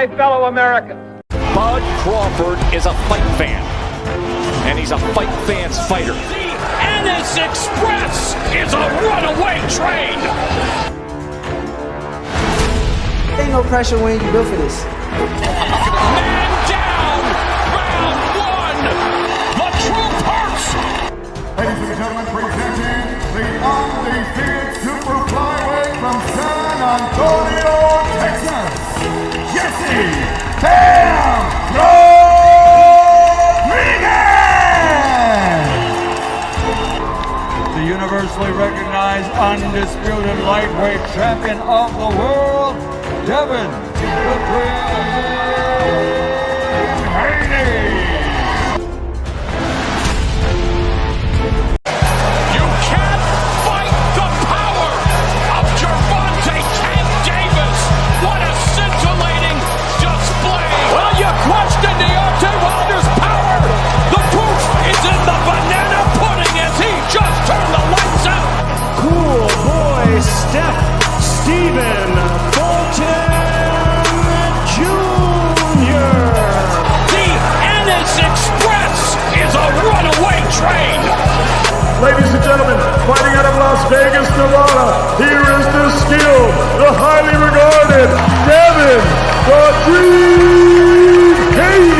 my fellow Americans. Bud Crawford is a fight fan, and he's a fight fan's fighter. The Ennis Express is a runaway train. Ain't no pressure when you built for this. Man down, round one. The truth hurts. Ladies and gentlemen, presenting the undefeated super flyweight from San Antonio, Texas, Jesse Bam Rodriguez! The universally recognized undisputed lightweight champion of the world, Devin the Dream Haney! Question Deontay Wilder's power. The proof is in the banana pudding as he just turned the lights out. Cool boy, Stephen Fulton Jr. The Ennis Express is a runaway train. Ladies and gentlemen, fighting out of Las Vegas, Nevada, here is the skill, the highly regarded Devin the Dream Haney.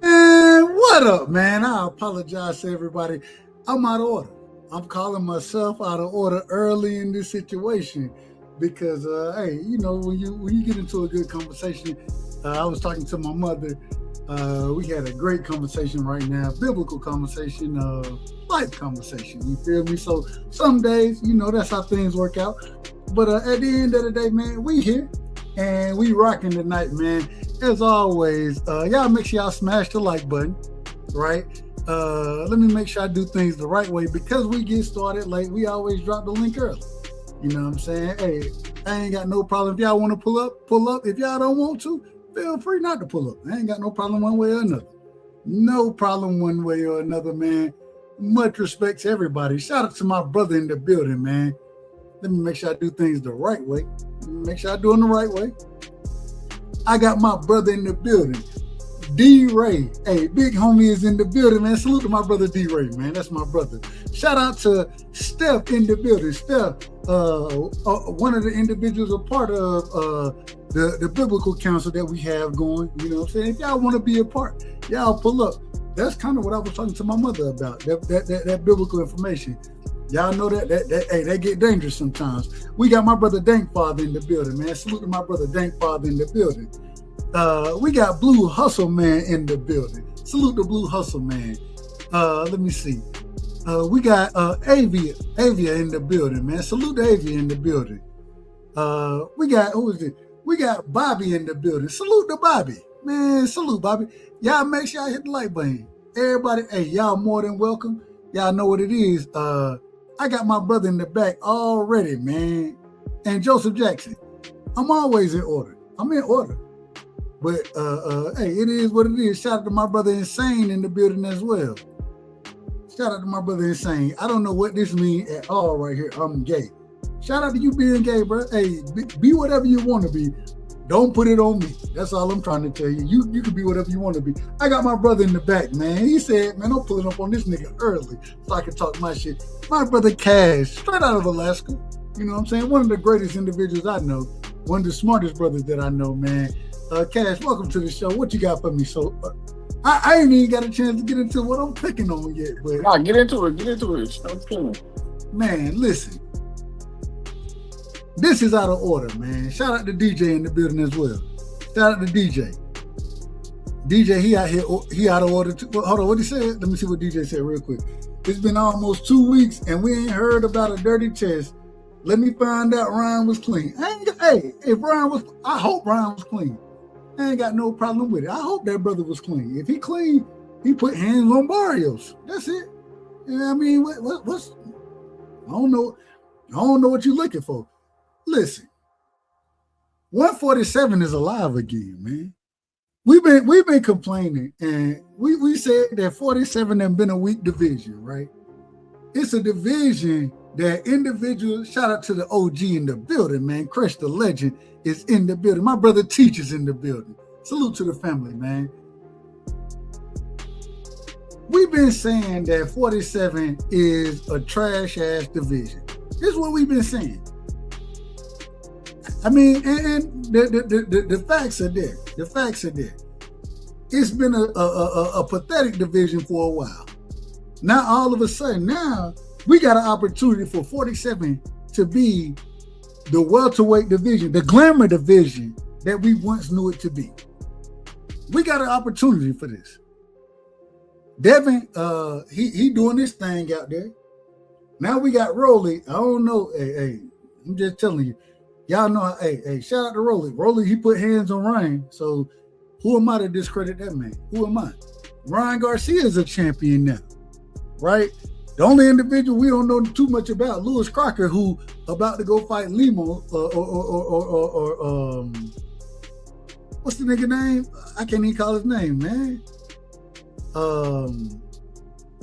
Man, what up, man? I apologize to everybody. I'm out of order. I'm calling myself out of order early in this situation because, hey, you know, when you get into a good conversation, I was talking to my mother. We had a great conversation right now, biblical conversation, life conversation. You feel me? So some days, you know, that's how things work out. But at the end of the day, man, we here and we rocking tonight, man. As always, y'all make sure y'all smash the like button, right? Let me make sure I do things the right way because we get started late. We always drop the link early. You know what I'm saying? Hey, I ain't got no problem. If y'all want to pull up, pull up. If y'all don't want to, feel free not to pull up. I ain't got no problem one way or another. No problem one way or another, man. Much respect to everybody. Shout out to my brother in the building, man. Let me make sure I do things the right way. Make sure I do them the right way. I got my brother in the building, D-Ray. Hey, big homie is in the building, man. Salute to my brother D-Ray, man. That's my brother. Shout out to Steph in the building. Steph, one of the individuals a part of the biblical council that we have going. You know what I'm saying? If y'all want to be a part, y'all pull up. That's kind of what I was talking to my mother about, that biblical information. Y'all know that hey, they get dangerous sometimes. We got my brother Dankfather in the building, man. Salute to my brother Dankfather in the building. We got Blue Hustle Man in the building. Salute to Blue Hustle Man. Let me see. We got Avia in the building, man. Salute to Avia in the building. We got, who is it? We got Bobby in the building. Salute to Bobby. Man, salute, Bobby. Y'all make sure y'all hit the like button. Everybody, hey, y'all more than welcome. Y'all know what it is. I got my brother in the back already, man. And Joseph Jackson. I'm always in order. I'm in order. But, hey, it is what it is. Shout out to my brother Insane in the building as well. Shout out to my brother Insane. I don't know what this means at all right here. I'm gay. Shout out to you being gay, bro. Hey, be whatever you want to be. Don't put it on me. That's all I'm trying to tell you. You can be whatever you want to be. I got my brother in the back, man. He said, man, I'm pulling up on this nigga early so I can talk my shit. My brother Cash, straight out of Alaska. You know what I'm saying? One of the greatest individuals I know. One of the smartest brothers that I know, man. Cash, welcome to the show. What you got for me? So, I ain't even got a chance to get into what I'm picking on yet. But nah, get into it. I'm feeling. Man, listen. This is out of order, man. Shout out to DJ in the building as well. Shout out to DJ. DJ, he out here, he out of order. Hold on, what he said? Let me see what DJ said real quick. It's been almost 2 weeks and we ain't heard about a dirty test. Let me find out Ryan was clean. If Ryan was, I hope Ryan was clean. I ain't got no problem with it. I hope that brother was clean. If he clean, he put hands on Barrios. That's it. You know what I mean? What's I don't know what you're looking for. Listen, 147 is alive again, man. We've been complaining, and we said that 47 has been a weak division, right? It's a division that individual, shout out to the OG in the building, man. Crush the legend is in the building. My brother Teacher's in the building. Salute to the family, man. We've been saying that 47 is a trash-ass division. This is what we've been saying. I mean, and the facts are there. The facts are there. It's been a pathetic division for a while. Now, all of a sudden, now we got an opportunity for 47 to be the welterweight division, the glamour division that we once knew it to be. We got an opportunity for this. Devin, he doing this thing out there. Now we got Rolly. I don't know. Hey, I'm just telling you. Y'all know, hey, shout out to Rolly. Rolly, he put hands on Ryan. So who am I to discredit that man? Who am I? Ryan Garcia is a champion now, right? The only individual we don't know too much about, Lewis Crocker, who about to go fight Limo or what's the nigga name? I can't even call his name, man.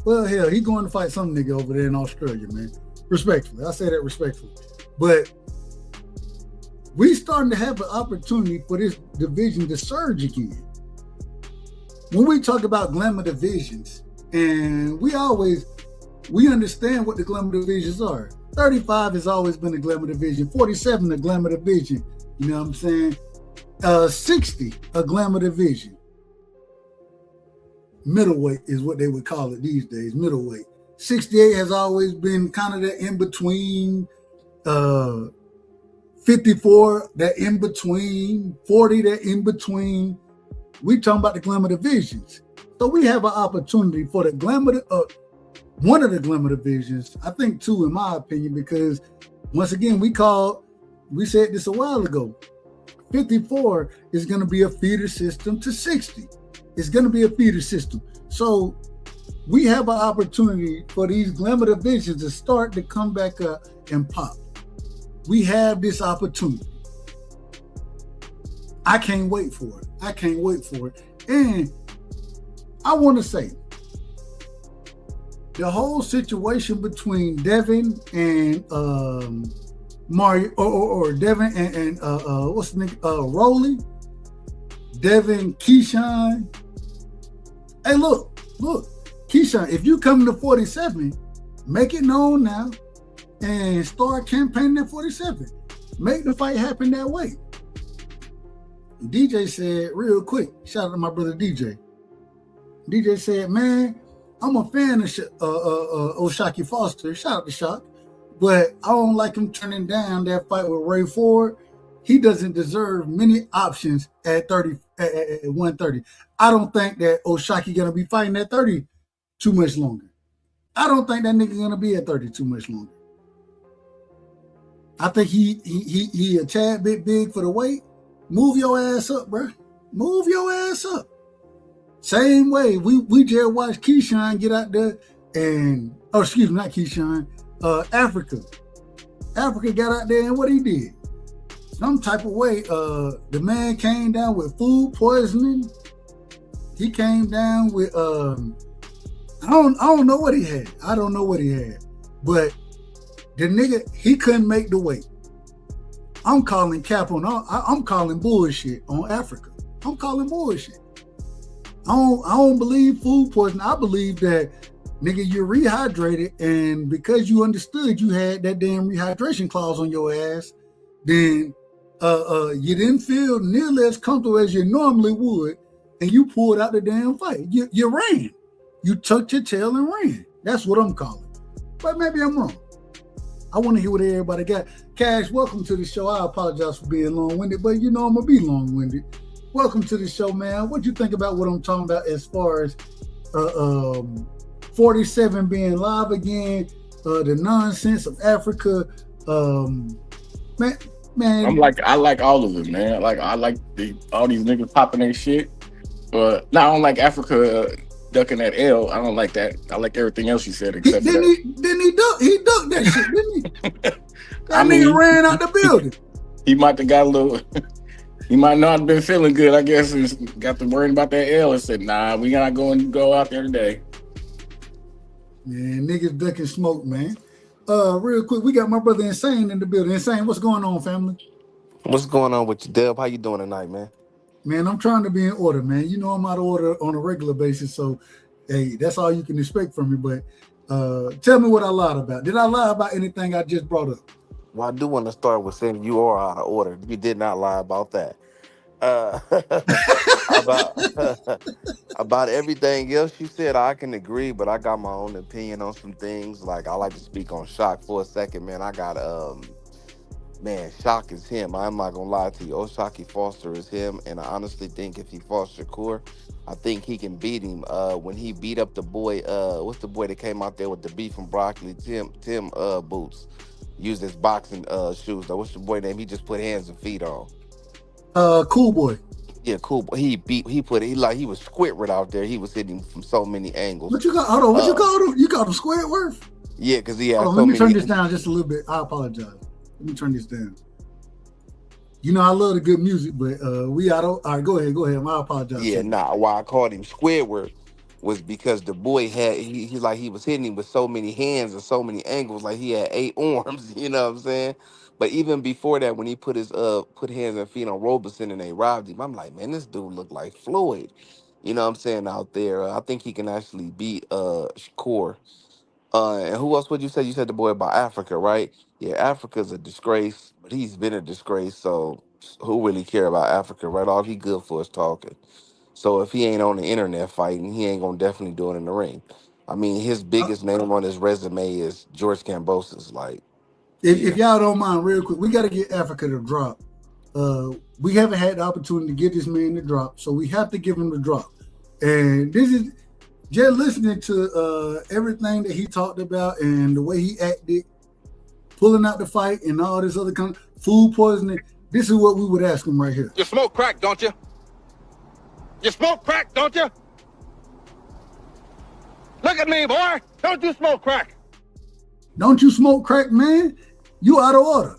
Well, hell, he going to fight some nigga over there in Australia, man. Respectfully, I say that respectfully, but we starting to have an opportunity for this division to surge again. When we talk about glamour divisions, and we understand what the glamour divisions are. 35 has always been a glamour division. 47 a glamour division. You know what I'm saying? 60 a glamour division. Middleweight is what they would call it these days. Middleweight. 68 has always been kind of that in between. 54 that in between. 40 that in between. We talking about the glamour divisions. So we have an opportunity for the glamour. One of the glamour divisions, I think two in my opinion, because once again, we said this a while ago, 54 is going to be a feeder system to 60. It's going to be a feeder system. So we have an opportunity for these glamour divisions to start to come back up and pop. We have this opportunity. I can't wait for it. And I want to say, the whole situation between Devin and Mario, or Devin and what's the name? Rolly, Devin, Keyshawn. Hey, look, Keyshawn, if you come to 47, make it known now and start campaigning at 47. Make the fight happen that way. DJ said real quick, shout out to my brother DJ. DJ said, man, I'm a fan of O'Shaquie Foster. Shout out to Shock. But I don't like him turning down that fight with Ray Ford. He doesn't deserve many options at 130. I don't think that O'Shaquie going to be fighting at 30 too much longer. I don't think that nigga going to be at 30 too much longer. I think he a tad bit big for the weight. Move your ass up, bro. Move your ass up. Same way, we just watched Keyshawn get out there and, not Keyshawn, Africa. Africa got out there and what he did. Some type of way, the man came down with food poisoning. He came down with, I don't know what he had. I don't know what he had. But the nigga, he couldn't make the weight. I'm calling cap on, I'm calling bullshit on Africa. I'm calling bullshit. I don't believe food poisoning. I believe that, nigga, you're rehydrated, and because you understood you had that damn rehydration clause on your ass, then you didn't feel nearly as comfortable as you normally would, and you pulled out the damn fight. You ran. You tucked your tail and ran. That's what I'm calling. But maybe I'm wrong. I want to hear what everybody got. Cash, welcome to the show. I apologize for being long-winded, but you know I'm going to be long-winded. Welcome to the show, man. What you think about what I'm talking about as far as 47 being live again, the nonsense of Africa, man. I like all of it, man. I like all these niggas popping their shit. But I don't like Africa ducking that L. I don't like that. I like everything else you said except for that. He ducked that shit, didn't he? That nigga ran out the building. He might have got a little. He might not have been feeling good, I guess, and got to worrying about that L and said, nah, we gotta go out there today. Yeah, niggas ducking smoke, man. Real quick, we got my brother Insane in the building. Insane, what's going on, family? What's going on with you, Dub? How you doing tonight, man? Man, I'm trying to be in order, man. You know I'm out of order on a regular basis, so hey, that's all you can expect from me. But tell me what I lied about. Did I lie about anything I just brought up? Well, I do want to start with saying you are out of order. You did not lie about that. Uh, about about everything else you said, I can agree, but I got my own opinion on some things. Like I like to speak on Shock for a second, man. I got man, Shock is him. I'm not gonna lie to you. Oshaki Foster is him, and I honestly think if he fought Shakur, I think he can beat him. When he beat up the boy, what's the boy that came out there with the beef from Broccoli? Tim Boots used his boxing shoes. Though, what's the boy name? He just put hands and feet on. Cool boy. Yeah, cool. But he like he was Squidward out there. He was hitting from so many angles. What you got? Hold on. What you called him? You called him Squidward? Yeah, because he had Hold on, so let me many. turn this down just a little bit. I apologize. Let me turn this down. You know I love the good music, but we out of. All right, go ahead. I apologize. Yeah, nah. Why I called him Squidward was because the boy had he was hitting him with so many hands and so many angles, like he had 8 arms. You know what I'm saying? But even before that, when he put hands and feet on Robeson and they robbed him, I'm like, man, this dude looked like Floyd. You know what I'm saying out there? I think he can actually beat Shakur. And who else would you say? You said the boy about Africa, right? Yeah, Africa's a disgrace, but he's been a disgrace. So who really care about Africa, right? All he good for is talking. So if he ain't on the internet fighting, he ain't gonna definitely do it in the ring. I mean, his biggest name on his resume is George Kambosos. Like, If y'all don't mind, real quick, we got to get Africa to drop. We haven't had the opportunity to get this man to drop, so we have to give him the drop. And this is just listening to everything that he talked about and the way he acted, pulling out the fight and all this other kind of food poisoning. This is what we would ask him right here. You smoke crack, don't you? You smoke crack, don't you? Look at me, boy. Don't you smoke crack? Don't you smoke crack, man? You out of order.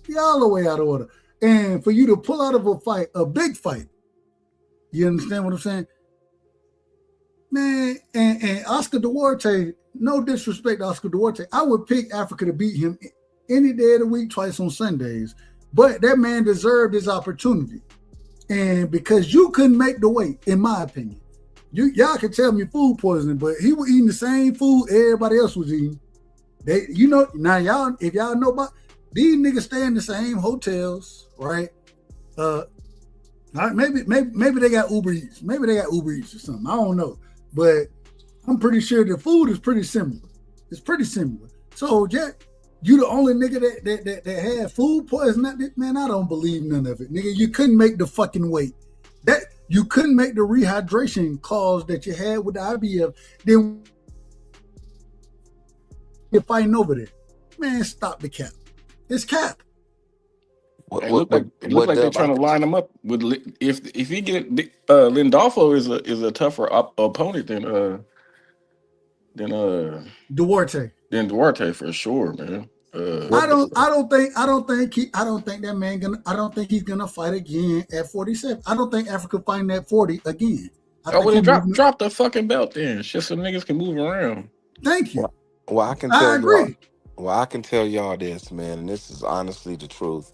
You all the way out of order. And for you to pull out of a fight, a big fight, you understand what I'm saying? Man, and Oscar Duarte, no disrespect to Oscar Duarte, I would pick Africa to beat him any day of the week, twice on Sundays. But that man deserved his opportunity. And because you couldn't make the weight, in my opinion, y'all can tell me food poisoning, but he was eating the same food everybody else was eating. They, you know, now y'all, if y'all know about these niggas stay in the same hotels, right? Maybe they got Uber Eats. Maybe they got Uber Eats or something. I don't know. But I'm pretty sure the food is pretty similar. It's pretty similar. So you the only nigga that had food poisoning, man, I don't believe none of it. Nigga, you couldn't make the fucking weight. That you couldn't make the rehydration clause that you had with the IBF. Then you're fighting over there. Man, stop the cap. It's cap. It looked like they're trying to line him up with if he get Lindolfo is a tougher opponent than Duarte for sure, man. I don't think that man I don't think he's gonna fight again at 47. I don't think Africa fighting at 40 again. Drop the fucking belt then. Shit, so niggas can move around. Thank you. Well, I can tell y'all this, man, and this is honestly the truth.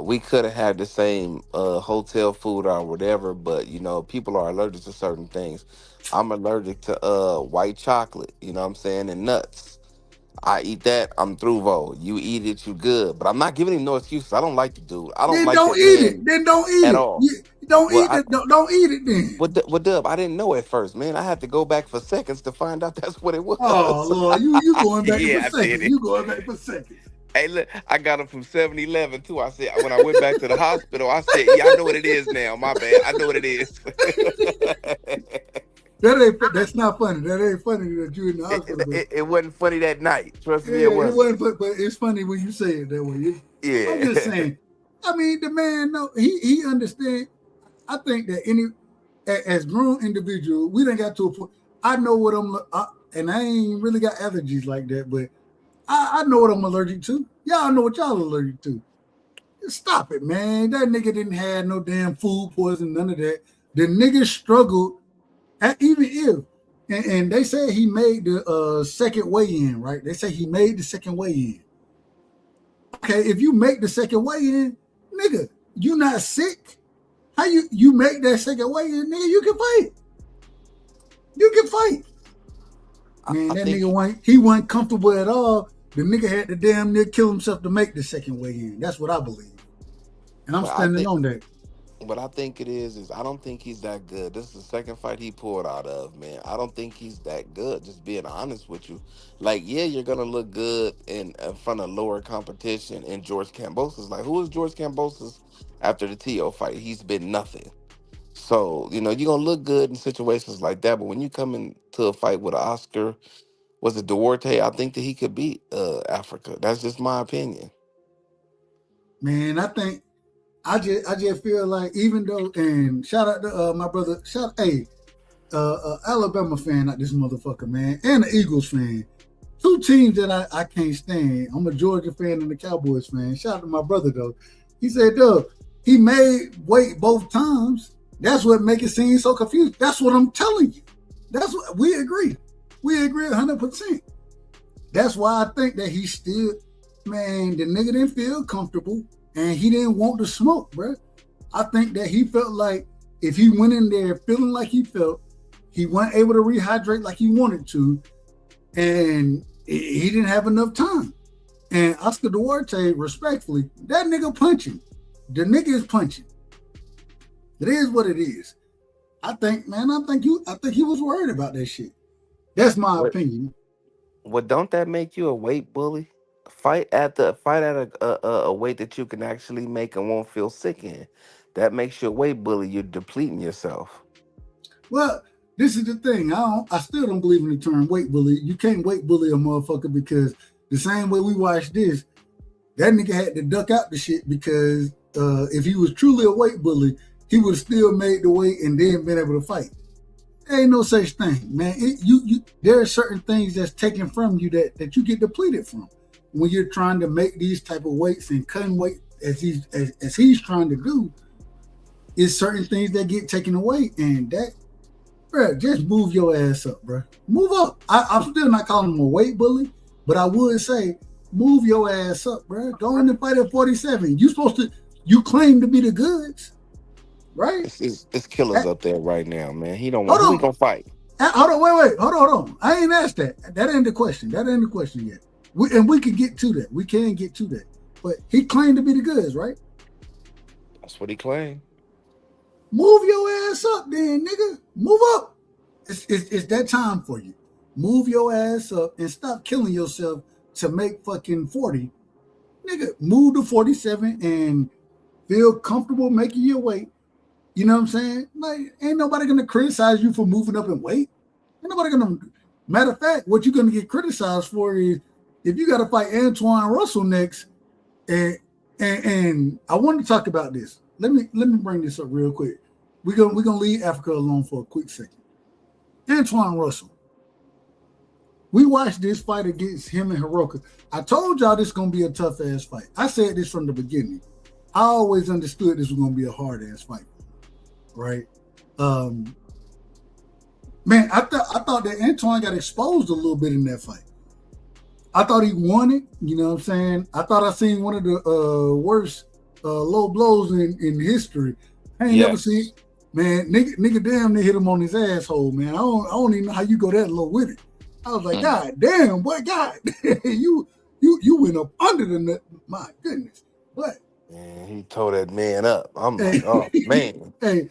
We could have had the same hotel food or whatever, but you know, people are allergic to certain things. I'm allergic to white chocolate, you know what I'm saying, and nuts. I eat that, I'm through, Vo. You eat it, you good. But I'm not giving him no excuses. I don't like the dude. I don't then like don't eat it. Then don't eat at it. all. Don't eat it. Don't eat it then. What Dub? I didn't know at first, man. I had to go back for seconds to find out that's what it was. Oh Lord, you going back Yeah, for seconds. You going back for seconds. Hey, look, I got him from 7-Eleven too. I said when I went back to the hospital, I said, "Yeah, I know what it is now. My bad. I know what it is." That's not funny. That ain't funny that you in the hospital. It wasn't funny that night. Trust me, it wasn't. wasn't. But it's funny when you say it that way. Yeah. I'm just saying. I mean, the man, no, he understand. I think that as grown individual, we done got to a point. I know what and I ain't really got allergies like that, but I know what I'm allergic to. Y'all know what y'all allergic to. Stop it, man. That nigga didn't have no damn food poison, none of that. The nigga struggled. Even And they say he made the second weigh-in, right? They say he made the second weigh-in. Okay, if you make the second weigh-in, nigga, you not sick. How you make that second weigh-in, nigga? You can fight. You can fight. Man, that nigga wasn't comfortable at all. The nigga had to damn near kill himself to make the second weigh-in. That's what I believe. And I'm standing on that. What I think it is I don't think he's that good. This is the second fight he pulled out of, man. I don't think he's that good, just being honest with you. Like, yeah, you're going to look good in front of lower competition. And George Kambosos, like, who is George Kambosos after the T.O. fight? He's been nothing. So, you're going to look good in situations like that. But when you come into a fight with Oscar, was it Duarte? I think that he could beat Africa. That's just my opinion. Man, I just feel like, even though, and shout out to my brother, Alabama fan, not this motherfucker, man, and the Eagles fan. Two teams that I can't stand. I'm a Georgia fan and a Cowboys fan. Shout out to my brother, though. He said, he made weight both times. That's what make it seem so confused. That's what I'm telling you. That's what we agree. We agree 100%. That's why I think that he still, man, the nigga didn't feel comfortable and he didn't want to smoke, bro. I think that he felt like if he went in there feeling like he felt, he wasn't able to rehydrate like he wanted to, and he didn't have enough time. And Oscar Duarte, respectfully, that nigga punching. The nigga is punching. It is what it is. I think he was worried about that shit. That's my opinion. Well, don't that make you a weight bully? Fight at a weight that you can actually make and won't feel sick in. That makes you a weight bully. You're depleting yourself. Well, this is the thing. I still don't believe in the term weight bully. You can't weight bully a motherfucker, because the same way we watched this, that nigga had to duck out the shit, because if he was truly a weight bully, he would have still made the weight and then been able to fight. There ain't no such thing, man. There are certain things that's taken from you that you get depleted from when you're trying to make these type of weights and cutting weight as he's trying to do. Is certain things that get taken away, and that, bro, just move your ass up, bro. Move up. I'm still not calling him a weight bully, but I would say move your ass up, bro. Go in and fight at 47. You claim to be the goods. Right? It's killers up there right now, man. He don't want. Who he gonna fight? Hold on, wait. Hold on. I ain't asked that. That ain't the question. That ain't the question yet. We can get to that. We can get to that. But he claimed to be the goods, right? That's what he claimed. Move your ass up, then, nigga. Move up. It's that time for you. Move your ass up and stop killing yourself to make fucking 40. Nigga, move to 47 and feel comfortable making your weight. You know what I'm saying? Like, ain't nobody gonna criticize you for moving up in weight. Ain't nobody gonna. Matter of fact, what you're gonna get criticized for is if you got to fight Antoine Russell next. And I want to talk about this. Let me bring this up real quick. We're gonna leave Africa alone for a quick second. Antoine Russell. We watched this fight against him and Hiroka. I told y'all this is gonna be a tough ass fight. I said this from the beginning. I always understood this was gonna be a hard ass fight. Right, man. I thought that Antoine got exposed a little bit in that fight. I thought he won it. You know what I'm saying? I thought I seen one of the worst low blows in history. I ain't never seen. Man, nigga damn near hit him on his asshole, man. I don't even know how you go that low with it. I was like, God damn, boy, God, you went up under the nut. My goodness, but. Man, he tore that man up. I'm like, oh man. Hey,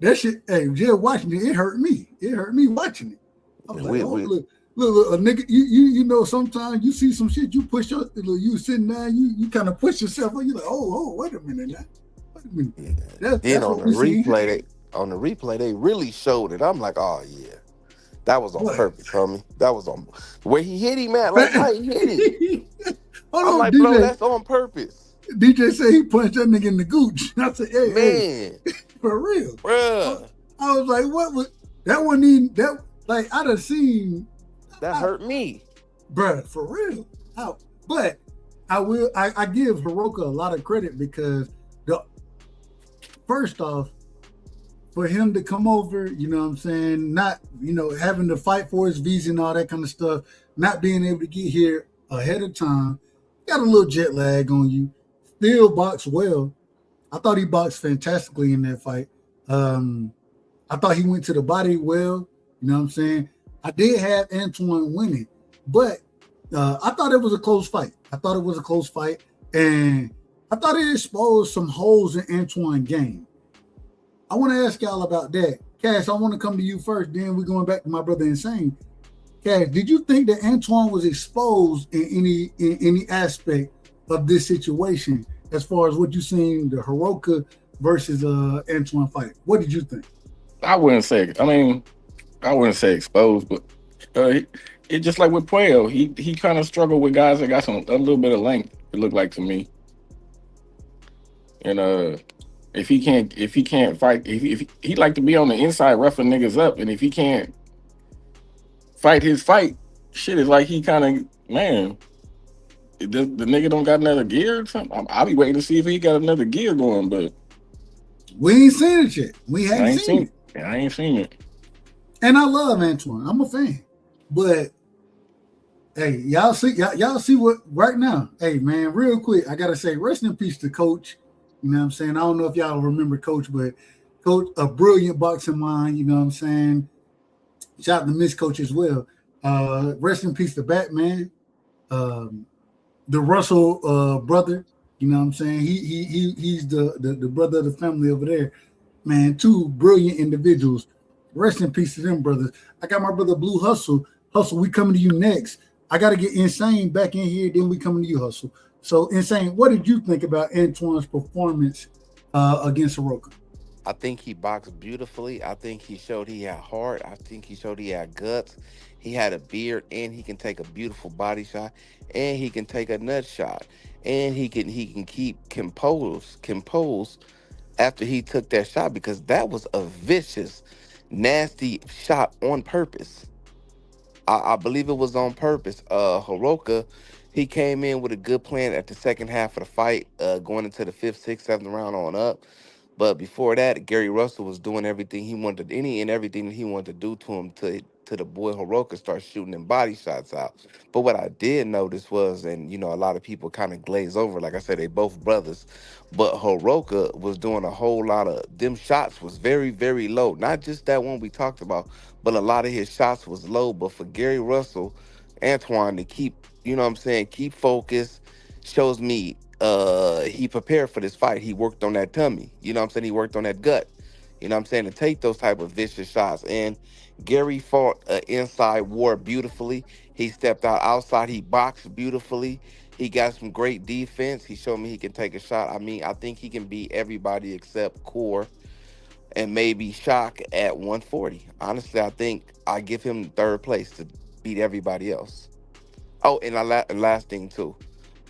that shit. Hey, just watching it hurt me. It hurt me watching it. I was like, look, a nigga. You know, sometimes you see some shit. You push your. You sitting down. You kind of push yourself. You like, oh, wait a minute now. Wait a minute. Yeah. Then on the replay, they really showed it. I'm like, oh yeah, that was on purpose, homie. That was on where he hit him at. Like how he hit him. I'm like, DJ, bro, that's on purpose. DJ said he punched that nigga in the gooch. I said, hey, man, for real. Bruh. I was like, what was that? Wasn't even that, like, I'd have seen that hurt me. Bruh, for real. But I give Hiroka a lot of credit, because first off, for him to come over, you know what I'm saying, not, having to fight for his visa and all that kind of stuff, not being able to get here ahead of time, got a little jet lag on you, still boxed well. I thought he boxed fantastically in that fight. I thought he went to the body well, you know what I'm saying? I did have Antoine winning, but I thought it was a close fight. And I thought it exposed some holes in Antoine's game. I want to ask y'all about that. Cash, I want to come to you first. Then we're going back to my brother Insane. Cash, did you think that Antoine was exposed in any aspect of this situation as far as what you seen the Hiroka versus Antoine fight? What did you think? I wouldn't say. I mean, I wouldn't say exposed, but it just like with Puello, he kind of struggled with guys that got a little bit of length. It looked like to me, and if he can't fight, if he like to be on the inside roughing niggas up, and if he can't fight his fight, shit is like he kind of man. The nigga don't got another gear or something. I'll be waiting to see if he got another gear going, but we ain't seen it yet. We haven't seen it. I ain't seen it. And I love Antoine. I'm a fan. But hey, y'all see what right now. Hey man, real quick, I gotta say, rest in peace to Coach. You know what I'm saying? I don't know if y'all remember Coach, but Coach, a brilliant boxing mind, you know what I'm saying? Shout out to Miss Coach as well. Rest in peace to Batman. The Russell brother, you know what I'm saying? He's the brother of the family over there. Man, two brilliant individuals. Rest in peace to them brothers. I got my brother Blue Hustle. Hustle, we coming to you next. I got to get Insane back in here, then we coming to you, Hustle. So, Insane, what did you think about Antoine's performance against Soroka? I think he boxed beautifully. I think he showed he had heart. I think he showed he had guts. He had a beard, and he can take a beautiful body shot, and he can take a nut shot, and he can keep composed after he took that shot, because that was a vicious, nasty shot on purpose. I believe it was on purpose. Hiroka, he came in with a good plan at the second half of the fight, going into the fifth, sixth, seventh round on up. But before that, Gary Russell was doing everything he wanted, any and everything that he wanted to do to him, to the boy Hiroka start shooting them body shots out. But what I did notice was, and a lot of people kind of glaze over, like I said, they both brothers, but Hiroka was doing a whole lot of them shots was very, very low. Not just that one we talked about, but a lot of his shots was low. But for Gary Russell, Antoine to keep, what I'm saying, keep focused, shows me he prepared for this fight. He worked on that tummy. You know what I'm saying? He worked on that gut. You know what I'm saying? To take those type of vicious shots. And Gary fought inside war beautifully. He stepped outside. He boxed beautifully. He got some great defense. He showed me he can take a shot. I mean, I think he can beat everybody except Core and maybe Shock at 140. Honestly, I think I give him third place to beat everybody else. Oh, and last thing too.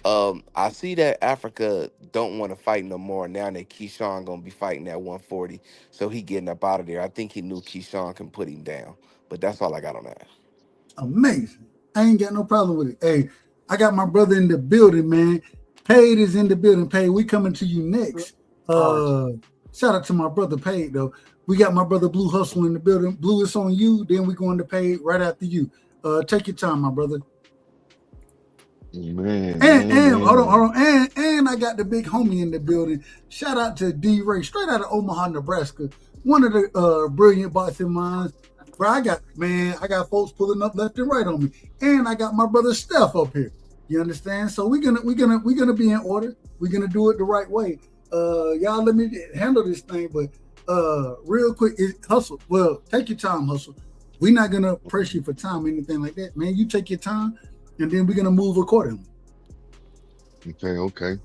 I see that Africa don't want to fight no more now that Keyshawn gonna be fighting at 140, so he getting up out of there. I think he knew Keyshawn can put him down, but that's all I got on that. Amazing. I ain't got no problem with it. Hey, I got my brother in the building, man. Paid is in the building. Paid, we coming to you next. Shout out to my brother Paid though. We got my brother Blue Hustle in the building. Blue, it's on you. Then we going to Paid right after you. Take your time, my brother. Man, Hold on. And I got the big homie in the building. Shout out to D Ray, straight out of Omaha, Nebraska. One of the brilliant boxing minds. Bro, I got folks pulling up left and right on me. And I got my brother Steph up here. You understand? So we're gonna be in order. We're gonna do it the right way. Y'all let me handle this thing, but real quick, Hustle. Well, take your time, Hustle. We're not gonna press you for time or anything like that, man. You take your time. And then we're going to move accordingly. Okay.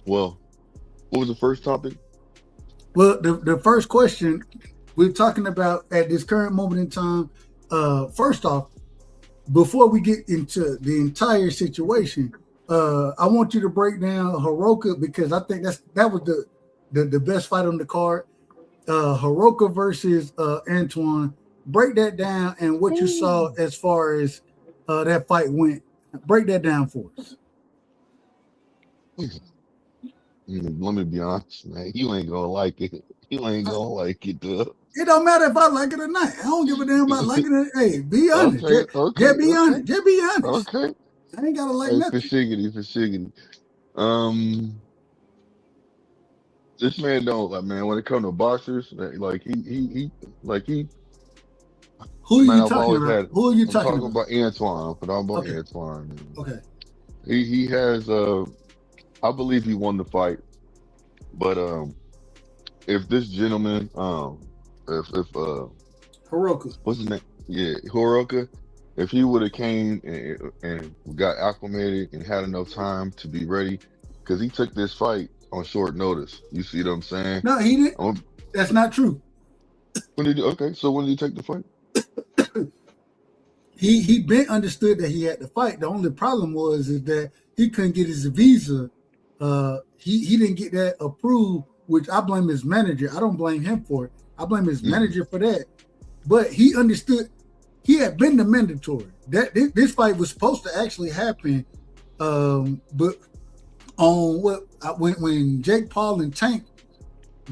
Well, what was the first topic? Well, the first question we're talking about at this current moment in time, first off, before we get into the entire situation, I want you to break down Hiroka, because I think that was the best fight on the card. Hiroka versus Antoine. Break that down and what you saw as far as that fight went. Break that down for us. Let me be honest, man. You ain't gonna like it. You ain't gonna like it, though. It don't matter if I like it or not. I don't give a damn about liking it. Hey, be honest. Okay, okay, Just be okay, honest. Just be honest. okay. I ain't gotta like Hey, for nothing. shiggity, for shiggity. Um, this man don't like, man. When it comes to boxers, like he, Who are man. you I've talking always about? had. Who are you I'm talking talking about? about Antoine. I'm talking about Okay. Antoine. Okay. He has I believe he won the fight, but if this gentleman if Hiroka. what's his name? Yeah, Horoka. If he would have came and got acclimated and had enough time to be ready, because he took this fight on short notice. You see what I'm saying? No, he didn't. Um, That's not true. okay, so when did he take the fight? He been understood that he had to fight. The only problem is that he couldn't get his visa. He didn't get that approved, which I blame his manager. I don't blame him for it. I blame his manager for that. But he understood he had been the mandatory. That this fight was supposed to actually happen, but on when Jake Paul and Tank,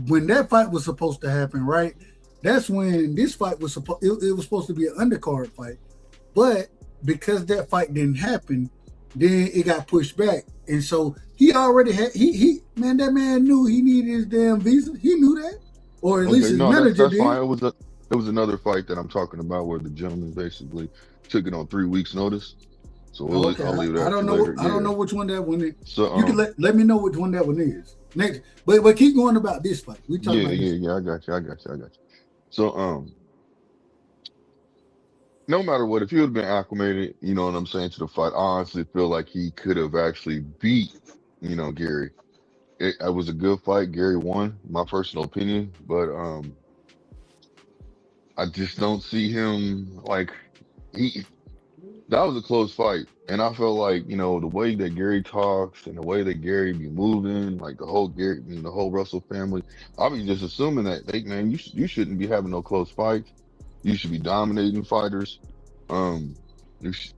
when that fight was supposed to happen, right? That's when this fight was supposed. It was supposed to be an undercard fight, but because that fight didn't happen, then it got pushed back, and so he already had that man knew he needed his damn visa. He knew that, or at least Okay, his no, manager that's did. fine. It was another fight that I'm talking about where the gentleman basically took it on 3 weeks' notice. So Okay, I'll leave I that don't for know. later. I don't know which one that one is. So You can let me know which one that one is next. But keep going about this fight. We talking about this. I got you. So no matter what, if he would have been acclimated, you know what I'm saying, to the fight, I honestly feel like he could have actually beat, Gary. It was a good fight. Gary won, my personal opinion, but I just don't see him like he. That was a close fight, and I feel like the way that Gary talks and the way that Gary be moving, like the whole Gary, the whole Russell family. I be just assuming that man, you shouldn't be having no close fights. You should be dominating fighters. Um, you sh-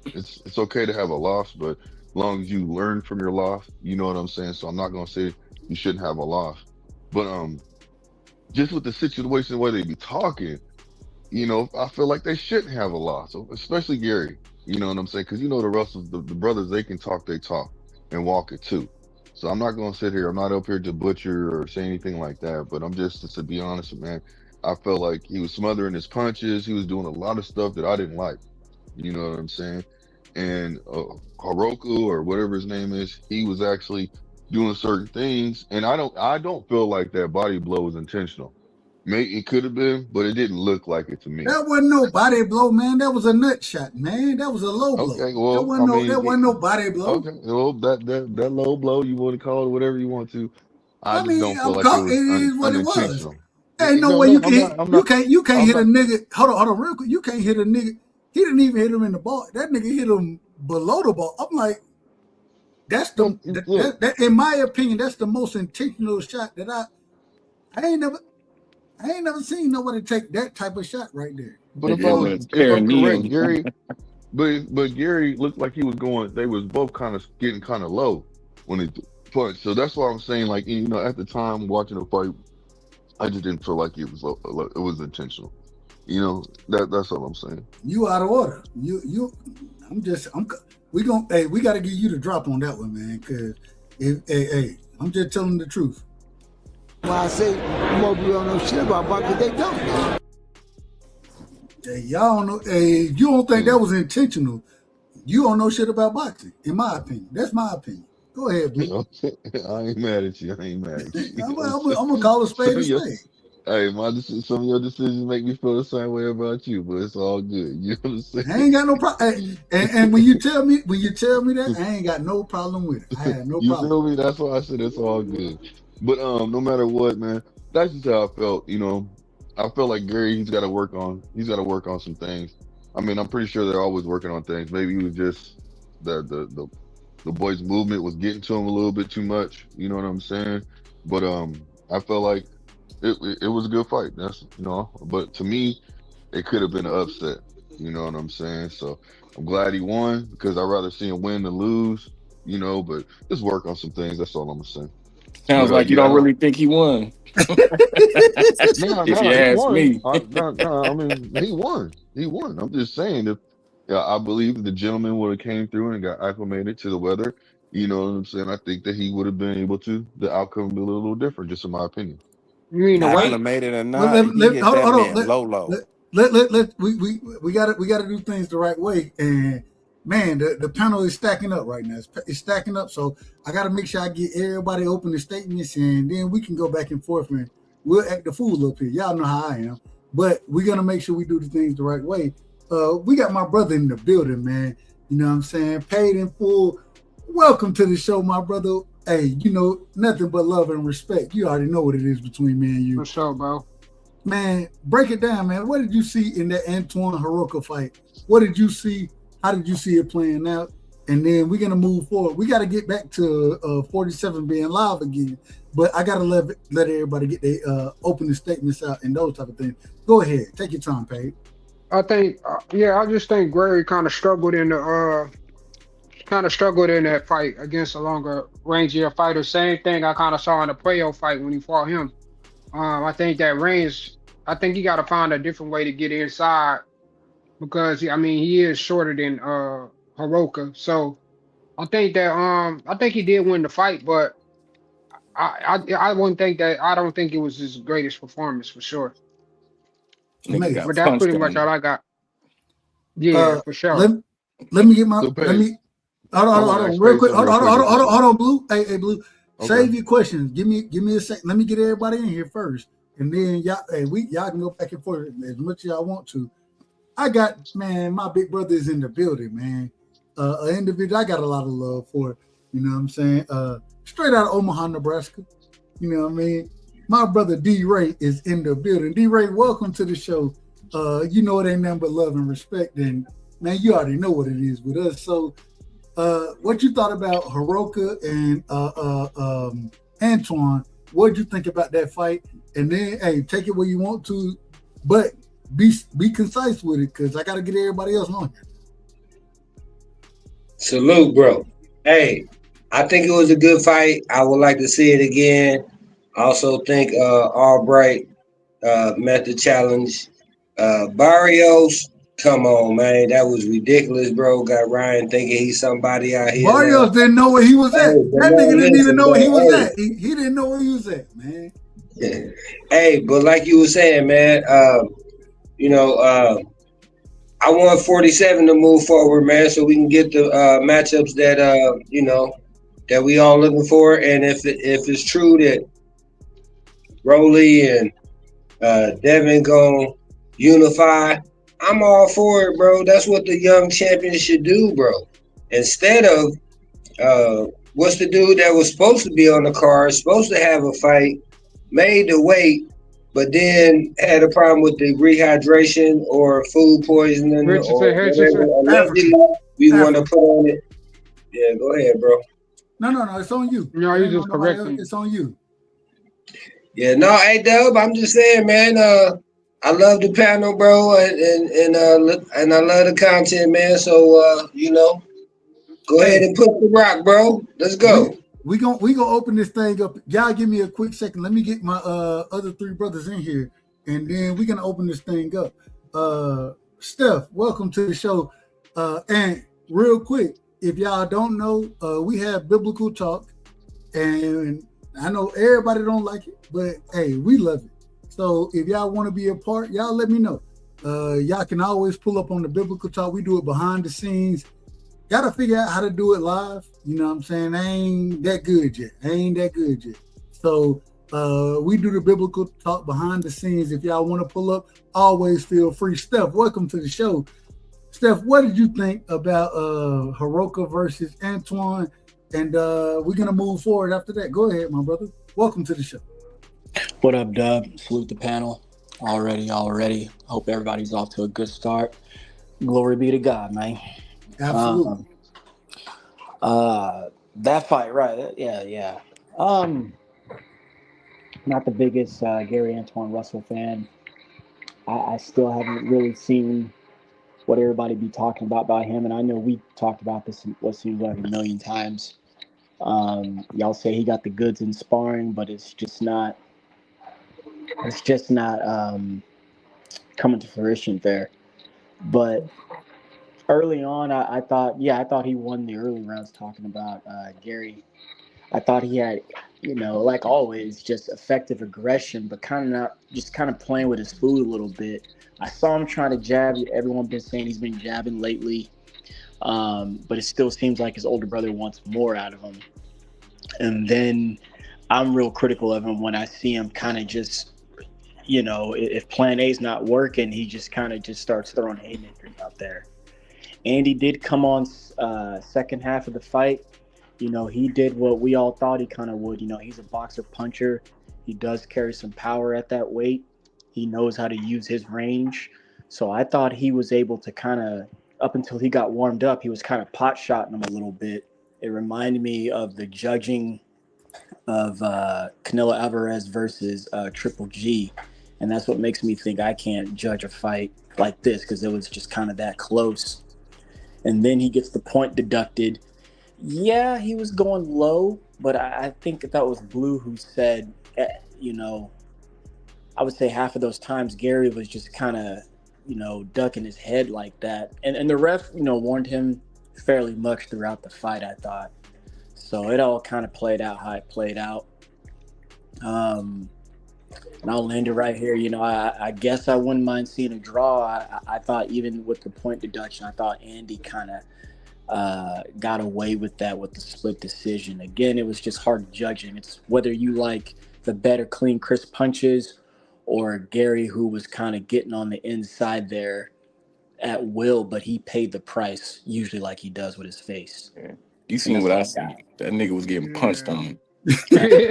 it's okay to have a loss, but as long as you learn from your loss, you know what I'm saying. So I'm not gonna say you shouldn't have a loss, but just with the situation where they be talking. I feel like they shouldn't have a loss, especially Gary. You know what I'm saying? Because the Russells, the brothers, they can talk, they talk, and walk it too. So I'm not going to sit here. I'm not up here to butcher or say anything like that. But I'm just to be honest, man. I felt like he was smothering his punches. He was doing a lot of stuff that I didn't like. You know what I'm saying? And Haroku or whatever his name is, he was actually doing certain things, and I don't feel like that body blow was intentional. Maybe it could have been, but it didn't look like it to me. That wasn't no body blow, man. That was a nut shot, man. That was a low blow. Okay, well, I That mean, wasn't no body blow. okay, well, that low blow, you want to call it whatever you want to. I I just mean, don't feel like it it was is what it was. unintentional. Ain't no No, way no, you I'm can not. hit. I'm not. You can't I'm hit a not. nigga. Hold on, real quick. You can't hit a nigga. He didn't even hit him in the ball. That nigga hit him below the ball. I'm like, that's No, look, that in my opinion, that's the most intentional shot that I ain't never seen nobody take that type of shot right there. but It, if it So was if I'm correct, perineum. Gary, but Gary looked like he was going. They was both kind of getting kind of low when they punched. So that's why I'm saying, like, at the time watching the fight, I just didn't feel like it was it was intentional. That's all I'm saying. you out of order. We got to give you the drop on that one, man. Cause I'm just telling the truth. When I say most people don't know shit about boxing, they don't. Hey, y'all don't know. Hey, you don't think that was intentional? You don't know shit about boxing, in my opinion. That's my opinion. Go ahead, Blue. I ain't mad at you. I ain't mad at you. I'm gonna call a spade a spade. Hey, some of your decisions make me feel the same way about you, but it's all good. You know what I'm saying? I ain't got no problem. And when you tell me that, I ain't got no problem with it. I had no You problem. feel me? That's why I said it's all good. But no matter what, man, that's just how I felt. I feel like Gary, he's got to work on some things. I mean, I'm pretty sure they're always working on things. Maybe he was just the boys' movement was getting to him a little bit too much. You know what I'm saying? But I felt like it was a good fight. But to me, it could have been an upset. You know what I'm saying? So I'm glad he won because I'd rather see him win than lose. But just work on some things. That's all I'm gonna say. Sounds like you don't Yeah. really think he won. No, If you no, he ask won. me. No, I mean, he won. He won. I'm just saying, if yeah, I believe the gentleman would have came through and got acclimated to the weather. You know what I'm saying? I think that he would have been able to. The outcome would be a little different, just in my opinion. You mean the weight? Acclimated or Well, not, he hit hold that on. man low, low. We gotta do things the right way. And man, the panel is stacking up right now. It's stacking up. So I gotta make sure I get everybody open the statements, and then we can go back and forth, and we'll act the fool up here. Y'all know how I am. But we're gonna make sure we do the things the right way. We got my brother in the building, man. You know what I'm saying? Paid in full. Welcome to the show, my brother. Hey, you know, nothing but love and respect. You already know what it is between me and you. For sure, bro. Man, break it down, man. What did you see in that Antoine Hiroka fight? What did you see? How did you see it playing out? And then we're gonna move forward. We got to get back to 47 being live again. But I gotta let everybody get their opening statements out and those type of things. Go ahead, take your time, Paige. I think, I just think Gary kind of struggled in that fight against a longer rangier fighter. Same thing I kind of saw in the Puello fight when he fought him. I think that range. I think he got to find a different way to get inside because he is shorter than Hiroka. So I think he did win the fight, but I wouldn't think that. I don't think it was his greatest performance for sure. Nigga Amazing. got But that's pretty punched much on. all I got. Yeah, for sure. Let me get my So, let Paige, me hold I on, want to ask real Paige quick. something Hold real quick. on, hold on, Blue. Hey, Blue. Okay. Save your questions. Give me a second. Let me get everybody in here first, and then y'all can go back and forth as much as y'all want to. I got, man, my big brother is in the building, man. An individual I got a lot of love for. You know what I'm saying? Straight out of Omaha, Nebraska. You know what I mean? My brother D Ray is in the building. D Ray, welcome to the show. You know it ain't nothing but love and respect, and man, you already know what it is with us. So, what you thought about Hiroka and Antoine? What did you think about that fight? And then, hey, take it where you want to, but be concise with it, because I got to get everybody else on here. Salute, bro. Hey, I think it was a good fight. I would like to see it again. I also think Albright met the challenge. Barrios, come on, man. That was ridiculous, bro. Got Ryan thinking he's somebody out here now. Barrios didn't know where he was Hey, at. but That no, nigga didn't even listen, know where he was man. at. He didn't know where he was at, man. Hey, hey, but like you were saying, man, you know, I want 47 to move forward, man, so we can get the matchups that that we all looking for. And if it's true that Broly and Devin gonna unify, I'm all for it, bro. That's what the young champions should do, bro. Instead of what's the dude that was supposed to be on the card, supposed to have a fight, made the weight, but then had a problem with the rehydration or food poisoning or whatever. Hutchinson. Allegedly, Africa. we want to put on it. Yeah, go ahead, bro. No, it's on you. No, It you ain't on just nobody else. correcting. It's on you. Yeah, no, hey Dub, I'm just saying, man. I love the panel, bro, and I love the content, man. So go ahead Hey, and put the rock, bro. Let's we go. we gonna open this thing up. Y'all give me a quick second. Let me get my other three brothers in here, and then we're gonna open this thing up. Steph, welcome to the show. And real quick, if y'all don't know, we have biblical talk, and I know everybody don't like it, but hey, we love it. So if y'all want to be a part, y'all let me know. Y'all can always pull up on the biblical talk. We do it behind the scenes. Gotta figure out how to do it live. You know what I'm saying? I ain't that good yet. So we do the biblical talk behind the scenes. If y'all want to pull up, always feel free. Steph, welcome to the show. Steph, what did you think about Hiroka versus Antoine? And we're gonna move forward after that. Go ahead, my brother. Welcome to the show. What up, Dub? Salute the panel. Already. Hope everybody's off to a good start. Glory be to God, man. Absolutely. That fight, right? Yeah. Not the biggest Gary Antoine Russell fan. I still haven't really seen what everybody be talking about him, and I know we talked about this what seems like a million times. Y'all say he got the goods in sparring, but it's just not. It's just not coming to fruition there. But early on, I thought, yeah, I thought he won the early rounds. Talking about Gary, I thought he had, like always, just effective aggression, but kind of not, just kind of playing with his food a little bit. I saw him trying to jab. Everyone been saying he's been jabbing lately, but it still seems like his older brother wants more out of him. And then I'm real critical of him when I see him kind of just, if Plan A's not working, he just kind of just starts throwing haymakers out there. Andy did come on second half of the fight. He did what we all thought he kind of would. He's a boxer puncher. He does carry some power at that weight. He knows how to use his range. So I thought he was able to kind of, up until he got warmed up, he was kind of pot shotting him a little bit. It reminded me of the judging of Canelo Alvarez versus Triple G. And that's what makes me think I can't judge a fight like this, because it was just kind of that close. And then he gets the point deducted. Yeah, he was going low, but I think that was Blue who said, I would say half of those times Gary was just kind of, ducking his head like that. And the ref, warned him fairly much throughout the fight, I thought. So it all kind of played out how it played out. And I'll land it right here. I guess I wouldn't mind seeing a draw. I thought even with the point deduction, I thought Andy kind of got away with that with the split decision. Again, it was just hard judging. It's whether you like the better clean, crisp punches or Gary, who was kind of getting on the inside there at will, but he paid the price, usually like he does with his face. Yeah. You seen what I seen. That nigga was getting punched on. Yeah. Hey,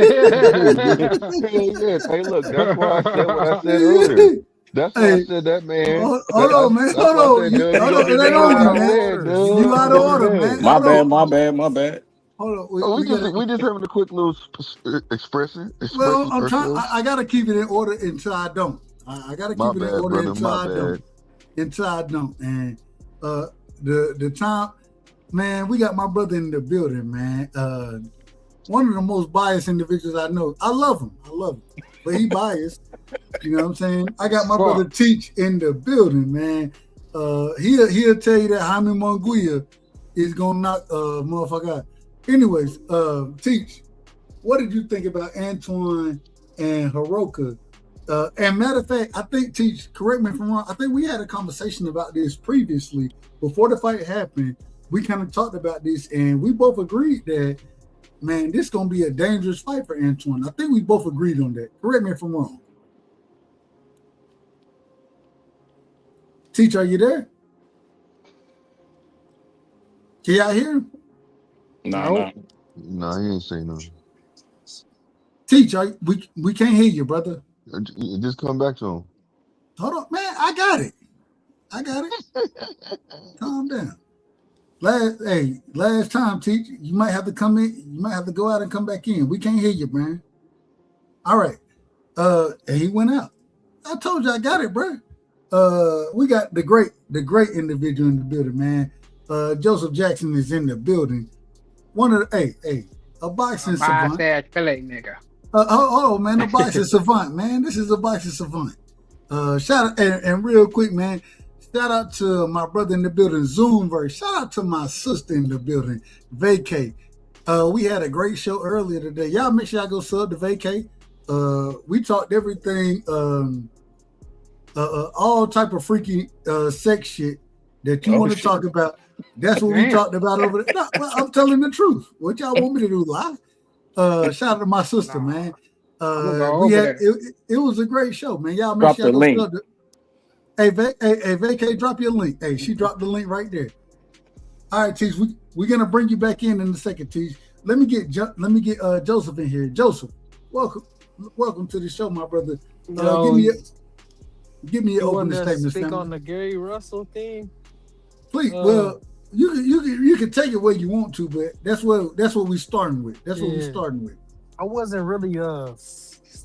look, that's why I said what I said earlier. That's why I said that, man. Hold on, man. Hold on. It ain't on you, man. You out of order, man. My bad. Hold on. We just having a quick little expression. Well, I'm trying. I gotta keep it in order until I don't. I gotta keep it in order until I don't. And the time, man, we got my brother in the building, man. One of the most biased individuals I know. I love him, but he biased. You know what I'm saying? I got my brother Teach in the building, man. He'll tell you that Jaime Munguia is gonna knock motherfucker out. Anyways, Teach, what did you think about Antoine and Hiroka? And matter of fact, I think, Teach, correct me if I'm wrong, I think we had a conversation about this previously. Before the fight happened, we kind of talked about this, and we both agreed that, man, this is going to be a dangerous fight for Antoine. I think we both agreed on that. Correct me if I'm wrong. Teach, are you there? Can y'all hear him? No, he ain't saying nothing. Teach, we can't hear you, brother. Just come back to him. Hold on, man. I got it. Calm down. Last time, Teach, you might have to come in. You might have to go out and come back in. We can't hear you, man. All right. And he went out. I told you I got it, bro. We got the great individual in the building, man. Joseph Jackson is in the building. One of the a boxing savant. Nigga. Hold on, man. A boxing savant, man. This is a boxing savant. Shout out and real quick, man. Shout out to my brother in the building, Zoomverse. Shout out to my sister in the building, Vacay. We had a great show earlier today. Y'all make sure y'all go sub to Vacay. We talked everything, all type of freaky sex shit that you want to talk about. That's what we talked about over there. No, I'm telling the truth. What y'all want me to do, lie? Shout out to my sister, man. It was a great show, man. Y'all make sure y'all go sub to. Hey, Vacay, drop your link. Hey, she dropped the link right there. All right, Teach, we're gonna bring you back in a second, Teach. Let me get Joseph in here. Joseph, welcome to the show, my brother. Give me your opening statement. Speak on the Gary Russell thing. Please, well, you can take it where you want to, but that's what we're starting with. That's what we're starting with. I wasn't really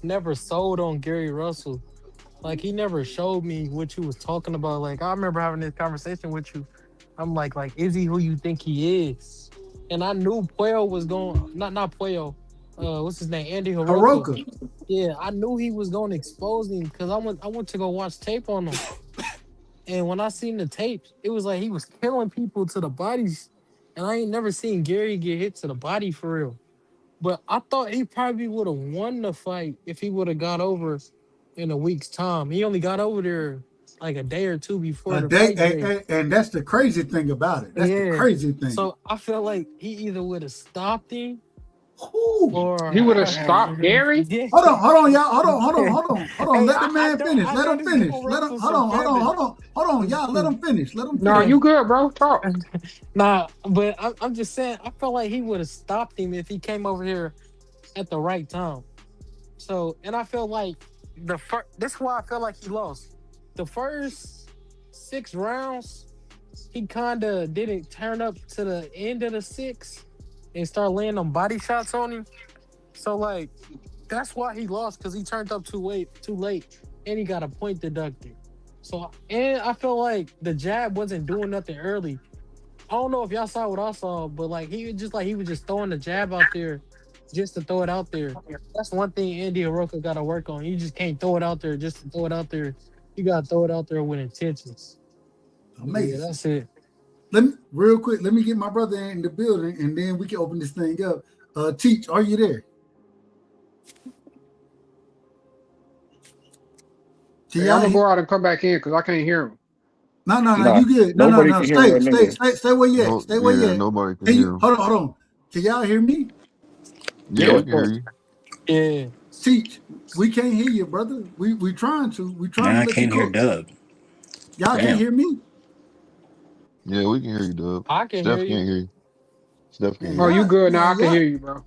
never sold on Gary Russell. Like, he never showed me what you was talking about. Like, I remember having this conversation with you. I'm like, is he who you think he is? and I knew Puel was going. Not Puel. What's his name? Andy Hiroka. Haroka. Yeah, I knew he was going to expose him because I went to go watch tape on him, and when I seen the tape, it was like he was killing people to the bodies, and I ain't never seen Gary get hit to the body for real. But I thought he probably would have won the fight if he would have got over in a week's time. He only got over there like a day or two before A the day, fight day. and that's the crazy thing about it. That's the Yeah. crazy thing. So I felt like he either would have stopped him Ooh. or He would have stopped Gary. yeah. Hold on, y'all. Hold on. Hey, Let the I man don't finish. I Let know him this finish. dude Let him. wrestled some Kevin. Hold on, y'all. Let him finish. Let him No, finish. you good, bro. Talk. Nah, but I'm just saying I felt like he would have stopped him if he came over here at the right time. So, and I feel like the first. This is why I feel like he lost. The first 6 rounds, he kind of didn't turn up to the end of the six and start laying them body shots on him. So, like, that's why he lost because he turned up too late, and he got a point deducted. So, and I feel like the jab wasn't doing nothing early. I don't know if y'all saw what I saw, but like he was just throwing the jab out there just to throw it out there. That's one thing Andy Hiroka got to work on. You just can't throw it out there just to throw it out there. You got to throw it out there with intentions. Yeah, Amazing. that's it. Let me real quick. Let me get my brother in the building, and then we can open this thing up. Teach, are you there? Hey, I'm gonna go out and come back in because I can't hear him. No, Nah, you good. nobody No. can hear that nigga. Stay where you at. No, Stay where you yeah, at. nobody can Can hear you him. hold on? Can y'all hear me? Yeah, Yeah, we of can hear course. you. Yeah. Teach, we can't hear you, brother. We trying to Man, I let you can't hear cook. Dub. Y'all can't Damn. hear me? Yeah, we can hear you, Dub. I can hear Steph you. can't hear you. Steph can't Man, hear Oh, you. you good now? I can y'all hear you, bro.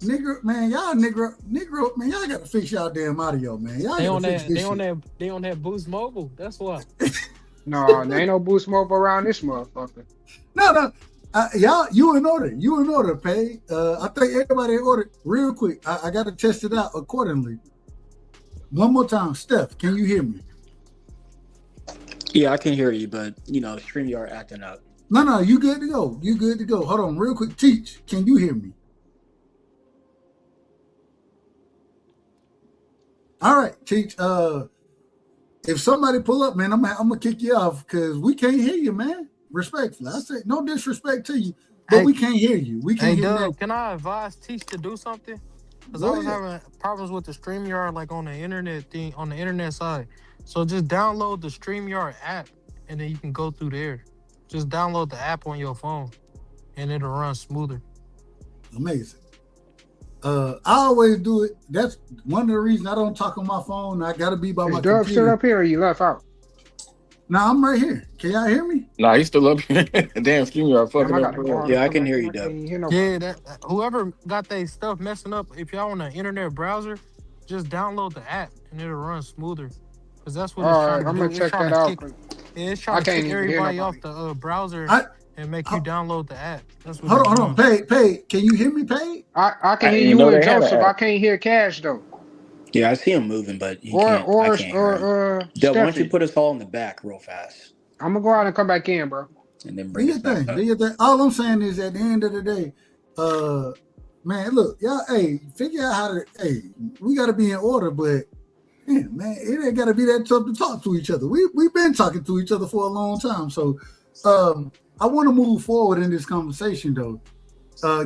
nigga, man, y'all nigga, man, y'all gotta fix y'all damn audio, man. Y'all They gotta on fix that. They this on shit. that. They on that Boost Mobile. That's why. No, there ain't no boost mobile around this motherfucker. No. Y'all, you in order, Pay. I think everybody in order. Real quick, I gotta test it out accordingly. One more time, Steph, can you hear me? Yeah, I can hear you, but StreamYard acting up. No, you good to go. You good to go. Hold on, real quick. Teach, can you hear me? All right, Teach. If somebody pull up, man, I'm gonna kick you off because we can't hear you, man. Respectfully, I say no disrespect to you, but Hey, we can't hear you. We can't hey, hear nothing. Dub. Can I advise Teach to do something? Because I Go was ahead. having problems with the StreamYard, like on the internet thing, on the internet side. So just download the StreamYard app, and then you can go through there. Just download the app on your phone, and it'll run smoother. Amazing. I always do it. That's one of the reasons I don't talk on my phone. I gotta be by Is my Dub still computer. up here or you left out? Now I'm right here. Can y'all hear me? Nah, he's still up here. Damn, StreamYard Damn, fucking I up. gotta go out Yeah, and I come can back hear in. you, I can't Dub. even hear nobody. Yeah, whoever got their stuff messing up, if y'all on the internet browser, just download the app, and it'll run smoother. Because that's what it's All trying right, to I'm gonna do. It's check trying that to out kick. 'cause Yeah, it's I trying to can't kick even hear everybody nobody. off the browser I and make you hold download the app. That's what it's hold on. doing. Pay. Can you hear me, Pay? I can I hear didn't even you know and they had an Joseph. I app. can't hear Cash though. Yeah, I see him moving, but Or I or can't hear him. or Dub, why don't you Steffi. put us all in the back real fast I'm gonna go out and come back in, bro. and then Do bring your us back thing. Do up? your thing. All I'm saying is, at the end of the day, man, look, y'all, hey, figure out how to. Hey, we got to be in order, but man, it ain't got to be that tough to talk to each other. We've been talking to each other for a long time, so I want to move forward in this conversation though.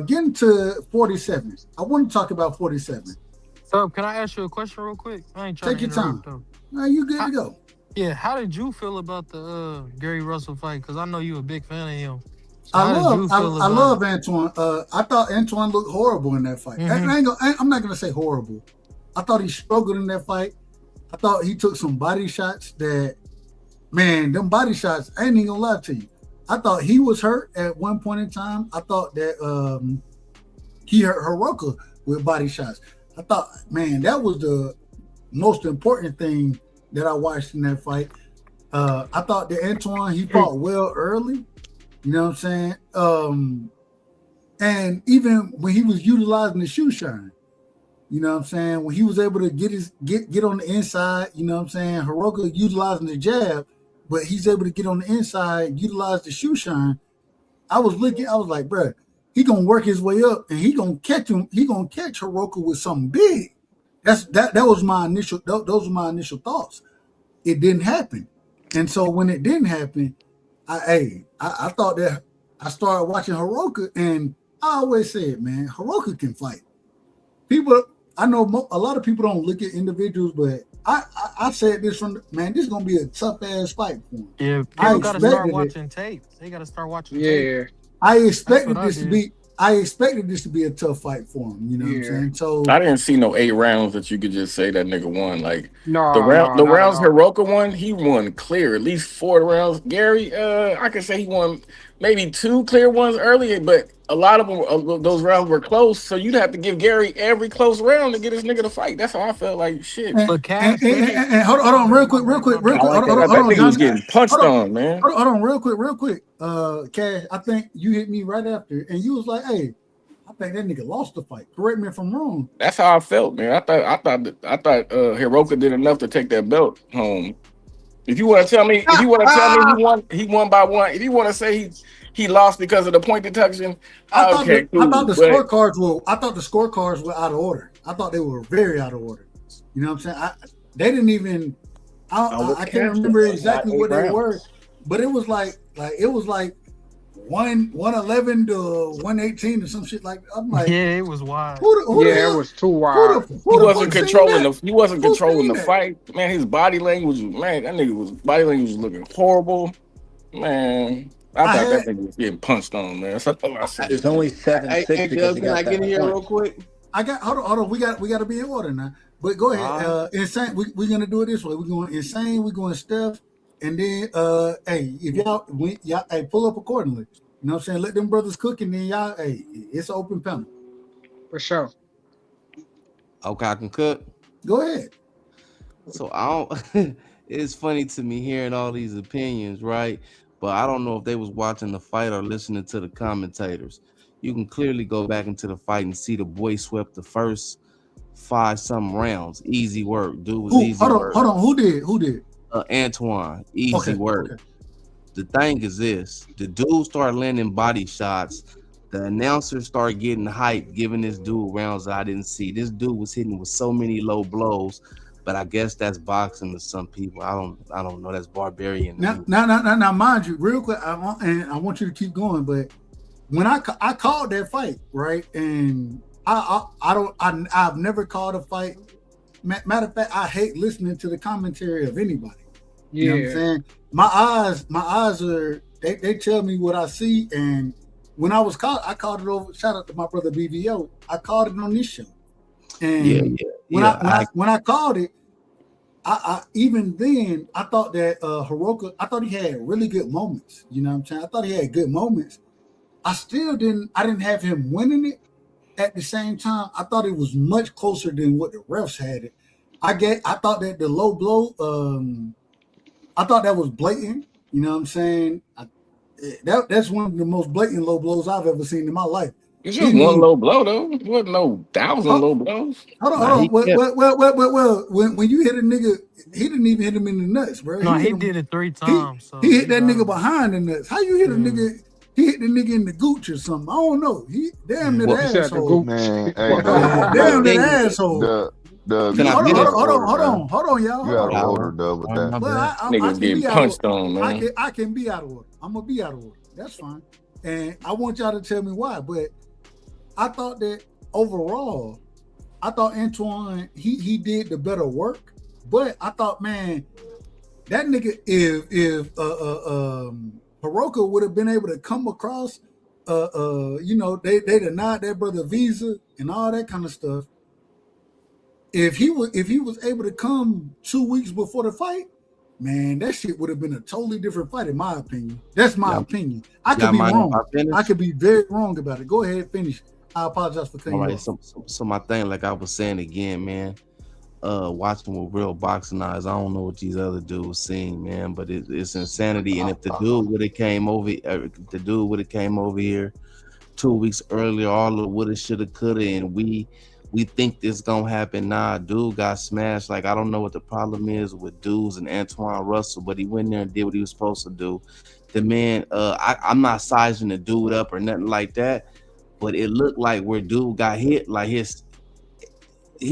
Getting to 47, I want to talk about 47. So, can I ask you a question real quick? I ain't trying Take to your time. interrupt though. Now you good How, to go. yeah, how did you feel about the Gary Russell fight? Because I know you a big fan of him. So, I how did love you I, feel I about it? love Antoine. I thought Antoine looked horrible in that fight. Mm-hmm. I'm not gonna say horrible. I thought he struggled in that fight. I thought he took some body shots that, man, them body shots, I ain't even gonna lie to you. I thought he was hurt at one point in time. I thought that he hurt Hiroka with body shots. I thought, man, that was the most important thing that I watched in that fight. I thought that Antoine, he fought well early. You know what I'm saying? And even when he was utilizing the shoe shine, you know what I'm saying? When he was able to get on the inside, you know what I'm saying? Hiroka utilizing the jab, but he's able to get on the inside, utilize the shoe shine. I was like, bro, he gonna work his way up, and he gonna catch him. He gonna catch Hiroka with something big. That was my initial. Those were my initial thoughts. It didn't happen, and so when it didn't happen, I thought that I started watching Hiroka, and I always said, man, Hiroka can fight. People, I know a lot of people don't look at individuals, but I said this from man, this is gonna be a tough ass fight for him. Yeah, I people got to start expected it. watching tapes. They got to start watching tapes. Yeah. I That's expected what I this to did. be. I expected this to be a tough fight for him. You know what I'm Yeah. saying? So I didn't see no 8 rounds that you could just say that nigga won. Like No, the not at rounds all. Hiroka won, he won clear. At least 4 rounds. Gary, I could say he won maybe 2 clear ones earlier, but a lot of them, those rounds were close. So you'd have to give Gary every close round to get this nigga to fight. That's how I felt. Like shit. But Cash, they didn't. and hold on, real quick. I like Hold that. That on, nigga was Johnny. getting punched Hold on. on, man. Hold on, real quick. Cash, I think you hit me right after, and you was like, "Hey, I think that nigga lost the fight. Correct me if I'm wrong." That's how I felt, man. I thought Hiroka did enough to take that belt home. If you want to tell me, he won by one. If you want to say he lost because of the point deduction, okay, cool. I thought the scorecards were out of order. I thought they were very out of order. You know what I'm saying? They didn't even. I can't remember exactly what they were, but it was like 111 to 118 or some shit like. I'm like, Yeah, it was wild. It was too wild. He wasn't controlling the fight, man. His body language, man, that nigga body language was looking horrible, man. I thought that nigga was getting punched on, man. That's all I said. There's only 7-6 because he can I got get in that here point. real quick? hold on. We got to be in order now. But go ahead. Insane. We're gonna do it this way. We're going insane. We're going Steph, and then if y'all pull up accordingly. You know what I'm saying? Let them brothers cook, and then y'all it's an open panel. For sure. Okay, I can cook. Go ahead. So I don't. It's funny to me hearing all these opinions, right? But I don't know if they was watching the fight or listening to the commentators. You can clearly go back into the fight and see the boy swept the first 5-some rounds. Easy work, dude. Was easy work. Hold on. Who did? Antoine. Easy work. Okay. The thing is this: the dude started landing body shots. The announcers started getting hyped, giving this dude rounds that I didn't see. This dude was hitting with so many low blows, but I guess that's boxing to some people. I don't know. That's barbarian. Now, mind you, real quick, I want you to keep going. But when I called that fight, right, and I've never called a fight. Matter of fact, I hate listening to the commentary of anybody. You know what I'm saying? My eyes are they tell me what I see, and when I called it over. Shout out to my brother BVO. I called it on this show, and when I called it, I even then I thought that Hiroka, I thought he had really good moments. You know what I'm saying? I thought he had good moments. I didn't have him winning it. At the same time, I thought it was much closer than what the refs had it. I thought that the low blow, I thought that was blatant. You know what I'm saying? That's one of the most blatant low blows I've ever seen in my life. It's just one low blow though. It wasn't no 1,000 low blows. Hold on. Well, when you hit a nigga, he didn't even hit him in the nuts, bro. No, he did it 3 times. He hit that nigga behind the nuts. How you hit a nigga? He hit the nigga in the gooch or something. I don't know. He damn near the asshole. Man, Damn near the asshole. Hold on, y'all. You out of order, Dub, with that. Well, Niggas getting punched on, man. I can be out of order. I'm gonna be out of order. That's fine. And I want y'all to tell me why. But I thought that overall, Antoine he did the better work. But I thought, man, that nigga if Hiroka would have been able to come across, they denied that brother visa and all that kind of stuff. If he was able to come 2 weeks before the fight, man, that shit would have been a totally different fight, in my opinion. That's my opinion. I could be wrong. I could be very wrong about it. Go ahead, finish. I apologize for cutting you off. So my thing, like I was saying again, man, watching with real boxing eyes, I don't know what these other dudes seen, man, but it's insanity. And if the dude would have came over here 2 weeks earlier, all the woulda, shoulda, coulda, and we think this gonna happen. Nah, dude got smashed. Like, I don't know what the problem is with dudes and Antoine Russell, but he went there and did what he was supposed to do. The man, I'm not sizing the dude up or nothing like that, but it looked like where dude got hit, like his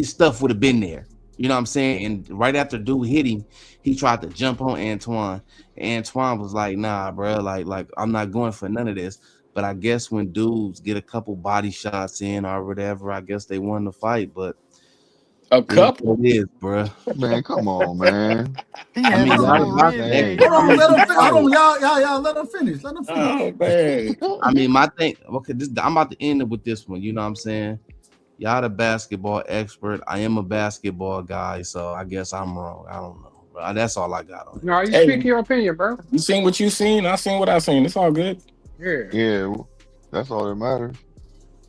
stuff would have been there. You know what I'm saying? And right after dude hit him, he tried to jump on Antoine. Antoine was like, "Nah, bro, like I'm not going for none of this." But I guess when dudes get a couple body shots in or whatever, I guess they won the fight. But A it is couple. what it is, bro. Man, come on, man. He I had mean, his y'all the whole That's box rib insane. cage experts. Hold I'm on, gonna out. let be him. Hold quiet. on, y'all. Let him finish. Let him finish. Oh man. I mean, my thing. Okay, I'm about to end it with this one. You know what I'm saying? Y'all the basketball expert. I am a basketball guy, so I guess I'm wrong. I don't know. But that's all I got on it. No, you speak Hey, your opinion, bro. you seen what you seen? I seen what I seen. It's all good. Yeah. Yeah, that's all that matters.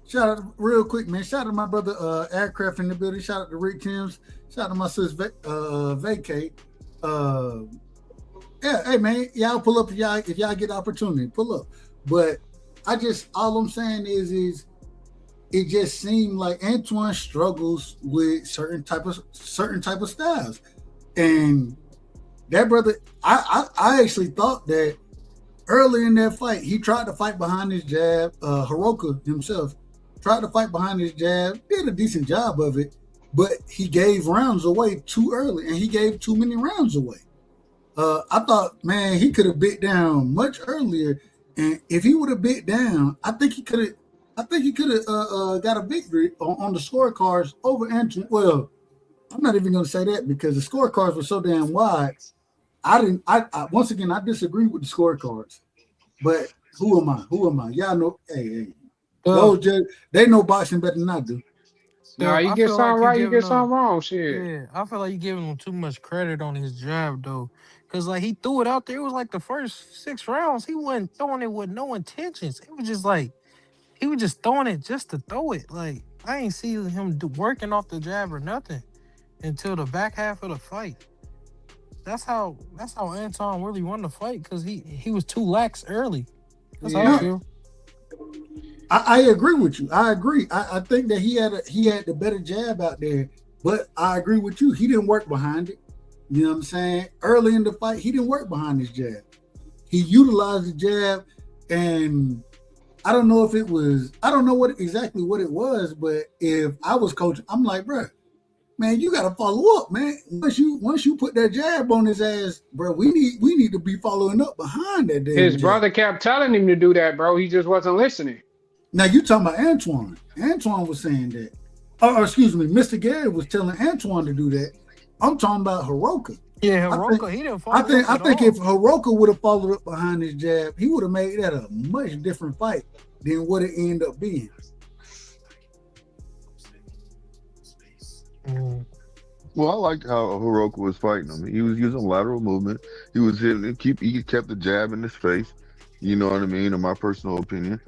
Shout out real quick, man. Shout out to my brother Aircraft in the building. Shout out to Rick Timms. Shout out to my sis Vacate. Yeah, hey man, y'all pull up if y'all get the opportunity, pull up. But all I'm saying is it just seemed like Antoine struggles with certain type of styles. And that brother, I actually thought that early in that fight, he tried to fight behind his jab. Hiroka himself tried to fight behind his jab, did a decent job of it, but he gave rounds away too early, and he gave too many rounds away. I thought, man, he could have bit down much earlier, and if he would have bit down, I think he could have. Got a victory on the scorecards over Antoine. Well, I'm not even going to say that because the scorecards were so damn wide. I once again, I disagree with the scorecards. But who am I? Who am I? Y'all know. Hey, Uh, those judges, they know boxing better than I do. No, you I get feel like something you right, you giving get him. something wrong. Shit. Yeah, I feel like you giving him too much credit on his jab though, because like he threw it out there. It was like the first 6 rounds. He wasn't throwing it with no intentions. It was just like he was just throwing it just to throw it. Like I ain't see him working off the jab or nothing until the back half of the fight. That's how Anton really won the fight because he was too lax early. That's how I No, Yeah. feel. I agree with you. I agree. I think that he had the better jab out there. But I agree with you. He didn't work behind it. You know what I'm saying? Early in the fight, he didn't work behind his jab. He utilized the jab, and I don't know exactly what it was, but if I was coaching, I'm like, bro, man, you got to follow up, man. Once you put that jab on his ass, bro, we need to be following up behind that damn His jab. brother kept telling him to do that, bro. He just wasn't listening. Now you talking about Antoine? Antoine was saying that, or excuse me, Mr. Gary was telling Antoine to do that. I'm talking about Hiroka. Yeah, I think Hiroka, he didn't follow up I at think all. if Hiroka would have followed up behind his jab, he would have made that a much different fight than what it ended up being. Mm. Well, I liked how Hiroka was fighting him. He was using lateral movement. He was hitting, he kept the jab in his face. You know what I mean? In my personal opinion,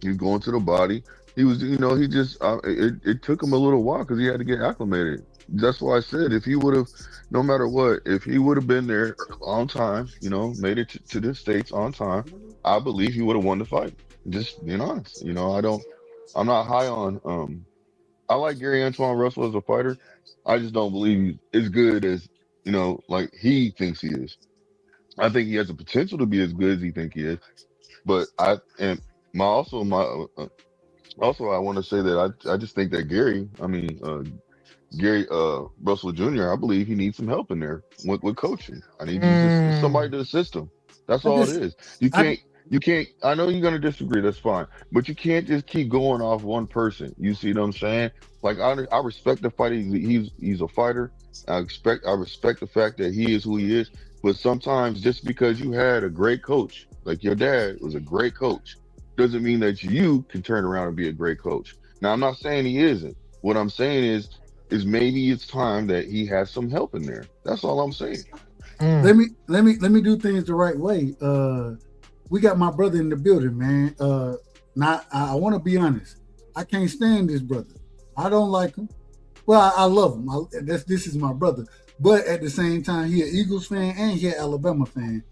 he was going to the body. He was, he just, it took him a little while because he had to get acclimated. That's why I said if he would have, no matter what, if he would have been there on time, made it to the States on time, I believe he would have won the fight. Just being honest. I'm not high on, I like Gary Antoine Russell as a fighter. I just don't believe he's as good as, like he thinks he is. I think he has the potential to be as good as he think he is. But also I want to say that I just think that Gary Russell Jr., I believe he needs some help in there with coaching. I need just somebody Mm. to assist him. That's I all it just, is. You I, can't, I know you're gonna disagree, that's fine. But you can't just keep going off one person. You see what I'm saying? Like I respect the fight. He's a fighter. I respect the fact that he is who he is. But sometimes just because you had a great coach, like your dad was a great coach, doesn't mean that you can turn around and be a great coach. Now I'm not saying he isn't. What I'm saying is maybe it's time that he has some help in there. That's all I'm saying. Mm. let me do things the right way. We got my brother in the building, man. Not I want to be honest. I can't stand this brother. I don't like him. Well, I love him. This is my brother. But at the same time, he an Eagles fan and he an Alabama fan.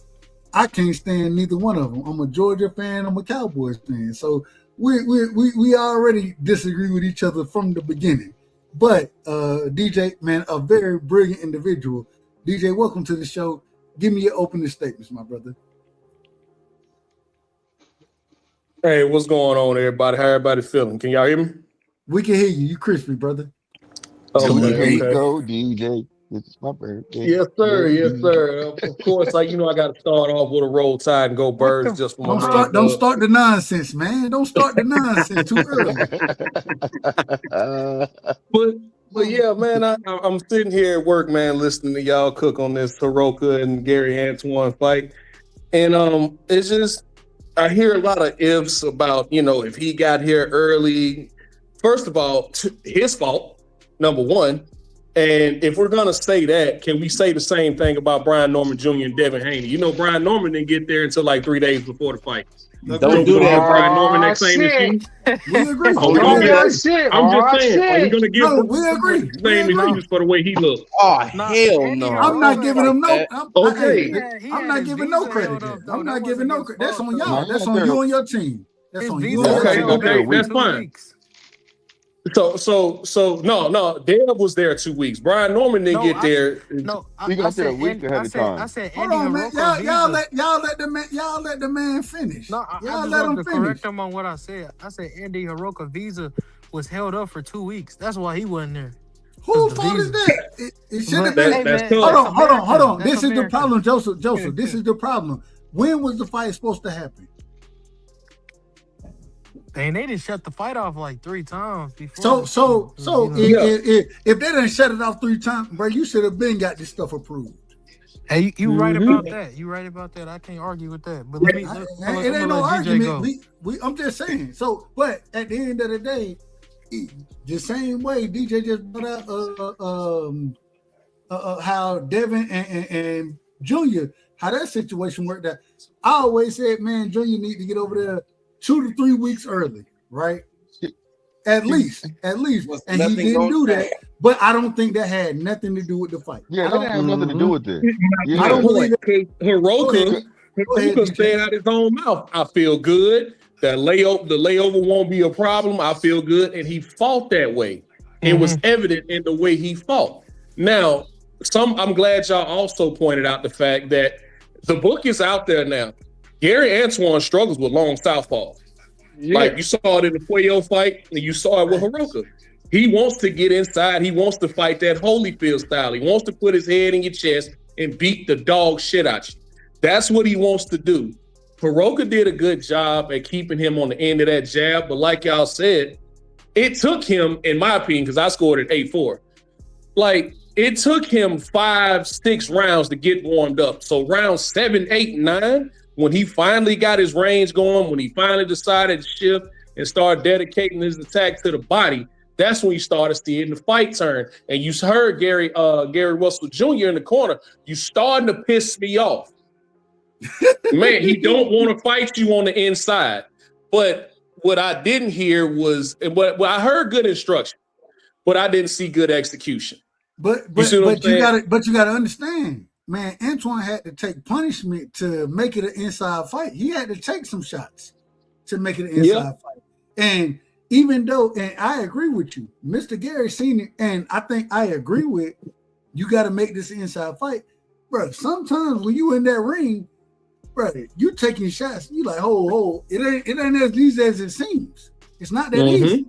I can't stand neither one of them. I'm a Georgia fan. I'm a Cowboys fan. So we already disagree with each other from the beginning. But DJ, man, a very brilliant individual. DJ, welcome to the show. Give me your opening statements, my brother. Hey, what's going on, everybody? How everybody feeling? Can y'all hear me? We can hear you. You crispy, brother. Sweet There you and Okay. go. go, DJ. It's my birthday. Yes, sir. Yo, Yes, DJ. sir. Of course, I got to start off with a roll tide and go What birds the just for my Don't man start. Don't Dub. start the nonsense, man. Don't start the nonsense too early. But but yeah, man, I'm sitting here at work, man, listening to y'all cook on this Soroka and Gary Antoine fight, and it's just I hear a lot of ifs about if he got here early. First of all, his fault, number one. And if we're gonna say that, can we say the same thing about Brian Norman Jr. and Devin Haney? Brian Norman didn't get there until like 3 days before the fight. Don't So do we're gonna that, give Brian bro. Norman Oh that same shit! excuse? We agree. Are we We gonna Oh give? agree. shit! I'm just Oh saying, are we shit! gonna give No, Brian we Norman agree. the We same agree. excuse for the way he looked? Oh Nah, hell Andy no. I'm not Hiroka, giving him no. Okay. he I'm had not his giving no visa credit held there. up though. I'm That not giving wasn't no his credit. That's fault on Nah, though. y'all. he That's got on there. you and your team. That's His on you visa and was your He Okay, got held there team. a okay, back for that's week. 2 fine. weeks. So Deb was there 2 weeks. Brian Norman didn't No, get there. He I got there a said week ahead of I time. said Hold Andy on, man. Hiroka visa. Y'all let the man finish. No, I Y'all just let wanted him to finish. correct him on what I said. I said Andy Hiroka visa was held up for 2 weeks. That's why he wasn't there. Because Whose the fault is visa. that? It should have But been. hey That's man, tough. that's Hold America. on. That's This is the America. problem, Joseph. This is the problem. When was the fight supposed to happen? And they didn't shut the fight off like 3 times before So, this shit. so, so Yeah. if they didn't shut it off 3 times, bro, you should have been got this stuff approved. Hey, you right Mm-hmm. about that. You right about that. I can't argue with that. But let me. I'm It gonna ain't no let GJ argument. go. I'm just saying. So, but at the end of the day, the same way DJ just brought out how Devin and Junior, how that situation worked out. I always said, man, Junior need to get over there 2 to 3 weeks early, right? At least, Was and he nothing didn't gonna do that. change. But I don't think that had nothing to do with the fight. Yeah, I that didn't don't. have nothing to do with it. My I don't Yeah. believe point, that. because Go ahead. Go ahead, Hiroka DJ. said out his own mouth, I feel good. The layover won't be a problem. I feel good. And he fought that way. It was evident in the way he fought. Now, I'm glad y'all also pointed out the fact that the book is out there now. Gary Antoine struggles with long southpaws. Yeah. Like you saw it in the Puello fight, and you saw it with Hiroka. He wants to get inside. He wants to fight that Holyfield style. He wants to put his head in your chest and beat the dog shit out you. That's what he wants to do. Hiroka did a good job at keeping him on the end of that jab, but like y'all said, it took him, in my opinion, because I scored at 8-4. Like it took him 5-6 rounds to get warmed up. So round 7, 8, 9, when he finally got his range going, when he finally decided to shift and start dedicating his attack to the body, that's when you started seeing the fight turn. And you heard Gary Russell Jr. in the corner, you starting to piss me off. Man, he don't want to fight you on the inside. But what I didn't hear was, well, I heard good instruction, but I didn't see good execution. But you gotta understand, man. Antoine had to take punishment to make it an inside fight. He had to take some shots to make it an inside fight. And even though, and I agree with you, Mr. Gary seen it, and I think I agree with you. Got to make this inside fight, bro. Sometimes when you in that ring, bro, you taking shots. You like, it ain't as easy as it seems. It's not that easy.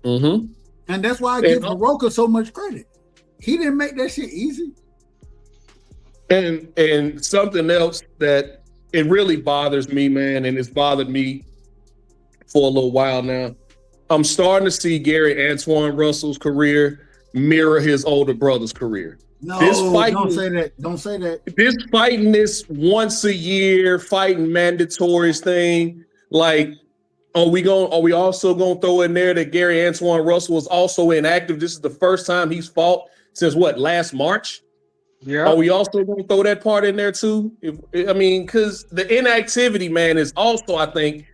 Mm-hmm. And that's why I give Hiroka so much credit. He didn't make that shit easy. And something else that it really bothers me, man, and it's bothered me for a little while now. I'm starting to see Gary Antoine Russell's career mirror his older brother's career. No, don't say that. Don't say that. This fighting this once a year, fighting mandatories thing, like, are we also gonna throw in there that Gary Antoine Russell was also inactive? This is the first time he's fought since last March? Yeah. Are we also gonna throw that part in there too? Because the inactivity, man, is also, I think,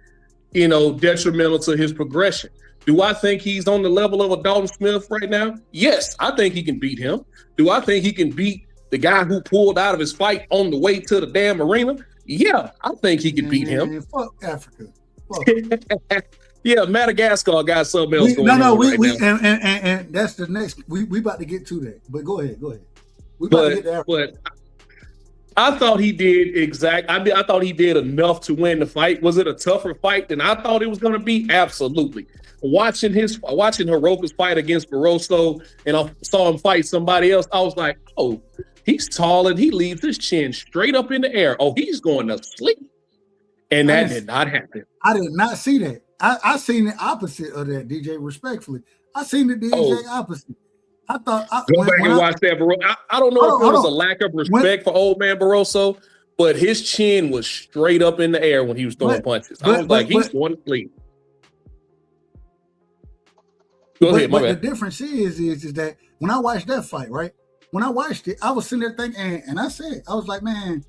detrimental to his progression. Do I think he's on the level of a Dalton Smith right now? Yes, I think he can beat him. Do I think he can beat the guy who pulled out of his fight on the way to the damn arena? Yeah, I think he can beat him. Fuck Africa. Yeah, Madagascar got something else going on right now. And that's the next. We about to get to that. But go ahead. We about to get to Africa. I thought he did I thought he did enough to win the fight. Was it a tougher fight than I thought it was going to be? Absolutely. Watching Hiroka's fight against Barroso, and I saw him fight somebody else, I was like, oh, he's tall and he leaves his chin straight up in the air. Oh, he's going to sleep. And that did not happen. I did not see that. I seen the opposite of that, DJ, respectfully. I seen the exact opposite. I thought go back and watch that. I don't know if it was a lack of respect for old man Barroso, but his chin was straight up in the air when he was throwing punches. I was like, he's going to sleep. Go ahead, my bad. The difference is that when I watched that fight, right? When I watched it, I was sitting there thinking, and I said, I was like, man,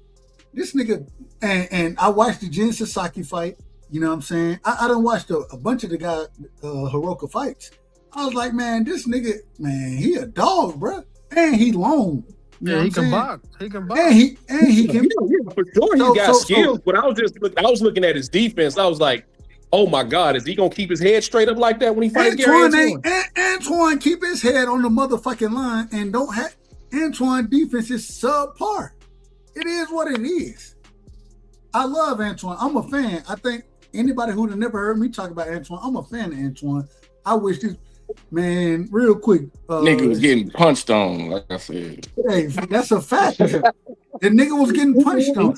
this nigga, and I watched the Jin Sasaki fight. You know what I'm saying? I done watched a bunch of the guy Hiroka fights. I was like, man, this nigga, man, he a dog, bro, and he long. Yeah, he can box. He can box. And he can. Yeah, for sure, he got skills. But I was looking at his defense. I was like, oh my God, is he gonna keep his head straight up like that when he fights Gary Antoine? Antoine keep his head on the motherfucking line and don't have Antoine defense is subpar. It is what it is. I love Antoine. I'm a fan. I think anybody who'd have never heard me talk about Antoine, I'm a fan of Antoine. I wish this man, real quick. Nigga was getting punched on, like I said. Hey, that's a fact. The nigga was getting punched on.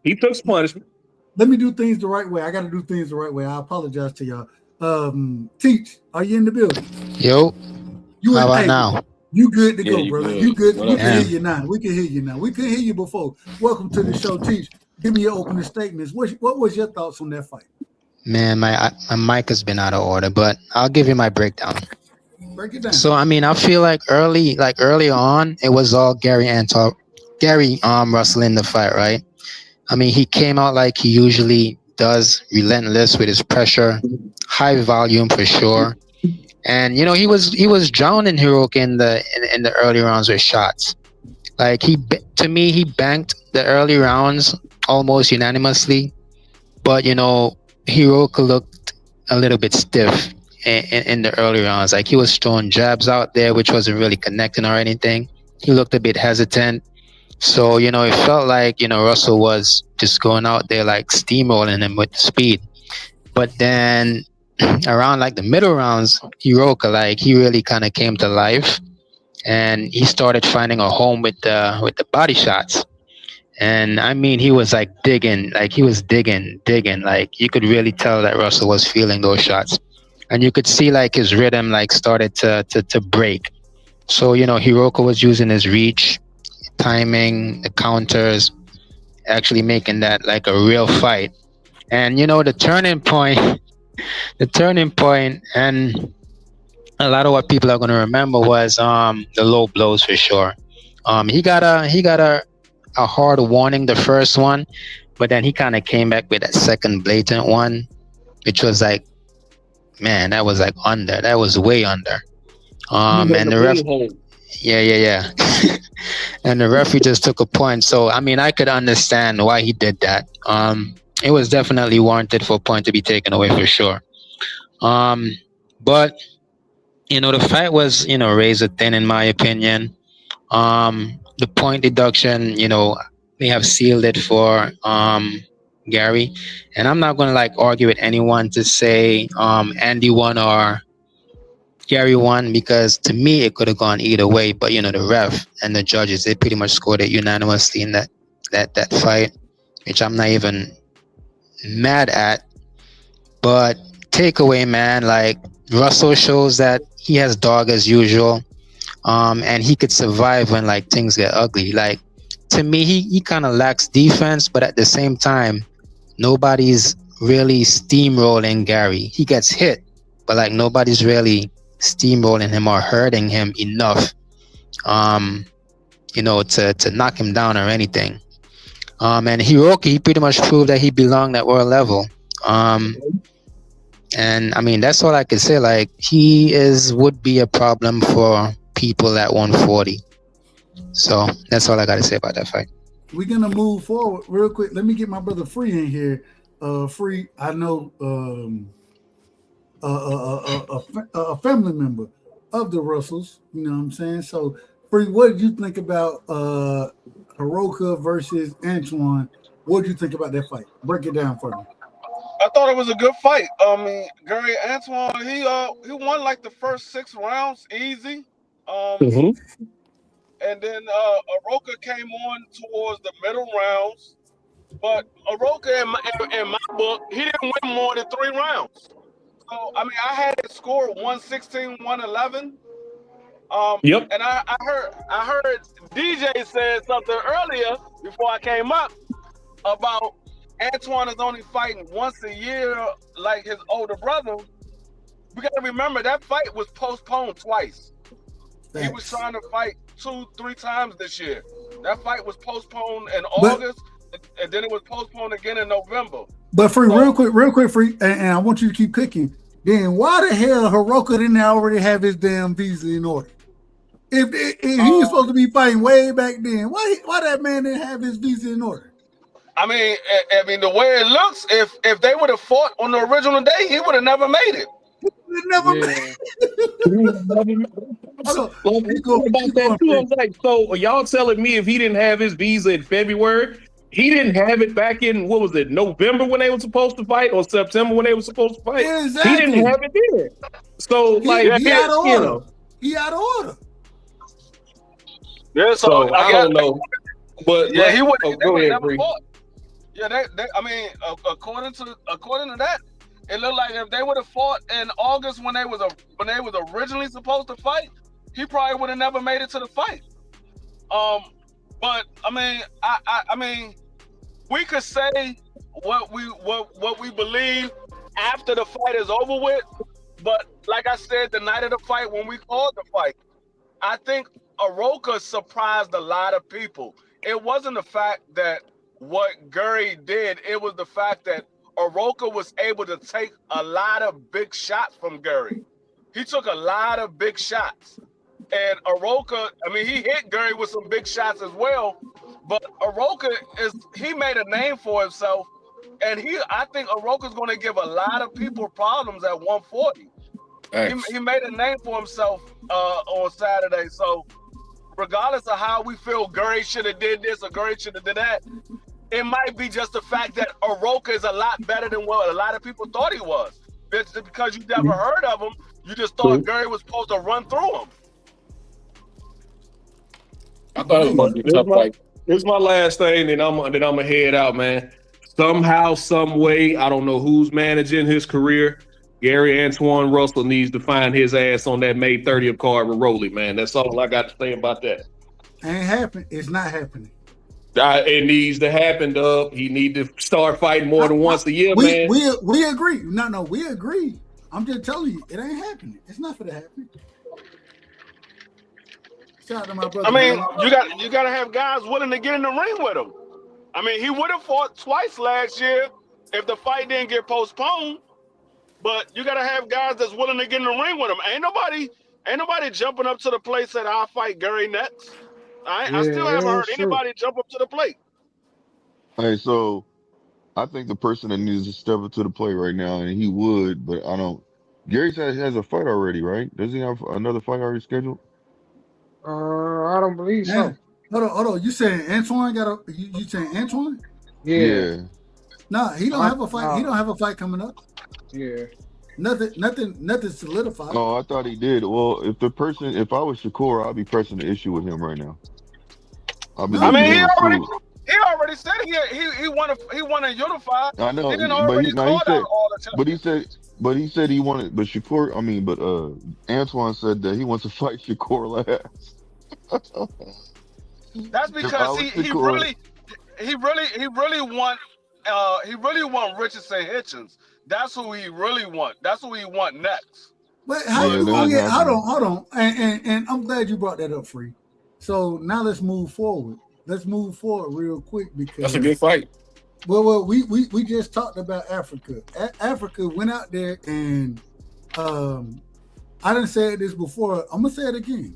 He took some punishment. Let me do things the right way. I got to do things the right way. I apologize to y'all. Teach, are you in the building? Yo. How about now? You good to go, brother. Good. You good. We can hear you now. We can hear you now. We couldn't hear you before. Welcome to the show, Teach. Give me your opening statements. What was your thoughts on that fight? Man, my mic has been out of order, but I'll give you my breakdown. Break it down. So I mean, I feel like early on, it was all Gary Russell in the fight, right? I mean, he came out like he usually does, relentless with his pressure, high volume for sure. And you know, he was drowning Hiroka in the early rounds with shots. Like to me, he banked the early rounds almost unanimously, but you know, Hiroka looked a little bit stiff in the early rounds. Like he was throwing jabs out there, which wasn't really connecting or anything. He looked a bit hesitant. So, you know, it felt like, you know, Russell was just going out there like steamrolling him with speed. But then around like the middle rounds, Hiroka, like he really kind of came to life and he started finding a home with the body shots. And I mean, he was like digging, like you could really tell that Russell was feeling those shots. And you could see like his rhythm like started to break. So, you know, Hiroka was using his reach, timing, the counters, actually making that like a real fight. And you know, the turning point, and a lot of what people are going to remember was the low blows for sure. He got a hard warning the first one, but then he kind of came back with that second blatant one, which was like, man, that was like under, that was way under. And the ref, yeah. And the referee just took a point. So I mean, I could understand why he did that. It was definitely warranted for a point to be taken away for sure. But you know, the fight was, you know, razor thin in my opinion. The point deduction, you know, they have sealed it for Gary, and I'm not gonna like argue with anyone to say Andy won or Gary won, because to me it could have gone either way. But you know, the ref and the judges, they pretty much scored it unanimously in that fight, which I'm not even mad at. But takeaway, man, like Russell shows that he has dog as usual, and he could survive when like things get ugly. Like to me, he kind of lacks defense, but at the same time, nobody's really steamrolling Gary. He gets hit, but like nobody's really steamrolling him or hurting him enough, you know, to knock him down or anything. And Hiroki, he pretty much proved that he belonged at world level. And I mean, that's all I could say. Like would be a problem for people at 140. So that's all I got to say about that fight. We're gonna move forward real quick. Let me get my brother Free in here. Free, I know a family member of the Russells. You know what I'm saying? So, Free, what did you think about Hiroka versus Antoine. What do you think about that fight? Break it down for me. I thought it was a good fight. I mean, Gary Antoine, he won like the first 6 rounds easy. Mm-hmm. And then Aroka came on towards the middle rounds. But Aroka, in my book, he didn't win more than 3 rounds. So, I mean, I had it scored 116, 111. Yep. And I heard DJ said something earlier before I came up about Antoine is only fighting once a year like his older brother. We got to remember that fight was postponed twice. He was trying to fight 2-3 times this year. That fight was postponed in August, and then it was postponed again in November. But Free, real quick, Free, and I want you to keep cooking. Then why the hell Hiroka didn't already have his damn visa in order? If he was supposed to be fighting way back then, why that man didn't have his visa in order? I mean, the way it looks, if they would have fought on the original day, he would have never made it. Never made it. So y'all telling me if he didn't have his visa in February, he didn't have it back in, what was it, November when they were supposed to fight, or September when they were supposed to fight? Exactly. He didn't have it then. So he out of order. He out of order. Yeah, so I don't know. But yeah, he would. Go ahead, never fought. Yeah, I mean, according to that, it looked like if they would have fought in August when they was originally supposed to fight, he probably would have never made it to the fight. But I mean, I mean, we could say what we believe after the fight is over with. But like I said, the night of the fight when we called the fight, I think Aroka surprised a lot of people. It wasn't the fact that what Gary did, it was the fact that Aroka was able to take a lot of big shots from Gary. He took a lot of big shots. And Aroka, I mean, he hit Gary with some big shots as well. But Aroka he made a name for himself. And I think Aroka's going to give a lot of people problems at 140. He made a name for himself on Saturday. So regardless of how we feel Gary should have did this or Gary should have did that, it might be just the fact that Aroka is a lot better than what a lot of people thought he was. It's because you never heard of him, you just thought Gary was supposed to run through him. I thought it was a tough fight. This is my last thing, then I'm gonna head out, man. Somehow, some way, I don't know who's managing his career. Gary Antoine Russell needs to find his ass on that May 30th card with Rolly, man. That's all I got to say about that. Ain't happening. It's not happening. It needs to happen, Dub. He need to start fighting more than once a year, man. We agree. No, we agree. I'm just telling you, it ain't happening. It's not for to happen. Shout out to my brother. I mean, you got to have guys willing to get in the ring with him. I mean, he would have fought twice last year if the fight didn't get postponed. But you got to have guys that's willing to get in the ring with him. Ain't nobody jumping up to the plate said, I'll fight Gary next. I still haven't heard anybody jump up to the plate. Hey, so I think the person that needs to step up to the plate right now, and he would, but I don't. Gary has a fight already, right? Does he have another fight already scheduled? I don't believe so. Hold on. You saying Antoine got a? You saying Antoine? Yeah. No, he don't have a fight. He don't have a fight coming up. Yeah. Nothing solidified. Oh, I thought he did. Well, if I was Shakur, I'd be pressing the issue with him right now. I mean, he already said he want to unify. I know, he said he wanted. But Shakur, Antoine said that he wants to fight Shakur last. That's because he really want Richardson Hitchens. That's who he really want. That's who he want next. But hold on. And I'm glad you brought that up, Free. So now let's move forward. Let's move forward real quick because that's a good fight. Well, we just talked about Africa. Africa went out there and I done said this before. I'm gonna say it again.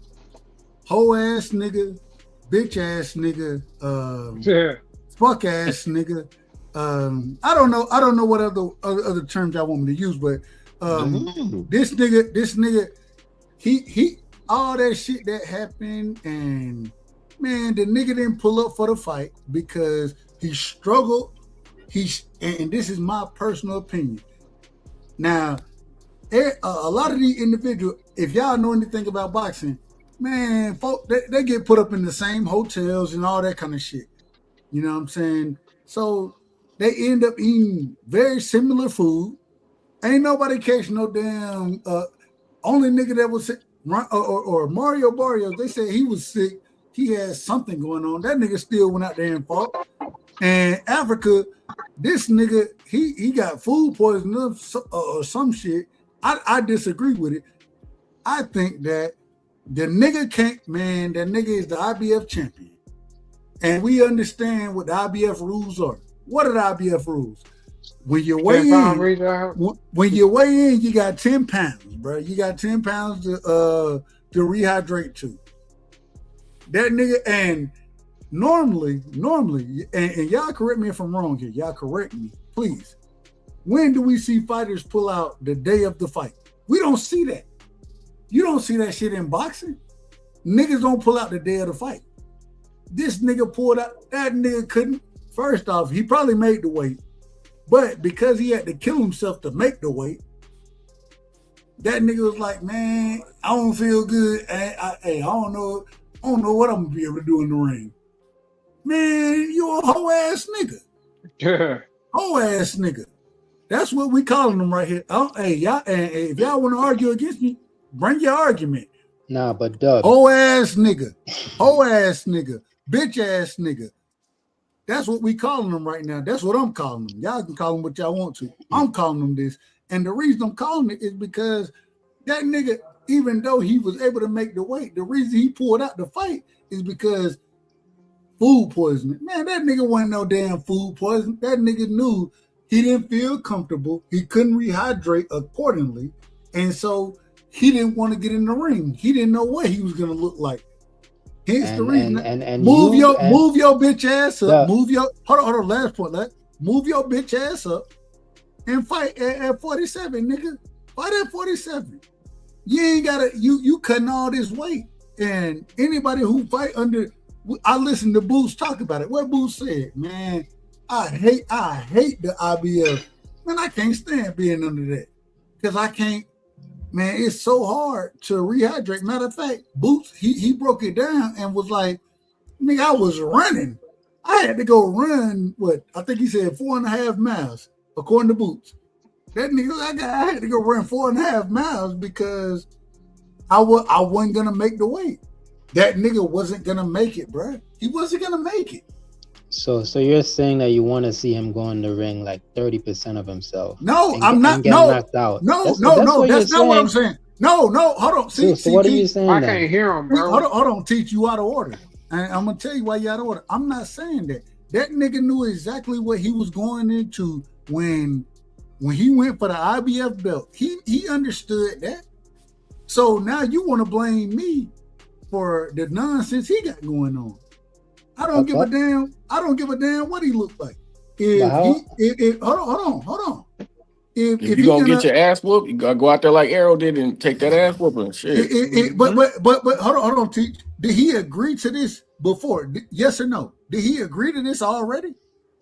Hoe ass nigga, bitch ass nigga, fuck ass nigga. I don't know what other terms y'all want me to use, but this nigga, he all that shit that happened and Man, the nigga didn't pull up for the fight because he struggled. And this is my personal opinion. Now, a lot of these individuals, if y'all know anything about boxing, man, folk, they get put up in the same hotels and all that kind of shit. You know what I'm saying? So they end up eating very similar food. Ain't nobody catch no damn. Only nigga that was sick, or Mario Barrios, they said he was sick. He had something going on. That nigga still went out there and fought. And Africa, this nigga, he got food poisoning or some shit. I disagree with it. I think that the nigga can't, man, that nigga is the IBF champion. And we understand what the IBF rules are. What are the IBF rules? When you weigh in, you got 10 pounds, bro. You got 10 pounds to rehydrate to. That nigga, and normally, and y'all correct me if I'm wrong here. Y'all correct me, please. When do we see fighters pull out the day of the fight? We don't see that. You don't see that shit in boxing. Niggas don't pull out the day of the fight. This nigga pulled out. That nigga couldn't. First off, he probably made the weight. But because he had to kill himself to make the weight, that nigga was like, man, I don't feel good. I don't know what I'm gonna be able to do in the ring. Man, you a whole ass nigga. Yeah. Whole ass nigga. That's what we calling them right here. Y'all, and if y'all want to argue against me, bring your argument. Nah, but Doug. Whole ass nigga. Whole ass nigga. Bitch ass nigga. That's what we calling them right now. That's what I'm calling them. Y'all can call them what y'all want to. I'm calling them this. And the reason I'm calling it is because that nigga, even though he was able to make the weight, the reason he pulled out the fight is because food poisoning. Man, that nigga wasn't no damn food poisoning. That nigga knew he didn't feel comfortable. He couldn't rehydrate accordingly. And so he didn't want to get in the ring. He didn't know what he was going to look like. Hence the reason. Move your bitch ass up. Hold on. Last point. Move your bitch ass up and fight at 47, nigga. Fight at 47. You ain't gotta. You cutting all this weight. And anybody who fight under, I listened to Boots talk about it. What Boots said, man, I hate the IBF. Man, I can't stand being under that because I can't. Man, it's so hard to rehydrate. Matter of fact, Boots, he broke it down and was like, nigga, I was running. I had to go run, I think he said 4.5 miles, according to Boots. That nigga, I had to go run 4.5 miles because I wasn't going to make the weight. That nigga wasn't going to make it, bro. He wasn't going to make it. So you're saying that you want to see him go in the ring like 30% of himself? No, I'm not. No, knocked out. That's not what I'm saying. No, hold on. See, what are you saying? I can't hear him, bro. Hold on. Teach you out of order. And I'm gonna tell you why you out of order. I'm not saying that. That nigga knew exactly what he was going into when he went for the IBF belt. He understood that. So now you want to blame me for the nonsense he got going on. I don't give a damn. I don't give a damn what he looked like. Hold on. If you gonna get your ass whooped, you gotta go out there like Arrow did and take that ass whooping. Shit. But hold on, Teach. Did he agree to this before? Yes or no? Did he agree to this already?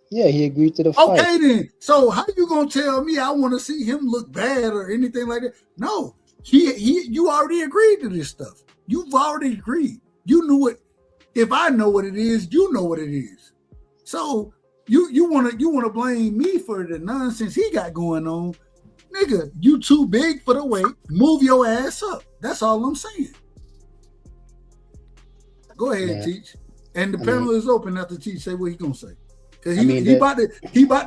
Yeah, he agreed to the fight. Okay, then. So how you gonna tell me I want to see him look bad or anything like that? No, you already agreed to this stuff. You've already agreed. You knew it. If I know what it is, you know what it is. So you wanna blame me for the nonsense he got going on. Nigga, you too big for the weight. Move your ass up. That's all I'm saying. Go ahead, Teach. And the panel is open after Teach say what he gonna say. Cause he about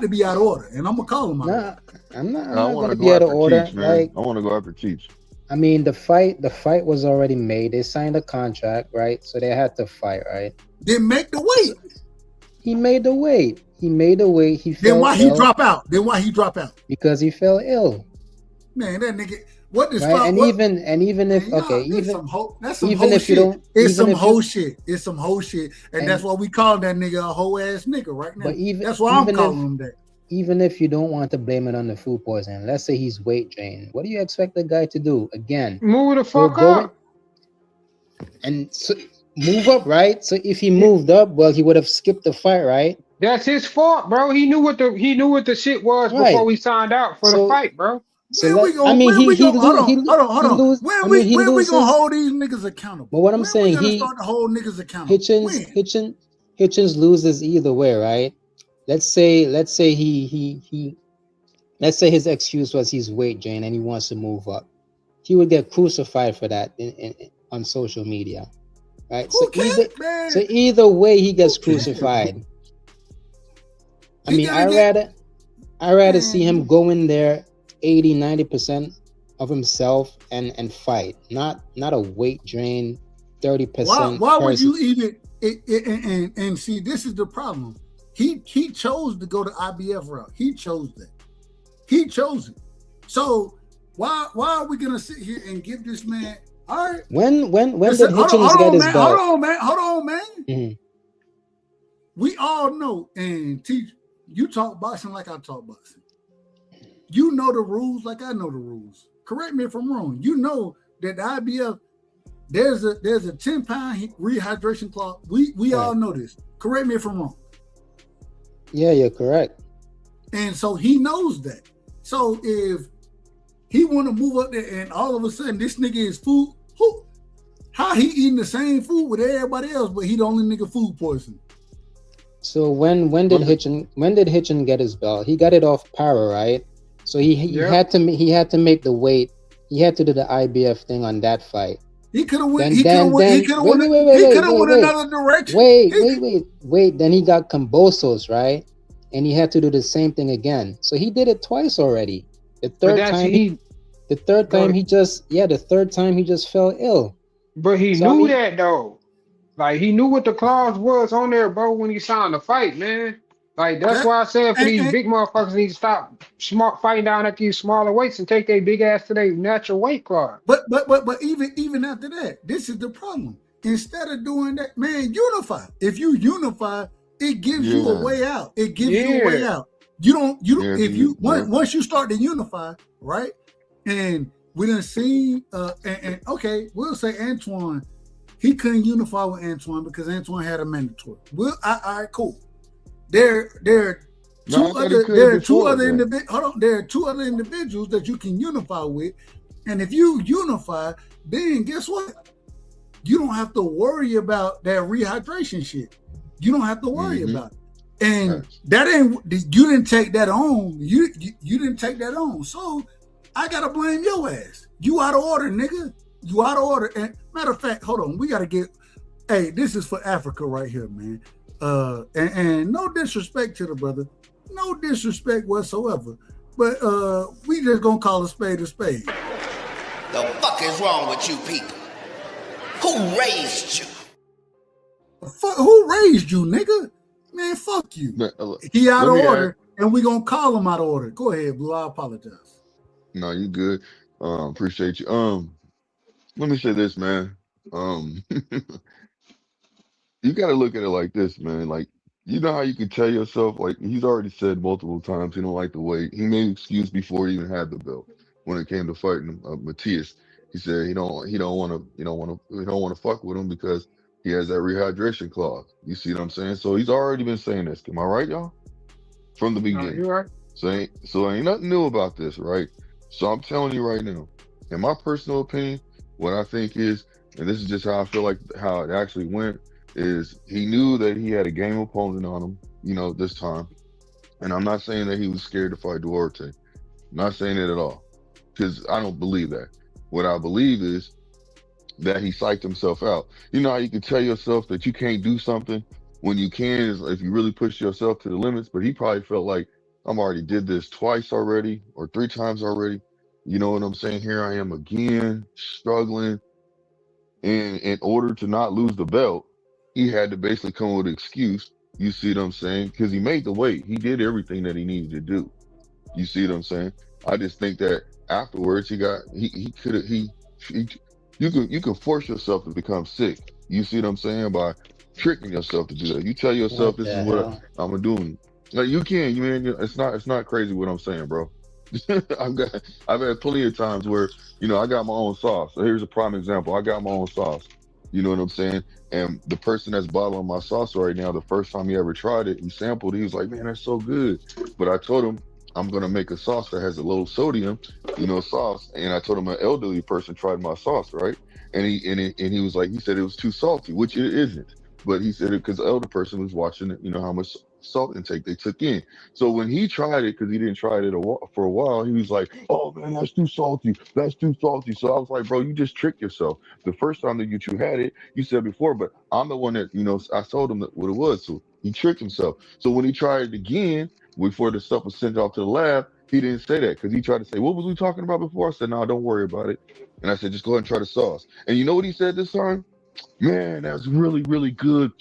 to be out of order, and I'm gonna call him out. I'm not gonna be out of order. Teach, man. I want to go after Teach. I mean, the fight was already made. They signed a contract, right? So they had to fight, right? Then make the weight. He made the weight. He fell Then why ill. he drop out? Because he fell ill. Man, that nigga. What this? Right? Even if It's some whole shit. It's some whole shit, and that's why we call that nigga a whole ass nigga right now. That's why I'm calling him that. Even if you don't want to blame it on the food poisoning, let's say he's weight drained. What do you expect the guy to do? Again, move the fuck up. And so move up, right? So if he moved up, well, he would have skipped the fight, right? That's his fault, bro. He knew what the shit was before Right. we signed out for the So fight, bro. so I mean, when we gonna hold on, hold he on. lose. I mean, he When we gonna loses. hold these niggas accountable? But what I'm When we saying, gonna start to hold niggas accountable? Hitchens When? Hitchens Hitchens loses either way, right? Let's say let's say his excuse was he's weight gain and he wants to move up. He would get crucified for that on social media, right? Who cares, man? So either way, he gets crucified. I mean, I rather see him go in there 80-90% of himself and fight, not a weight drain 30%. Why would you even and see, this is the problem. He chose to go the IBF route. He chose that. He chose it. So why are we gonna sit here and give this man? All right. When did Hitchens get his belt? Hold on, man. Mm-hmm. We all know, and teach you talk boxing like I talk boxing. You know the rules like I know the rules. Correct me if I'm wrong. You know that the IBF there's a 10-pound rehydration clause. We right. All know this. Correct me if I'm wrong. Yeah, you're correct. And so he knows that. So if he want to move up there and all of a sudden this nigga is food, how he eating the same food with everybody else, but he the only nigga food poison? So when did Hitchen get his belt? He got it off Para, right? So he had to make the weight. He had to do the IBF thing on that fight. He could have went. He could have went. He could have went another direction. Wait. Then he got Cambosos, right? And he had to do the same thing again. So he did it twice already. The third time he just fell ill. But he knew that though. Like he knew what the clause was on there, bro, when he signed the fight, man. Like that's why I said for these big motherfuckers need to stop fighting down at these smaller weights and take their big ass to their natural weight class. But even after that, this is the problem. Instead of doing that, man, unify. If you unify, it gives you a way out. It gives you a way out. Once you start to unify, right? And we done seen and okay, we'll say Antoine, he couldn't unify with Antoine because Antoine had a mandatory. All right, cool. There are two other individuals that you can unify with, and if you unify, then guess what? You don't have to worry about that rehydration shit. You don't have to worry about it, and that ain't you didn't take that on. You didn't take that on, so I gotta blame your ass. You out of order, nigga. You out of order. And matter of fact, hold on, we gotta get. Hey, this is for Africa right here, man. And no disrespect to the brother, no disrespect whatsoever, but we just gonna call a spade a spade. The fuck is wrong with you people? Who raised you? Who raised you, nigga? Man, fuck you. He out of order, and we gonna call him out of order. Go ahead, Blue. I apologize. No, you good. Appreciate you. Let me say this, man. You got to look at it like this, man. Like, you know how you can tell yourself, like he's already said multiple times, he don't like the weight. He made an excuse before he even had the belt when it came to fighting Matias. He said he don't want to fuck with him because he has that rehydration clause. You see what I'm saying? So he's already been saying this. Am I right, y'all? From the beginning. You're right. So ain't nothing new about this, right? So I'm telling you right now, in my personal opinion, what I think is, and this is just how I feel like how it actually went, is he knew that he had a game opponent on him, this time. And I'm not saying that he was scared to fight Duarte. I'm not saying it at all, because I don't believe that. What I believe is that he psyched himself out. You know how you can tell yourself that you can't do something when you can is if you really push yourself to the limits, but he probably felt like, I'm already did this twice already or 3 times already. You know what I'm saying? Here I am again, struggling. And in order to not lose the belt, he had to basically come with an excuse. You see what I'm saying? Because he made the weight. He did everything that he needed to do. You see what I'm saying? I just think that afterwards you can force yourself to become sick. You see what I'm saying? By tricking yourself to do that. You tell yourself this is what I'm gonna do. Like it's not crazy what I'm saying, bro. I've had plenty of times where, I got my own sauce. So here's a prime example. I got my own sauce. You know what I'm saying? And the person that's bottling my sauce right now, the first time he ever tried it, he sampled it. He was like, "Man, that's so good." But I told him I'm gonna make a sauce that has a low sodium, sauce. And I told him an elderly person tried my sauce, right? And he was like, he said it was too salty, which it isn't. But he said it because the elder person was watching it, how much salt intake they took in. So when he tried it, because he didn't try it for a while, he was like, "Oh man, that's too salty. That's too salty." So I was like, "Bro, you just tricked yourself. The first time that you had it, you said before, but I'm the one that, I told him what it was." So he tricked himself. So when he tried it again, before the stuff was sent off to the lab, he didn't say that because he tried to say, "What was we talking about before?" I said, "No, don't worry about it." And I said, "Just go ahead and try the sauce." And you know what he said this time? "Man, that's really, really good."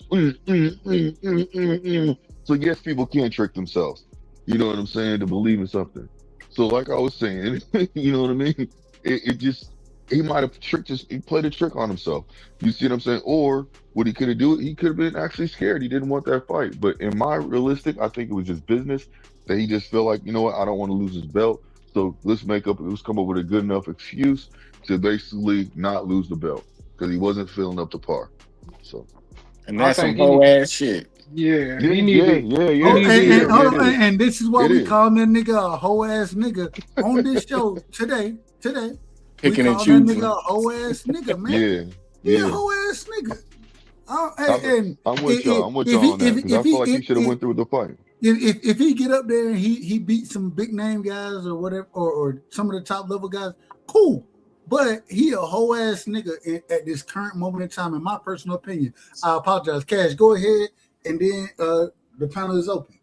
So yes, people can trick themselves. You know what I'm saying? To believe in something. So like I was saying, you know what I mean? It just he might have he played a trick on himself. You see what I'm saying? Or what he could have do? He could have been actually scared. He didn't want that fight. But in my realistic, I think it was just business that he just felt like, you know what? I don't want to lose his belt. So let's come up with a good enough excuse to basically not lose the belt because he wasn't feeling up to par. So, And I that's some think he whole need. ass shit. Yeah, yeah, he yeah, needed. yeah, He Oh, yeah, needed yeah, to. yeah. hold It on, is. and this is why It we is. call that nigga a hoe ass nigga on this show today. Today, we Picking and call that nigga choosing. a hoe ass nigga, man. Yeah, He a yeah. hoe ass nigga. I'm, And I'm with y'all. I'm with y'all on that because I feel like he should have went through with the fight. if he get up there and he beat some big name guys or whatever or some of the top level guys, cool. But he a whole ass nigga at this current moment in time, in my personal opinion. I apologize. Cash, go ahead, and then the panel is open.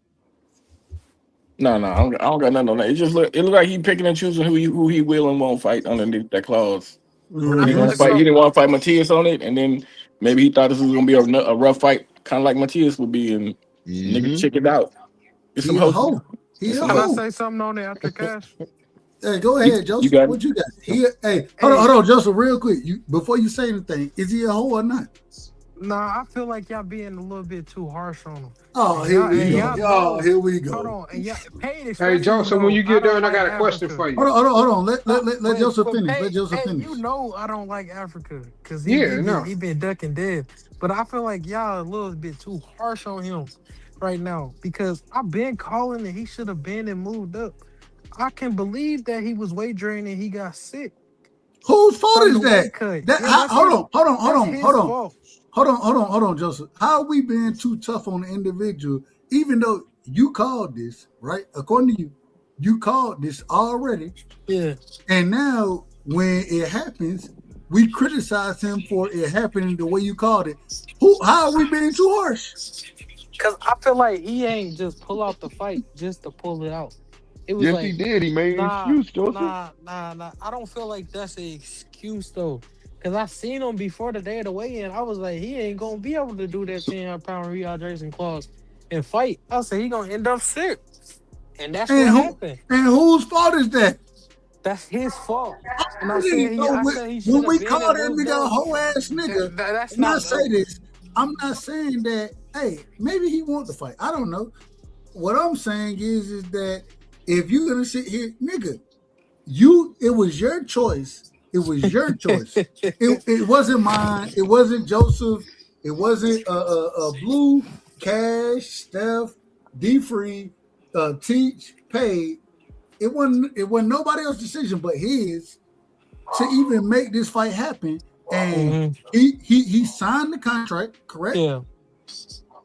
No, I don't got nothing on that. It look like he picking and choosing who he will and won't fight underneath that clause. But I He didn't think want the to fight. He girl. didn't want to fight Matias on it, and then maybe he thought this was gonna be a rough fight, kind of like Matias would be, and nigga Mm-hmm. check it out. It's some He a hoes. hoe. He It's a some Can I hoes. hoe. say something on it after Cash? Hey, go You, ahead, you Joseph. got it. What you got? Hey, Hey, hold on, Joseph, real quick. Before you say anything, is he a hoe or not? nah, I feel like y'all being a little bit too harsh on him. Oh, And here y'all, we and go. y'all Oh, know. here we Hold go. on, and y'all, Paid Hey, especially Joseph, when know you I get don't done, I like got a question Africa. for you. Hold on. Let But Joseph finish. Let Pay, Joseph you finish. know I don't like Africa because Yeah, no. he been ducking dead. But I feel like y'all a little bit too harsh on him right now because I've been calling and he should have been and moved up. I can believe that he was wagering and he got sick Whose fault from is the weight that? cut. Yeah, that's Hold his. on, hold on, hold That's on, hold his on, fault. hold on, Joseph. How are we being too tough on the individual, even though you called this, right? According to you, you called this already, Yeah, and now when it happens, we criticize him for it happening the way you called it. How are we being too harsh? because I feel like he ain't just pull out the fight just to pull it out. It was Yes, he like, did. He made an nah, excuse, Joseph. nah. I don't feel like that's an excuse though. Cause I seen him before the day of the weigh-in. I was like, he ain't gonna be able to do that So, 10-pound rehydration clause and fight. I said he gonna end up sick. And that's And what who happened. and whose fault is that? That's his fault. And So I said he should when have we been call and that moved nigga a up. whole ass nigga, That's and I not say this, I'm not saying that, hey, maybe he want to fight. I don't know. What I'm saying is that if you're gonna sit here, nigga, it was your choice. It was your choice. It wasn't mine. It wasn't Joseph. It wasn't Blue, Cash, Steph, D Free, Teach, Pay. It wasn't nobody else's decision but his to even make this fight happen. And hmm he signed the contract, correct? Yeah.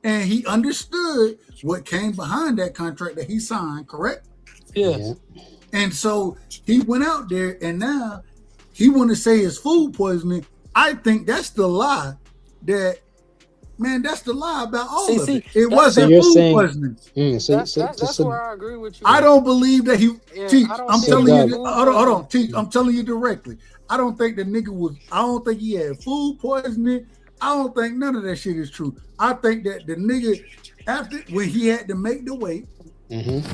And he understood what came behind that contract that he signed, correct? Yeah. Yeah. And so he went out there, and now he want to say it's food poisoning. I think that's the lie. That's the lie about all of See, it. It So wasn't you're food saying, poisoning. that's where I agree with you I at. don't believe that he Yeah, Teach. I don't I'm so think telling it's Doug, you. food Hold poisoning. on, Teach. I'm telling you directly. I don't think the nigga was. I don't think he had food poisoning. I don't think none of that shit is true. I think that the nigga, after when he had to make the weight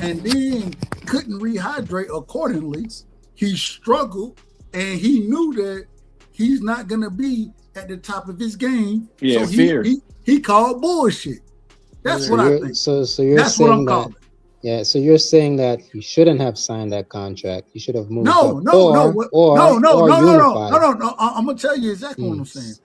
and then couldn't rehydrate accordingly, he struggled and he knew that he's not gonna be at the top of his game. Yeah, So fear. he called bullshit. That's so what I you're think. so you're That's what I'm saying that, calling. yeah, so you're saying that he shouldn't have signed that contract. He should have moved No, up no, no, or no, no, no, no, no, no, unified. no, no, no. I'm gonna tell you exactly what Mm. I'm saying.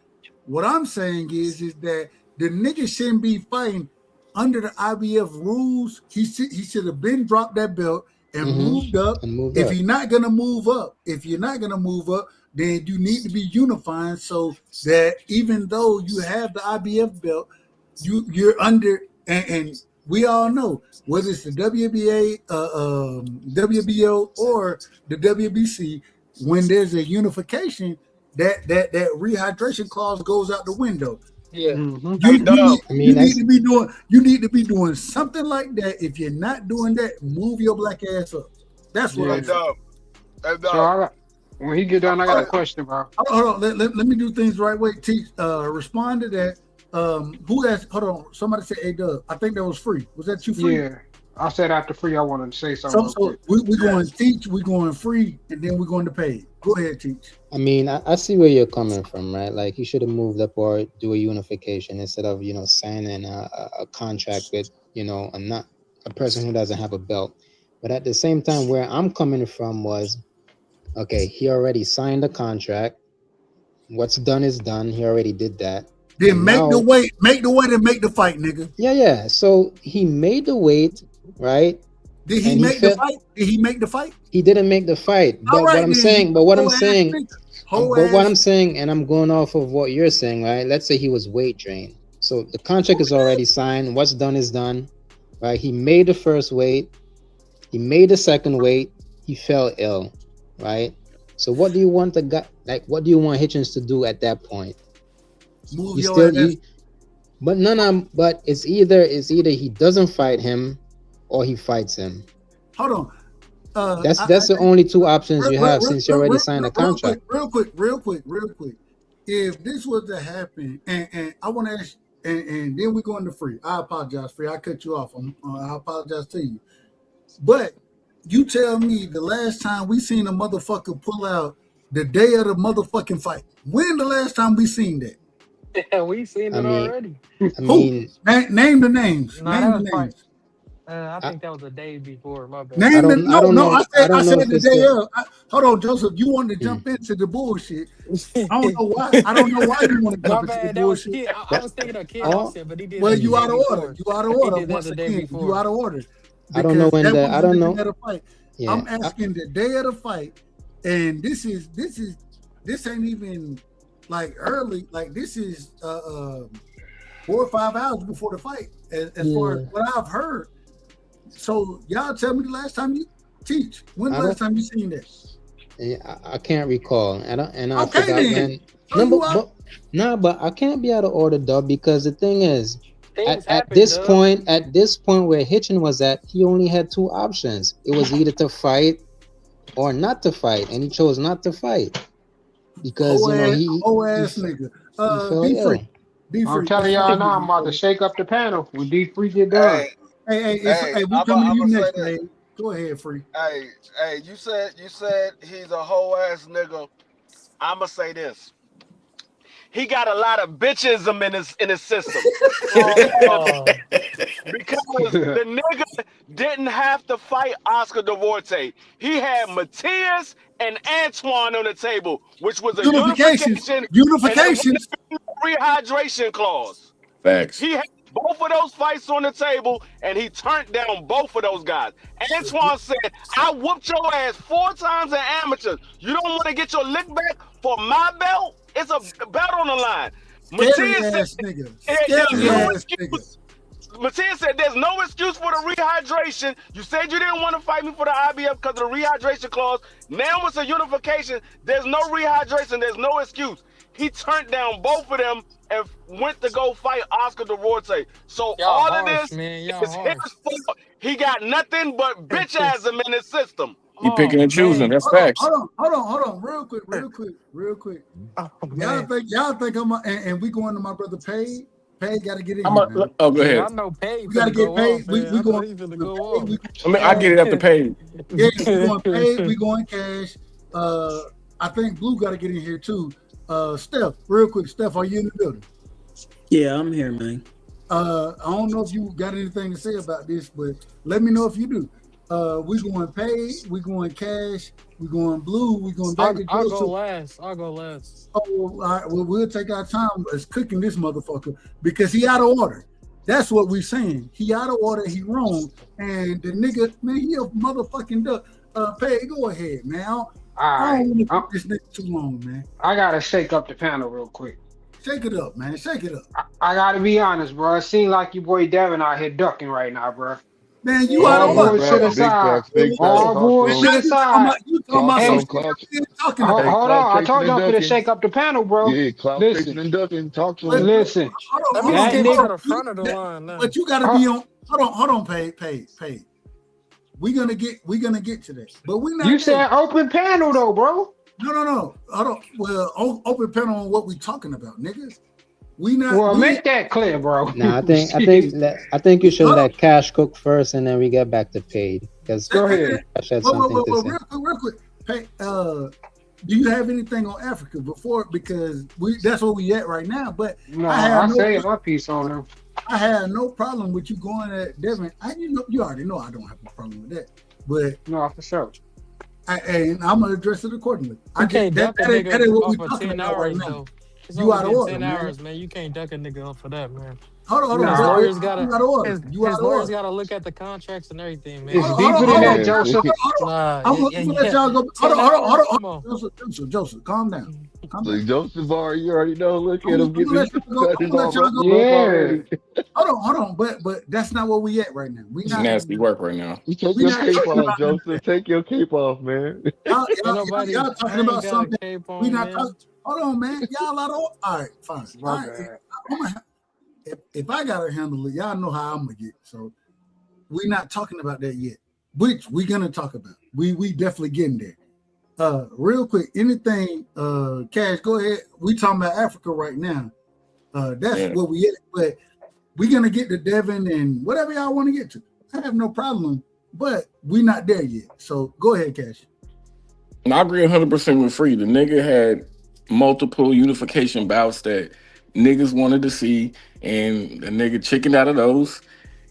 What I'm saying is that the nigga shouldn't be fighting under the IBF rules. He should have been dropped that belt and moved up. And moved If up. you're not gonna move up, then you need to be unifying so that even though you have the IBF belt, you're under and we all know whether it's the WBA, WBO, or the WBC, when there's a unification, that rehydration clause goes out the window. Yeah. Mm-hmm. Hey, Dub. You need to be doing something like that. If you're not doing that, move your black ass up. That's what Yeah. I'm saying. Hey, Dub. So when he get done, I got a question, bro. Hold on. Let me do things the right way. Teach. Respond to that. Who asked? Hold on. Somebody said A Dub. I think that was Free. Was that you, Free? Yeah. I said after Free, I wanted to say something. So we're going Teach, we're going Free, and then we're going to Pay. Go ahead, Teach. I mean, I see where you're coming from, right? Like he should have moved up or do a unification instead of signing a contract with a person who doesn't have a belt. But at the same time, where I'm coming from was, okay, he already signed the contract. What's done is done. He already did that. Then make the weight and make the fight, nigga. Yeah. So he made the weight, right? Did he make the fight? Did he make the fight? He didn't make the fight. But what I'm saying, and I'm going off of what you're saying, right? Let's say he was weight drained. So the contract is already signed. What's done is done, right? He made the first weight. He made the second weight. He fell ill, right? So what do you want what do you want Hitchens to do at that point? Move your ass. But it's either he doesn't fight him or he fights him. Hold on. That's the only two options you have since you already signed a contract. Real quick. If this was to happen, and I want to ask, and then we go into Free. I apologize, Free. I cut you off. I apologize to you. But you tell me the last time we seen a motherfucker pull out the day of the motherfucking fight. When the last time we seen that? Yeah, we seen it already. Name the names. Name the names. I think that was the day before. My bad. I said the day of. Hold on, Joseph. You wanted to jump into the bullshit. I don't know why. You want to jump into the bullshit. I was thinking of Kid Austin, but he did. Well, you out of order. Once again, you out of order. I don't know when I don't know. Yeah, I'm asking the day of the fight, and this ain't even like early. Like this is 4 or 5 hours before the fight, as far as what I've heard. So y'all tell me the last time you teach. When's the last time you seen that? Yeah, I can't recall. I okay, forgot when. But I can't be out of order, though, because the thing is, at this point where Hitchen was at, he only had two options. It was either to fight or not to fight, and he chose not to fight because ass nigga. Be free. I'm telling y'all now, I'm about to shake up the panel when D3 get done. Hey, we coming to you next, man. Go ahead, Free. Hey, you said he's a whole ass nigga. I'ma say this. He got a lot of bitchism in his system. Because the nigga didn't have to fight Oscar Duarte. He had Matias and Antoine on the table, which was a unification and a rehydration clause. Facts. He had both of those fights on the table, and he turned down both of those guys. Antoine said, I whooped your ass 4 times in amateurs. You don't want to get your lick back for my belt? It's a belt on the line. Matias said, there's no excuse for the rehydration. You said you didn't want to fight me for the IBF because of the rehydration clause. Now it's a unification. There's no rehydration. There's no excuse. He turned down both of them and went to go fight Oscar Duarte. So all of this is his fault. He got nothing but bitchism in his system. He picking and choosing. That's facts. Hold on. Real quick. Y'all think I'm and we going to my brother Paige. Paige got to get in. Go ahead. I know Paige. We got to get paid. We going. I get it up to Paige. Yeah, we going Paige. We going Cash. I think Blue got to get in here too. Steph, real quick. Steph, are you in the building? Yeah, I'm here, man. I don't know if you got anything to say about this, but let me know if you do. We going paid. We going cash. We going blue. We going back to I'll go Joseph. last. I'll go last. Oh, all right. Well, we'll take our time as cooking this motherfucker because he out of order. That's what we saying. He out of order. He wrong. And the nigga, man, he a motherfucking duck. Pay, go ahead, man. I All don't want to right. keep this nigga too long, man. I gotta shake up the panel real quick. Shake it up, man. Shake it up. I gotta be honest, bro. It seems like your boy Devin out here ducking right now, bro. Man, you out All of order. Big bullshit facts, big aside. facts, big facts. All Talk to him. bullshit aside. You talking Talk about to Hey, some him. shit Clout, we ain't talking hold about. hey, on. clout I chasing told you and I'm finna ducking. shake up the panel, bro. Yeah, clout chasing Listen, and ducking. Talk to But him. listen. Let me That skip to nigga. the front of the line now. But you got to be on. Hold on, pay. We gonna get to that, but we not. You there. said open panel though, bro. No. Hold on. Well, open panel on what we talking about, niggas. We not. Well, make that clear, bro. Nah, I think you should Hold on. let Cash cook first, and then we get back to paid because Go ahead. Cash had something to say. Real quick. Pay. Do you have anything on Africa before? Because that's where we at right now. But No, I say my piece on him. I had no problem with you going at Devin. You already know I don't have a problem with that. But no, for sure. And I'm gonna address it accordingly. You can't duck a nigga that ain't what we off of talking 10 about right hours, now. though. It's You only out of been order, 10 man. hours, man. You can't duck a nigga off of that, man. Hold on. His lawyers gotta, You out of order. his You out of lawyers order. gotta look at the contracts and everything, man. It's deeper than that, Joseph. Nah, I'm gonna let y'all go. Hold on. Joseph, calm down. Look, Joseph Bar, you already know. Look at him getting his Yeah. Hold on. But that's not where we at right now. We It's not nasty work right now. You take your cape off, Joseph. Take your cape off, man. Y'all I talking ain't about got a something. cape on, We not man. talking. Hold on, man. Y'all out of order. All right, fine. All My right. bad. If I gotta handle it, y'all know how I'm gonna get. So we're not talking about that yet. Which we gonna talk about. We definitely getting there. Real quick, anything, Cash, go ahead. We talking about Africa right now. That's where we at. But we gonna get to Devin and whatever y'all want to get to. I have no problem, but we not there yet. So go ahead, Cash. And I agree 100% with Free. The nigga had multiple unification bouts that niggas wanted to see, and the nigga chickened out of those.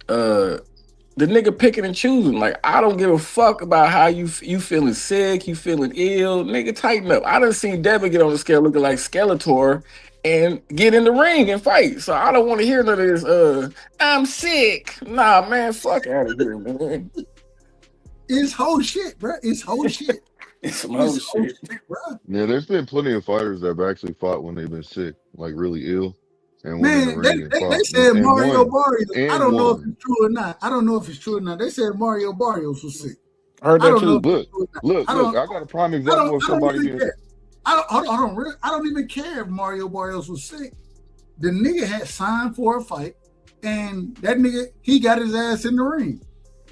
The nigga picking and choosing. Like, I don't give a fuck about how you feeling sick, you feeling ill. Nigga, tighten up. I done seen Devin get on the scale looking like Skeletor and get in the ring and fight. So I don't want to hear none of this, I'm sick. Nah, man, fuck out of here, man. It's whole shit, bro. It's whole shit. It's some whole shit. Bro. Yeah, there's been plenty of fighters that have actually fought when they've been sick, like really ill, and went in the Man, ring and they fought. said and Mario won. Barrios. I And don't know if won. it's true or not. I don't know if it's true or not. They said Mario Barrios was sick. Heard I that don't know too. if it's Look, true or not. look, I got a prime example of I don't somebody really being. care. Hold on. Really, I don't even care if Mario Barrios was sick. The nigga had signed for a fight, and that nigga, he got his ass in the ring.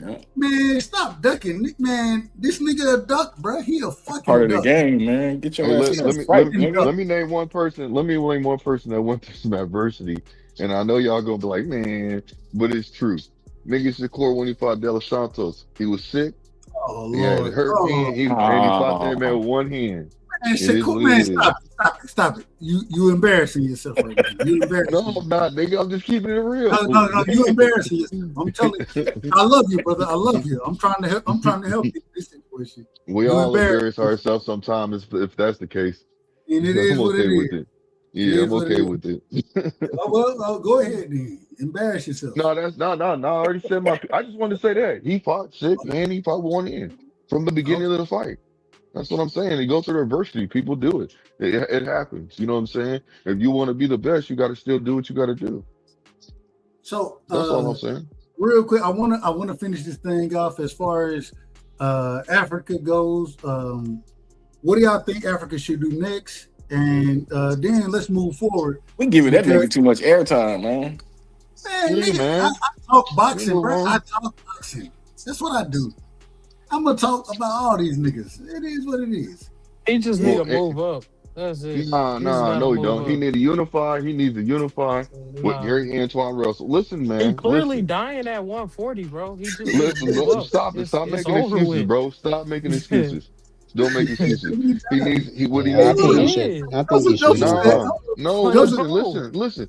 Yeah. Man, stop ducking. Man, this nigga a duck, bro. He a fucking Part of the duck. game, man. Get your Hey, ass in the fight, nigga. let me name one person. Let me name one person that went through some adversity, and I know y'all gonna be like, man, but it's true. Nigga Shakur when he fought De Los Santos, he was sick. Oh, He had a Lord. hurt hand, and he fought that man with one hand. Man, It is what man, it is. stop it. You embarrassing yourself right now. You embarrassing. No, I'm not, nigga. I'm just keeping it real. No, you embarrassing yourself. I'm telling you. I love you, brother. I love you. I'm trying to help you in this situation. We You all embarrass embarrass ourselves sometimes if that's the case. And it So is I'm what it okay is. with it. Yeah, I'm okay with it. Well, go ahead then. Embarrass yourself. No, that's no. I already said my. I just wanted to say that he fought sick and he fought with one hand from the beginning of the fight. That's what I'm saying. He goes through adversity. People do it. It happens. You know what I'm saying? If you want to be the best, you got to still do what you got to do. So That's all I'm saying. Real quick, I wanna finish this thing off as far as Africa goes. What do y'all think Africa should do next? And then let's move forward. We giving that nigga too much airtime, man. Man, I talk boxing, bro. I talk boxing. That's what I do. I'm gonna talk about all these niggas. It is what it is. He just need to move up. That's it. No, he don't. He need to unify. He needs to unify with Gary Antoine Russell. Listen, man. He clearly dying at 140, bro. He just listen, bro. Stop it. Stop making excuses, bro. Stop making excuses. Don't make excuses. He needs what he Yeah, I needs to think He you do. should. is. I think you should Joseph move said, Nah, up. no. Like, Joseph, Listen. go Let me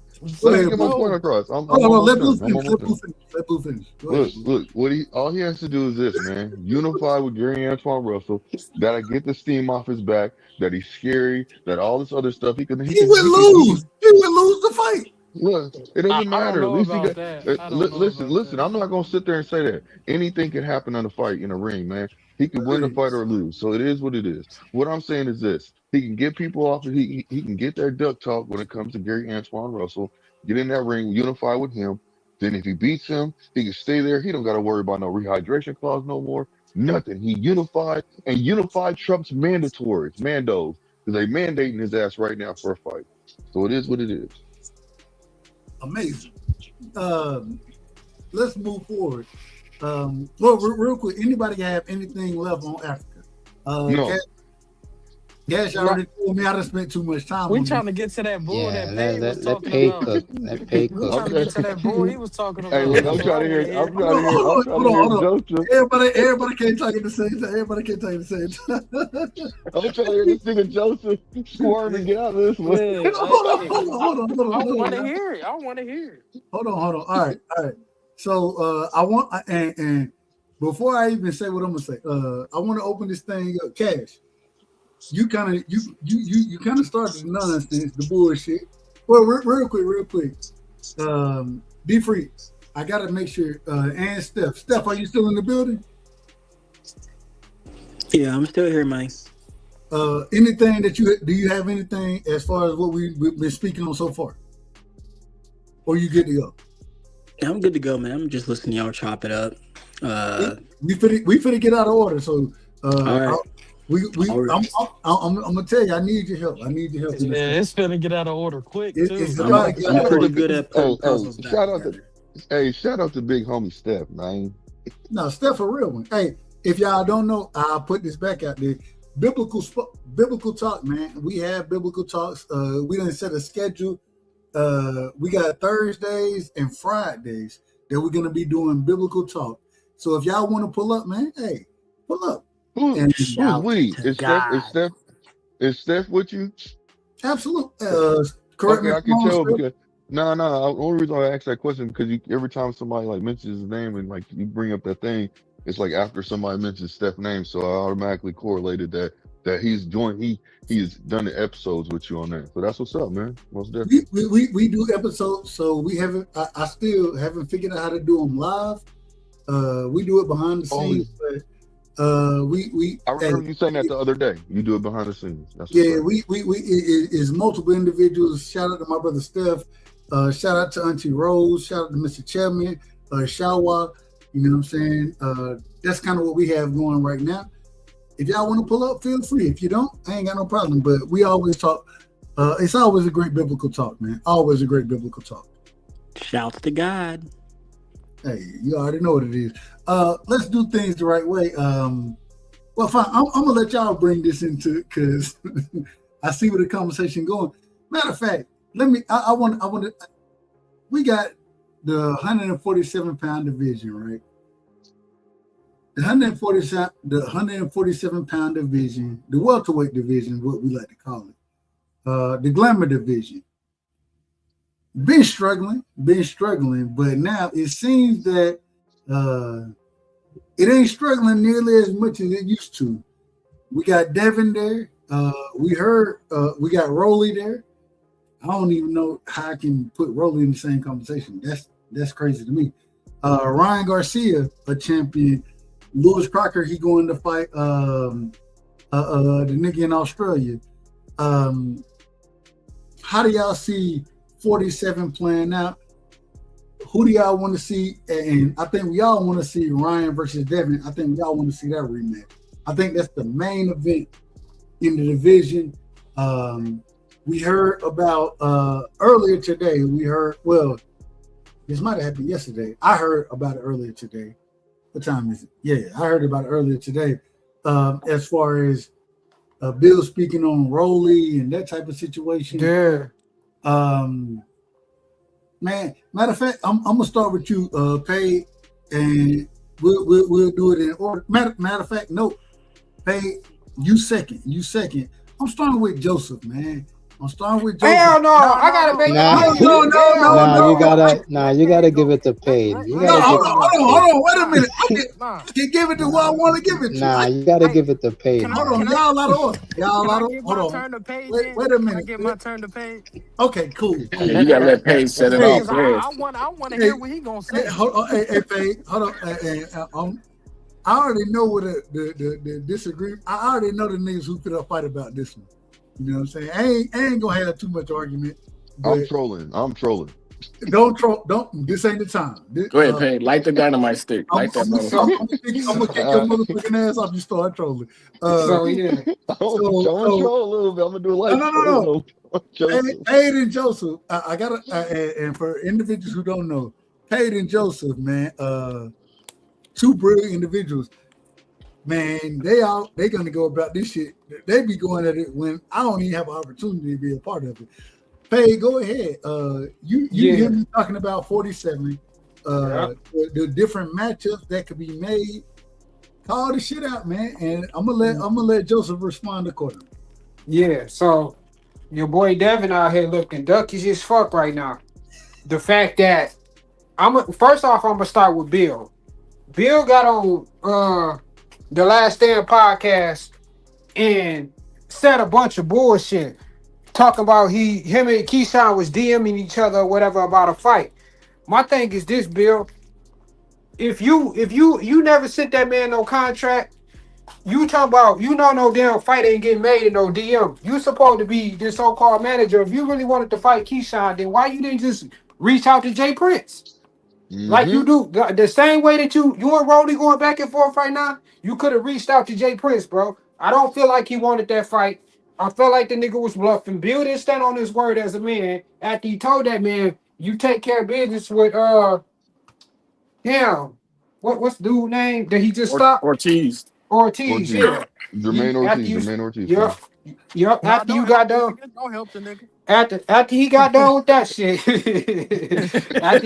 ahead, get my bro. point no. across. I'm Hold on, almost let Blue done. I'm finish. almost Let Blue done. finish. Let Blue finish. Go ahead, bro. Look. All he has to do is this, man. Unify with Gary Antoine Russell. That'll get the steam off his back. That he's scary. That all this other stuff. He would lose. He would lose the fight. Look, it doesn't I don't matter. At know least he about got. that. I don't know Listen, about listen. that. I'm not gonna sit there and say that anything can happen in a fight in a ring, man. He can win the fight or lose. So it is what it is. What I'm saying is this: he can get people off. He can get that duck talk when it comes to Gary Antoine Russell. Get in that ring, unify with him. Then if he beats him, he can stay there. He don't got to worry about no rehydration clause no more. Nothing. He unified, and unified trumps mandatories, mandos, because they mandating his ass right now for a fight. So it is what it is. Amazing. Let's move forward. Well, real quick, anybody have anything left on Africa? No. Gash already told me I done spent too much time We on trying this. to get to that bull Yeah, that Pay was let talking Pay about. cook. Let Pay We cook. trying to get to that bull he was talking Hey, about. look, That's I'm what trying I to want hear. to hear. I'm trying to hear Joseph. Everybody can't talk at the same time. Everybody can't talk at the same time. I'm trying to hear this nigga Joseph squirm and get out of this one. Yeah, Hold on. I want to hear it. I want to hear it. Hold on. All right. So I want and before I even say what I'm gonna say, I want to open this thing up. Cash, you kind of started the nonsense, the bullshit. Well, real quick. Be free. I gotta make sure. And Steph, are you still in the building? Yeah, I'm still here, Mike. Anything that do you have anything as far as what we've been speaking on so far? Or you good to go? I'm good to go, man. I'm just listening to y'all chop it up. We finna get out of order. So all right. I'm gonna tell you, I need your help. Yeah, it's finna get out of order quick too. I'm pretty good at putting puzzles back Shout out to big homie Steph, man. No, Steph a real one. Hey, if y'all don't know, I'll put this back out there. Biblical talk, man. We have biblical talks. We didn't set a schedule. We got Thursdays and Fridays that we're gonna be doing biblical talk. So if y'all want to pull up, man, hey, pull up. Who's we? Is Steph with you? Absolutely. Correct me. Okay, I can tell because no. The only reason I ask that question because every time somebody like mentions his name and like you bring up that thing, it's like after somebody mentions Steph's name, so I automatically correlated that he's joined. He's done the episodes with you on that. So that's what's up, man. Most definitely. We do episodes, so we haven't. I still haven't figured out how to do them live. We do it behind the scenes, but I remember you saying that the other day. You do it behind the scenes. That's it is multiple individuals. Shout out to my brother Steph. Shout out to Auntie Rose. Shout out to Mr. Chairman. Shawa. You know what I'm saying? That's kind of what we have going right now. If y'all want to pull up, feel free. If you don't, I ain't got no problem. But we always talk. It's always a great biblical talk, man. Always a great biblical talk. Shouts to God. Hey, you already know what it is. Let's do things the right way. Well, fine. I'm gonna let y'all bring this into because I see where the conversation going. Matter of fact, I want to. We got the 147-pound division, right? The 147-pound division, the welterweight division, what we like to call it, the glamour division. Been struggling, but now it seems that it ain't struggling nearly as much as it used to. We got Devin there. We got Rolly there. I don't even know how I can put Rolly in the same conversation. That's crazy to me. Ryan Garcia, a champion. Lewis Crocker, he going to fight the nigga in Australia. How do y'all see 47 playing out? Who do y'all want to see? And I think we all want to see Ryan versus Devin. I think we all want to see that rematch. I think that's the main event in the division. We heard about earlier today. This might have happened yesterday. I heard about it earlier today. What time is it? Yeah, I heard about it earlier today. As far as Bill speaking on Rolly and that type of situation. Yeah. Man, matter of fact, I'm gonna start with you, Pay, and we'll do it in order. Matter of fact, no, Pay, You second. I'm starting with Joseph, man. I'm starting with Joseph. Hell no, I gotta make You gotta give it to Paige. You gotta give it to Paige. Hold on. Wait a minute. I can give it to who I want to give it to. You gotta give it to Paige. Hold on, y'all out of order. Y'all out of order. Hold on. Turn to page. Wait a minute. I get my turn to page. Okay, cool. You gotta let Paige set it off. I want to hear what he gonna say. Hold on, hey, Paige. Hold on. I already know what the disagreement. I already know the niggas who could fight about this one. You know what I'm saying? I ain't gonna have too much argument. I'm trolling. Don't troll. Don't. This ain't the time. Go ahead, Paige. Light the dynamite stick. Light that motherfucker. I'm gonna kick your motherfucking ass off. You start trolling. So yeah. I'm gonna troll a little bit. I'm gonna do it like no. Paige and Joseph. I gotta. And for individuals who don't know, Paige and Joseph, man. Two brilliant individuals. Man, they gonna go about this shit. They be going at it when I don't even have an opportunity to be a part of it. Paige, go ahead. You hear me talking about 47. The different matchups that could be made. Call the shit out, man. And I'm gonna let Joseph respond accordingly. Yeah, so your boy Devin out here looking duckish as fuck right now. The fact that first off, I'm gonna start with Bill. Bill got on the Last Stand podcast and said a bunch of bullshit, talking about him and Keyshawn was DMing each other or whatever about a fight. My thing is this, Bill. If you never sent that man no contract, you talking about no damn fight ain't getting made in no DM. You supposed to be this so-called manager. If you really wanted to fight Keyshawn, then why you didn't just reach out to Jay Prince? Like you do the same way that you and Rolly going back and forth right now. You could have reached out to Jay Prince, bro. I don't feel like he wanted that fight. I felt like the nigga was bluffing. Bill didn't stand on his word as a man after he told that man, you take care of business with what's the dude name that he just stopped? Ortiz, yeah. Jermaine Ortiz. Yep. After you got done. Don't help the nigga. After he got done with that shit, that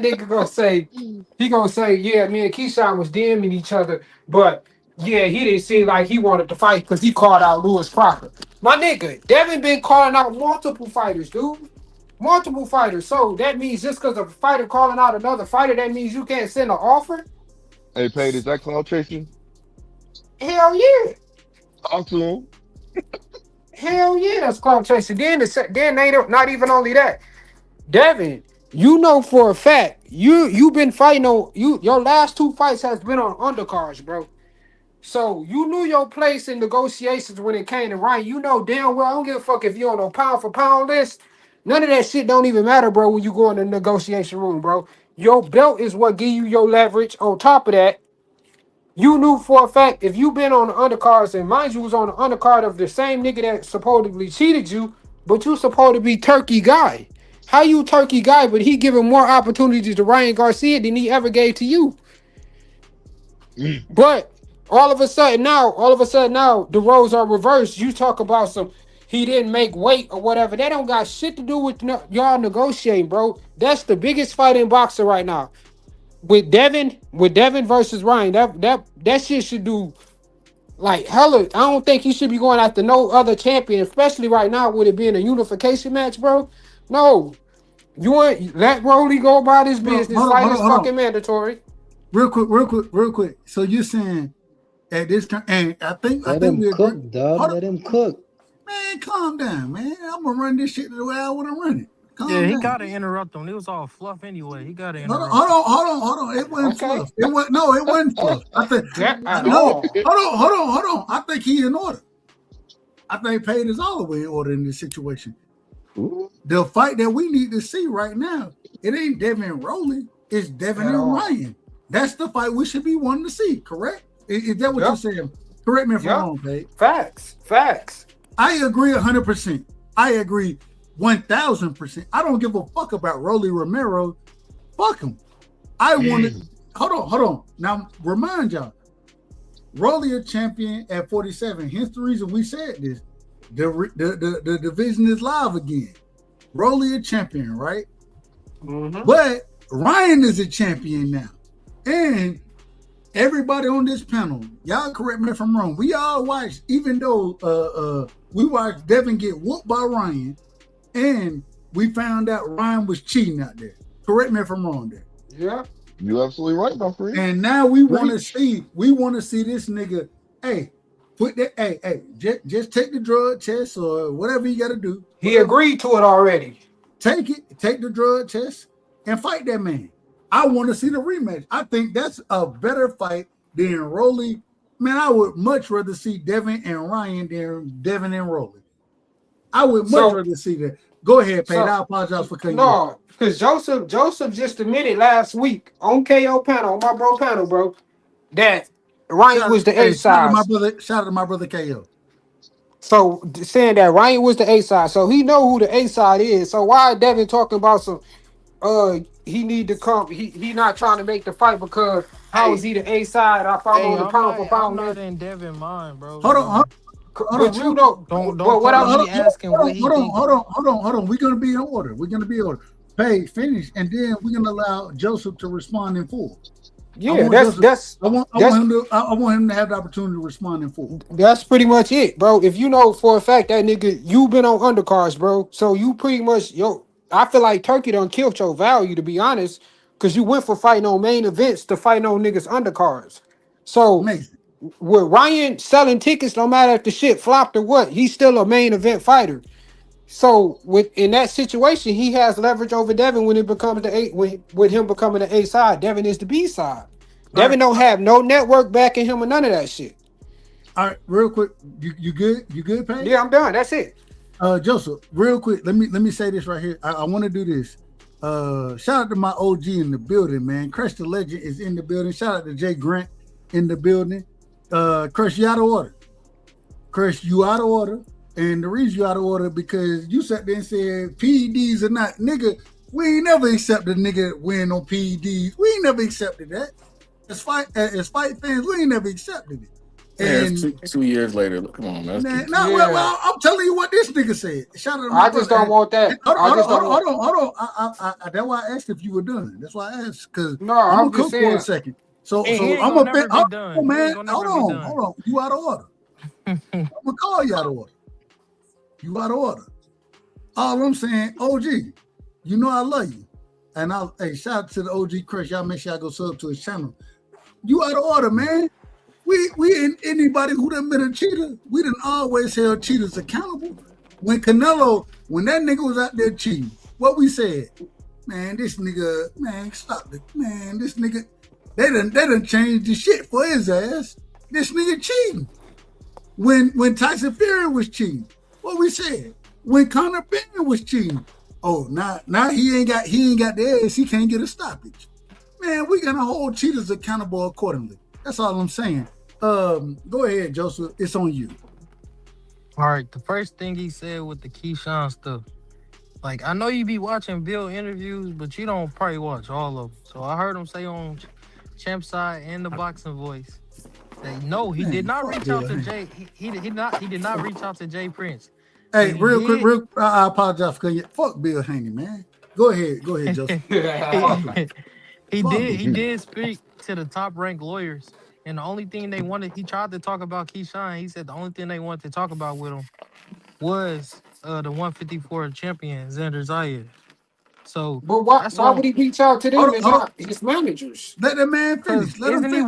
nigga gonna say, yeah, me and Keyshawn was DMing each other, but yeah, he didn't seem like he wanted to fight because he called out Lewis Crocker. My nigga, Devin been calling out multiple fighters, dude. Multiple fighters. So that means just because a fighter calling out another fighter, that means you can't send an offer? Hey, Paige, is that cloud chasing? Hell yeah. Talk to him. Hell yeah, that's clout chasing. Then they don't, not even only that. Devin, you know for a fact, you've been fighting on your last two fights has been on undercards, bro. So you knew your place in negotiations when it came to Ryan. You know damn well I don't give a fuck if you're on a pound for pound list. None of that shit don't even matter, bro, when you go in the negotiation room, bro. Your belt is what give you your leverage. On top of that, you knew for a fact if you been on the undercards, and mind you was on the undercard of the same nigga that supposedly cheated you, but you supposed to be Turkey Guy. How you Turkey Guy, but he giving more opportunities to Ryan Garcia than he ever gave to you? But all of a sudden now, the roles are reversed. You talk about he didn't make weight or whatever. That don't got shit to do with y'all negotiating, bro. That's the biggest fight in boxing right now. With Devin versus Ryan, that shit should do like hella. I don't think he should be going after no other champion, especially right now with it being a unification match, bro. No, you want let Rolly go about his business. Fight is fucking mandatory. Real quick. So you're saying at this time, and I think let him cook, dog. Let him cook. Man, calm down, man. I'm gonna run this shit the way I want to run it. He got to interrupt them. It was all fluff anyway. He got to interrupt. Hold on. It wasn't fluff. It wasn't fluff. I think hold on. I think he in order. I think Paige is all the way in order in this situation. Ooh. The fight that we need to see right now, it ain't Devin and Rolly. It's Devin and Ryan. That's the fight we should be wanting to see. Correct? Is that what you're saying? Correct me if I'm wrong, Paige. Facts. I agree 100%. I agree 1,000%. I don't give a fuck about Rolly Romero. Fuck him. I wanted. Hold on. Now remind y'all, Rolly a champion at 47. Hence the reason we said this. The division is live again. Rolly a champion, right? Mm-hmm. But Ryan is a champion now, and everybody on this panel, y'all correct me if I'm wrong. We all watched, even though we watched Devin get whooped by Ryan, and we found out Ryan was cheating out there. Correct me if I'm wrong there. Yeah. You're absolutely right, my friend. And now we want to Preach. see this nigga. Hey, put that. Hey, just take the drug test or whatever you got to do. He agreed to it already. Take it. Take the drug test and fight that man. I want to see the rematch. I think that's a better fight than Rolly. Man, I would much rather see Devin and Ryan than Devin and Rolly. I would much rather see that. Go ahead, Pate. I apologize for cutting you off. No, because Joseph just admitted last week on KO panel, on my bro panel, bro, that Ryan was the A side. Shout out to my brother KO. So saying that Ryan was the A side, so he know who the A side is. So why Devin talking about some? He need to come. He not trying to make the fight because how is he the A side? I follow the pound for pound. I'm not in Devin mind, bro. Hold on. But you know, don't what I be asking what he think. Hold on. We're gonna be in order. Pay, finish, and then we're gonna allow Joseph to respond in full. Yeah, I want him to have the opportunity to respond in full. That's pretty much it, bro. If you know for a fact that nigga, you been on undercards, bro. So you pretty much I feel like Turkey done killed your value, to be honest, because you went for fighting on main events to fighting on niggas undercards. So with Ryan selling tickets, no matter if the shit flopped or what, he's still a main event fighter. So in that situation, he has leverage over Devin when it becomes the A. With him becoming the A side, Devin is the B side. Devin don't have no network backing him or none of that shit. All right, real quick, you good? You good, Pay? Yeah, I'm done. That's it. Joseph, real quick, let me say this right here. I want to do this. Shout out to my OG in the building, man. Crush the Legend is in the building. Shout out to Jay Grant in the building. Crush, you out of order. Crush, you out of order. And the reason you out of order because you sat there and said PEDs are not, nigga. We ain't never accepted a nigga win on PEDs. We ain't never accepted that. As fight fans, we ain't never accepted it. And yeah, 2 years later, come on, man. Well, I'm telling you what this nigga said. Shout out to I just don't want that. Hold on. That's why I asked if you were done. That's why I asked because I'm gonna cook for a second. So I'm gonna bet. Oh man, hold on. You out of order. I'm gonna call you out of order. You out of order. All I'm saying, OG, you know I love you. And shout out to the OG Crush. Y'all make sure y'all go sub to his channel. You out of order, man. We ain't anybody who done been a cheater. We done always held cheaters accountable. When that nigga was out there cheating, what we said, man, this nigga, man, stop it. Man, this nigga, they done changed the shit for his ass. This nigga cheating. When Tyson Fury was cheating, what we said? When Conor Benn was cheating, now he ain't got the ass, he can't get a stoppage. Man, we gonna hold cheaters accountable accordingly. That's all I'm saying. Go ahead, Joseph. It's on you. All right. The first thing he said with the Keyshawn stuff, like I know you be watching Bill interviews, but you don't probably watch all of them. So I heard him say on Champ Side and the Boxing Voice that no, he did not reach out to Jay. He did not reach out to Jay Prince. Hey, real quick, I apologize for cutting you. Fuck Bill Haney, man. Go ahead, Joseph. He did speak to the top ranked lawyers. And the only thing they wanted, he tried to talk about Keyshawn. He said the only thing they wanted to talk about with him was the 154 champion, Xander Zayed. So, but why would he reach out to them and not his managers? Let that man finish. Let him finish.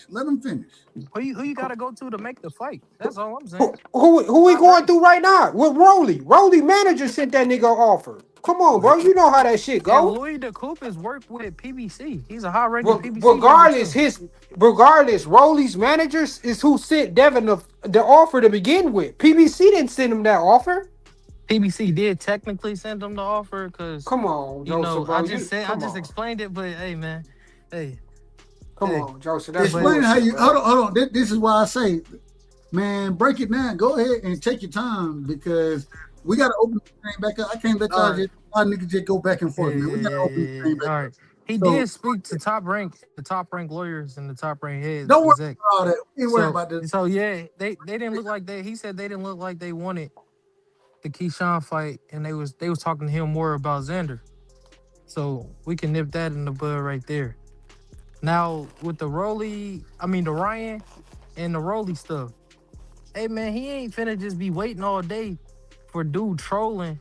Let him finish. Who you got to go to make the fight? That's all I'm saying. Who we going through right now? With Rolly. Rolly manager sent that nigga offer. Come on, bro. You know how that shit go. Yeah, Louis DeCoupe has worked with PBC. He's a high-ranked PBC. Regardless, Rolly's managers is who sent Devin the offer to begin with. PBC didn't send him that offer. PBC did technically send him the offer because come on, Joseph, I just explained it, but hey, man, come on, Joseph. Explain how you hold on. This is why I say, man, break it down. Go ahead and take your time because we got to open the thing back up. I can't let y'all niggas just go back and forth, man. We got to open the thing back up. He did speak to the top ranked lawyers and the top ranked heads. Don't worry about all that. We ain't worried about this. So yeah, they didn't look like he said they didn't look like they wanted the Keyshawn fight, and they was talking to him more about Xander. So we can nip that in the bud right there. Now with the the Ryan and the Rolly stuff. Hey man, he ain't finna just be waiting all day for dude trolling,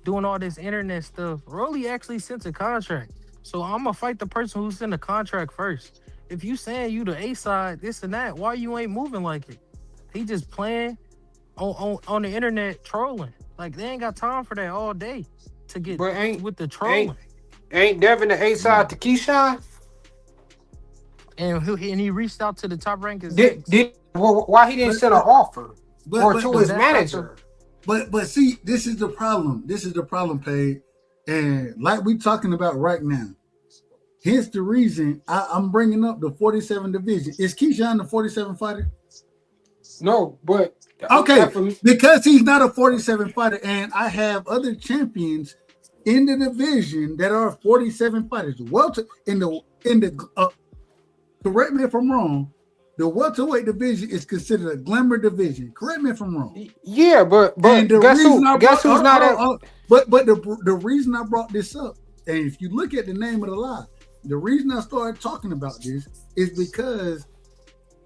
doing all this internet stuff. Rolly actually sent a contract. So I'm gonna fight the person who sent a contract first. If you saying you the A side, this and that, why you ain't moving like it? He just playing on the internet trolling. Like they ain't got time for that all day to get But ain't with the ain't trolling. ain't Devin the A side to Keyshawn? And he reached out to the top rank execs. Why he didn't send an offer or to Cause his that's not the manager? But see, this is the problem. This is the problem, Paige. And like we talking about right now, here's the reason I'm bringing up the 47 division. Is Keyshawn the 47 fighter? No, but Okay, because he's not a 47 fighter, and I have other champions in the division that are 47 fighters. Welter in the correct me if I'm wrong. The welterweight division is considered a glamour division. Correct me if I'm wrong. Yeah, but And the guess reason who? I Guess brought, who's not at? but the reason I brought this up, and if you look at the name of the lie, the reason I started talking about this is because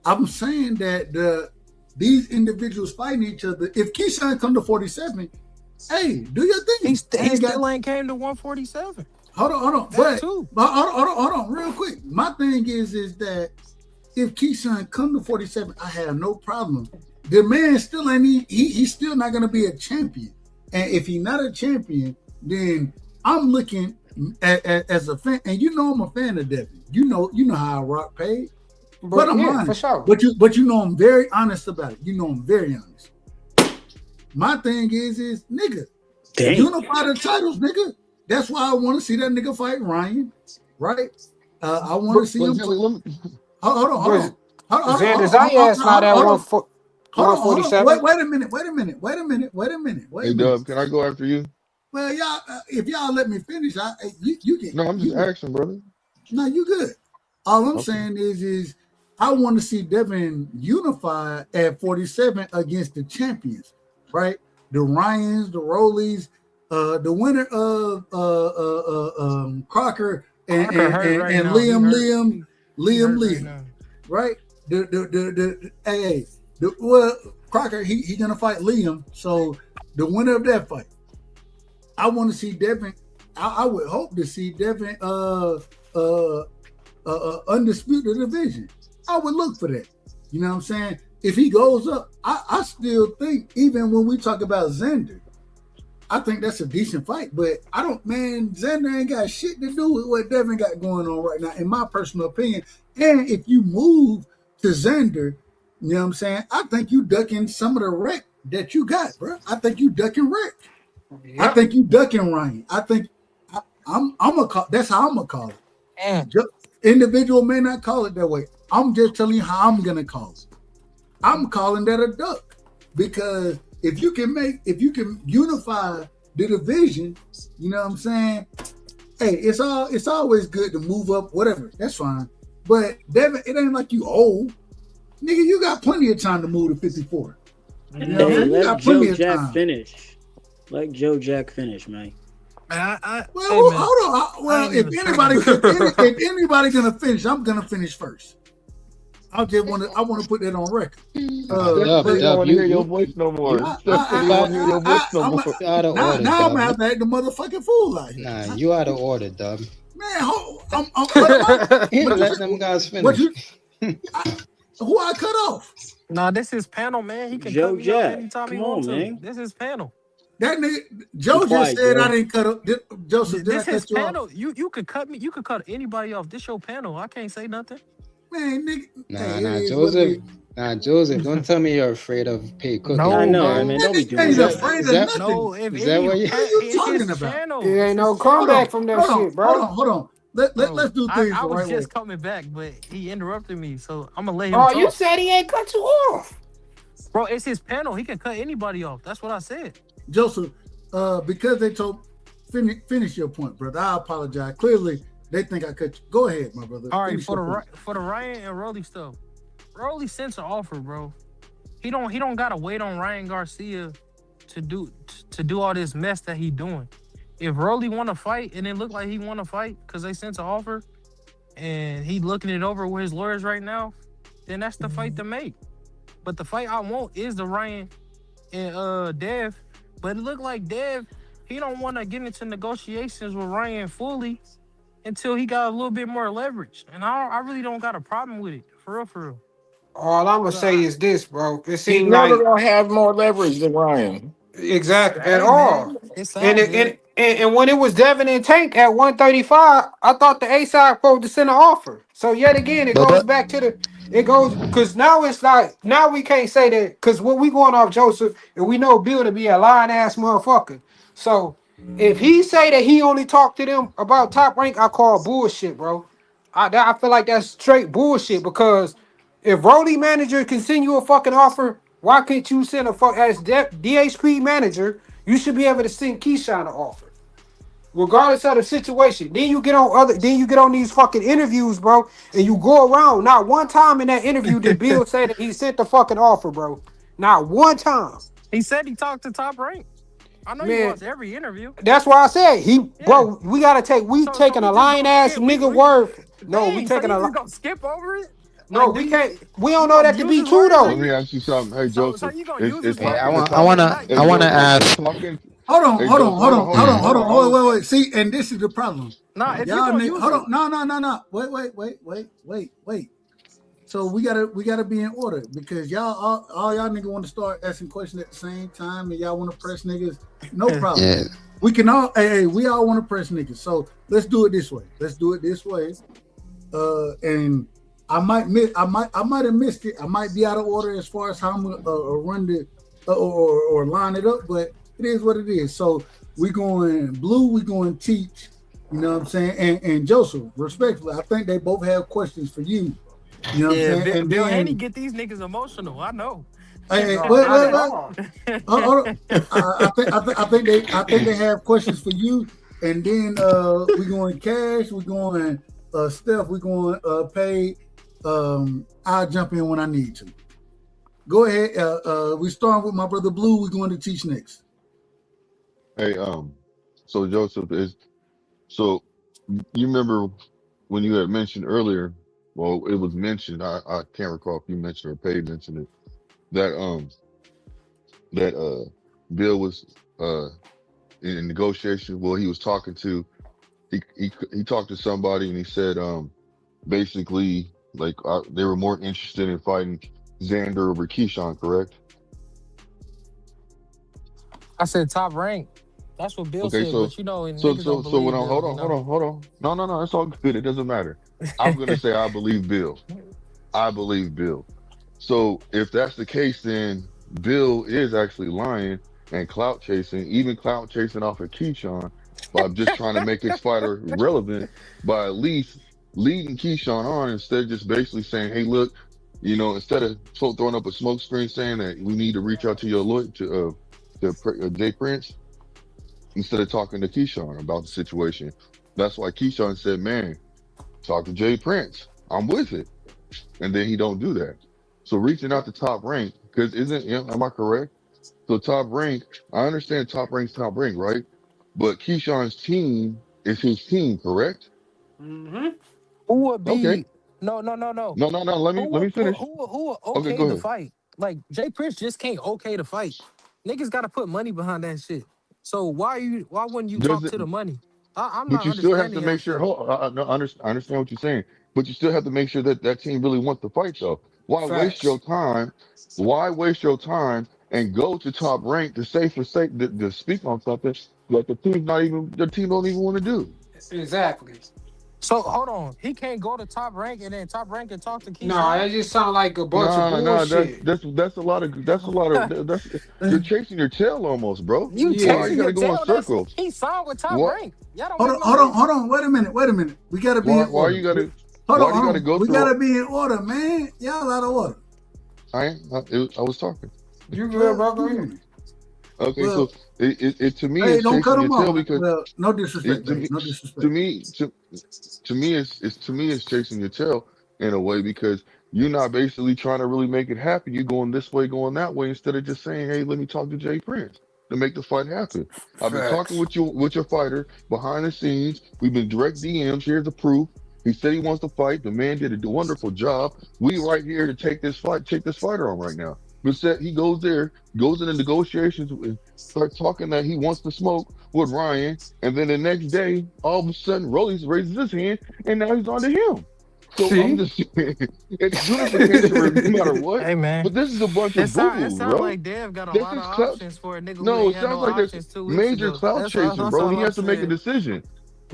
I'm saying that these individuals fighting each other. If Keyshawn come to 47, hey, do your thing. He still ain't came to 147. Hold on. That too. But hold on, real quick. My thing is that if Keyshawn come to 47, I have no problem. The man still ain't he's still not gonna be a champion. And if he's not a champion, then I'm looking as a fan, and you know I'm a fan of Devin. You know how I rock Paige. But I'm honest. For sure. But you know I'm very honest about it. You know I'm very honest. My thing is nigga, unify the titles, nigga. That's why I want to see that nigga fight Ryan, right? I want to see him. Hold on. Xander Zayas not at 147. Wait a minute. Hey, Dub, can I go after you? Well, y'all, if y'all let me finish, you can. No, I'm just asking, brother. No, you good. All I'm saying is I want to see Devin unify at 47 against the champions, right? The Ryans, the Rollies, the winner of Crocker and Liam, right? Crocker he gonna fight Liam, so the winner of that fight, I want to see Devin. I would hope to see Devin undisputed the division. I would look for that. You know what I'm saying? If he goes up, I still think, even when we talk about Xander, I think that's a decent fight. But Xander ain't got shit to do with what Devin got going on right now, in my personal opinion. And if you move to Xander, you know what I'm saying? I think you ducking some of the wreck that you got, bro. I think you ducking wreck. Yep. I think you ducking Ryan. I think I'm gonna call. That's how I'm gonna call it. Individual may not call it that way. I'm just telling you how I'm gonna call it. I'm calling that a duck, because if you can unify the division, you know what I'm saying? Hey, it's always good to move up, whatever. That's fine. But Devin, it ain't like you old. Nigga, you got plenty of time to move to 54. You know, let Joe Jack finish. Let Joe Jack finish, man. If anybody gonna finish, I'm gonna finish first. I want to put that on record. Definitely don't want to hear your voice no more. Definitely don't want to hear your voice no more. Now I'm gonna have to act the motherfucking fool out here. Nah, you out of order, Dub. Man, Let them guys finish. Who I cut off? Nah, this is panel, man. He can Joe cut me Jack. off anytime he wants to. This is panel. That nigga Joe just said I didn't cut up. Joseph, this is panel. You could cut me. You could cut anybody off. This your panel. I can't say nothing. Man, nigga. Joseph. Nah, Joseph, don't tell me you're afraid of Pay Cookie. No, I know, man. Don't be doing that. Afraid of nothing. No, is that what you talking about? It ain't no comeback from that shit, bro. Hold on. Let's do things I the was right way. just coming back, but he interrupted me, so I'm gonna let him. Oh, talk. you said he ain't cut you off, bro. It's his panel. He can cut anybody off. That's what I said. Joseph, because they told finish your point, brother. I apologize. Clearly, they think I cut you. Go ahead, my brother. All right, for the Ryan and Rolly stuff, Rolly sent an offer, bro. He don't gotta wait on Ryan Garcia to do all this mess that he doing. If Rolly want to fight and it look like he want to fight because they sent an offer, and he looking it over with his lawyers right now, then that's the fight to make. But the fight I want is the Ryan and Dev. But it looked like Dev, he don't want to get into negotiations with Ryan fully until he got a little bit more leverage. And I really don't got a problem with it. For real, for real. All I'm gonna So say is this, bro. It He's seemed never like gonna have more leverage than Ryan. exactly at hey all. man, it And sound it, good. and when it was Devin and Tank at 135, I thought the A side supposed to send an offer. So yet again, it goes But back to the it goes because now it's like now we can't say that because what we going off Joseph and we know Bill to be a lying ass motherfucker. So if he say that he only talked to them about Top Rank, I call bullshit, bro. I feel like that's straight bullshit because if Rolly manager can send you a fucking offer, why can't you send a fuck as DHP manager? You should be able to send Keyshawn an offer, regardless of the situation. Then you get on these fucking interviews, bro, and you go around. Not one time in that interview did Bill say that he sent the fucking offer, bro. Not one time, He said he talked to Top Rank. I know you man. watch every interview. That's why I said Yeah. bro. We gotta take. We So taking we a just lying gonna ass skip. nigga word. No, we Dang. So taking you a. just gonna skip over it? No, Like, we can't. We don't you know gonna that to use be his true words Let though. me like ask you something. Hey so Joseph, you gonna is use his is hey, words I like is want it's I talk? Monday wanna night? I Hey wanna Joseph, is ask. talking? Hold Hey on, hold on, Joseph, hold hold on, on, hold hold on, on, hold hold on, on. hold on. Wait. See, and this is the problem. Nah, if you Y'all gonna nigga, use hold it. on. No. Wait. So we gotta be in order because y'all all y'all niggas want to start asking questions at the same time and y'all want to press niggas. No problem. Yeah, We can all hey, we all want to press niggas. So let's do it this way. And I might have missed it. I might be out of order as far as how I'm gonna run the or line it up, but it is what it is. So we going blue, we going teach. You know what I'm saying? And Joseph, respectfully, I think they both have questions for you. You know what I'm Yeah, saying? And Bill Haney then get these niggas emotional. I know. hey, No, wait, not wait, at wait. all. Hold on. I think they have questions for you. And then we going cash, we going Steph, we going pay. I'll jump in when I need to. Go ahead. We starting with my brother Blue. We're going to teach next. Hey, so Joseph is so you remember when you had mentioned earlier? Well, it was mentioned. I can't recall if you mentioned or Paige mentioned it that that Bill was in negotiation. Well, he was talking to he talked to somebody and he said basically like they were more interested in fighting Xander over Keyshawn, correct? I said Top Rank. That's what Bill Okay, said, so but you know, and so niggas so don't so when believe I Bill, you know. hold on. No, it's all good. It doesn't matter. I'm gonna say I believe Bill. I believe Bill. So if that's the case, then Bill is actually lying and clout chasing, even clout chasing off of Keyshawn by just trying to make his fighter relevant by at least leading Keyshawn on instead of just basically saying, "Hey, look, instead of throwing up a smoke screen saying that we need to reach out to your lawyer to Jay Prince." Instead of talking to Keyshawn about the situation. That's why Keyshawn said, man, talk to Jay Prince. I'm with it. And then he don't do that. So reaching out to Top Rank, because am I correct? So Top Rank, I understand Top Rank's Top Rank, right? But Keyshawn's team is his team, correct? Mm-hmm. Who would Okay. be no. No. Let me finish. Who would Okay, okay go the ahead. fight? Like Jay Prince just can't okay the fight. Niggas gotta put money behind that shit. So why wouldn't you Does talk it? to the money? I'm But not you still have to understanding your make sure. shit. Hold, no, I understand what you're saying. But you still have to make sure that that team really wants to fight, though. Why waste Facts. your time? Why waste your time and go to Top Rank to say for sake to speak on something that the team don't even want to do? Exactly. So hold on. He can't go to Top Rank and then Top Rank and talk to No, Keyshawn? that just sound like a bunch of Nah, bullshit. that's a lot of that's you're chasing your tail almost, bro. You Why you Yeah. chasing got your to go in tail? That's circles? he signed with Top What? Rank. Y'all don't Hold make on, no hold on, sense. hold on. Wait a minute. We gotta be in Why order. you got to? Hold on, Why do you hold got to on. go We through? gotta be in order, man. Y'all out of order. I was talking. You good, Well, bro? Go ahead. Okay, so well, it to me hey, is don't cut chasing your them tail off. because Well, no it disrespect, to babe. me No to disrespect. me to me it's chasing your tail in a way because you're not basically trying to really make it happen. You're going this way, going that way instead of just saying, "Hey, let me talk to Jay Prince to make the fight happen." I've been talking Facts. with your fighter behind the scenes. We've been direct DMs. Here's the proof. He said he wants to fight. The man did a wonderful job. We right here to take this fighter on right now. But said he goes there, goes into negotiations, and starts talking that he wants to smoke with Ryan, and then the next day, all of a sudden, Rolly raises his hand, and now he's on to him. So I'm See? just saying, it's unification no matter what. Hey man, But this is a bunch it of boo sound it boos, sound bro. like Dev got a This lot of is clout. options for a nigga who No, ain't it had sounds no like there's options 2 weeks major ago. clout That's all. chasing, That's bro, and all he I'm has to make a saying. decision.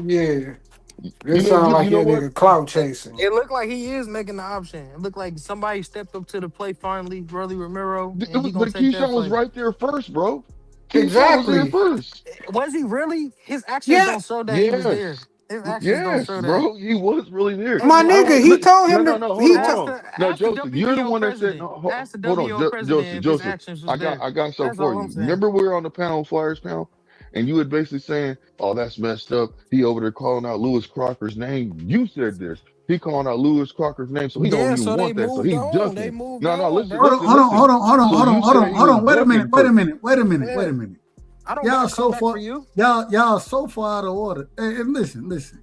Yeah. You It know, sound like you know your what? nigga clout chasing. It looked like he is making the option. It looked like somebody stepped up to the plate finally, Rolly Romero, and he gonna But take that Keyshawn was fight. right there first, bro. Keyshawn was there Exactly. first. Was he really? His actions Yeah. don't show that he was there. Yes. His actions don't Yes, show that. bro. He was really there. Hey My man, I nigga, don't. he hey, told No, him no, to no. Hold on, he hold to, ask on. the No, ask the Joseph, you're the WBO one that said. president. No, Ask the hold on, WBO president Joseph, if his Joseph. actions was I got, there. I got something That's for all you. I'm saying. Remember, we were on the panel, Flyers panel, and you had basically saying, "Oh, that's messed up." He over there calling out Lewis Crocker's name. You said this. He calling out Lewis Crocker's name, so he don't Yeah, even so they want that. So moved he's on. They ducking. moved No, no. on, Listen, Hold bro. on, listen, hold on, listen. hold on, hold on, So hold on, you hold said on, he hold was on. Wait a minute, ducking wait a first. minute, wait a minute, wait Yeah, a minute. I don't Y'all gotta come so back for far, you. y'all so far out of order. And listen.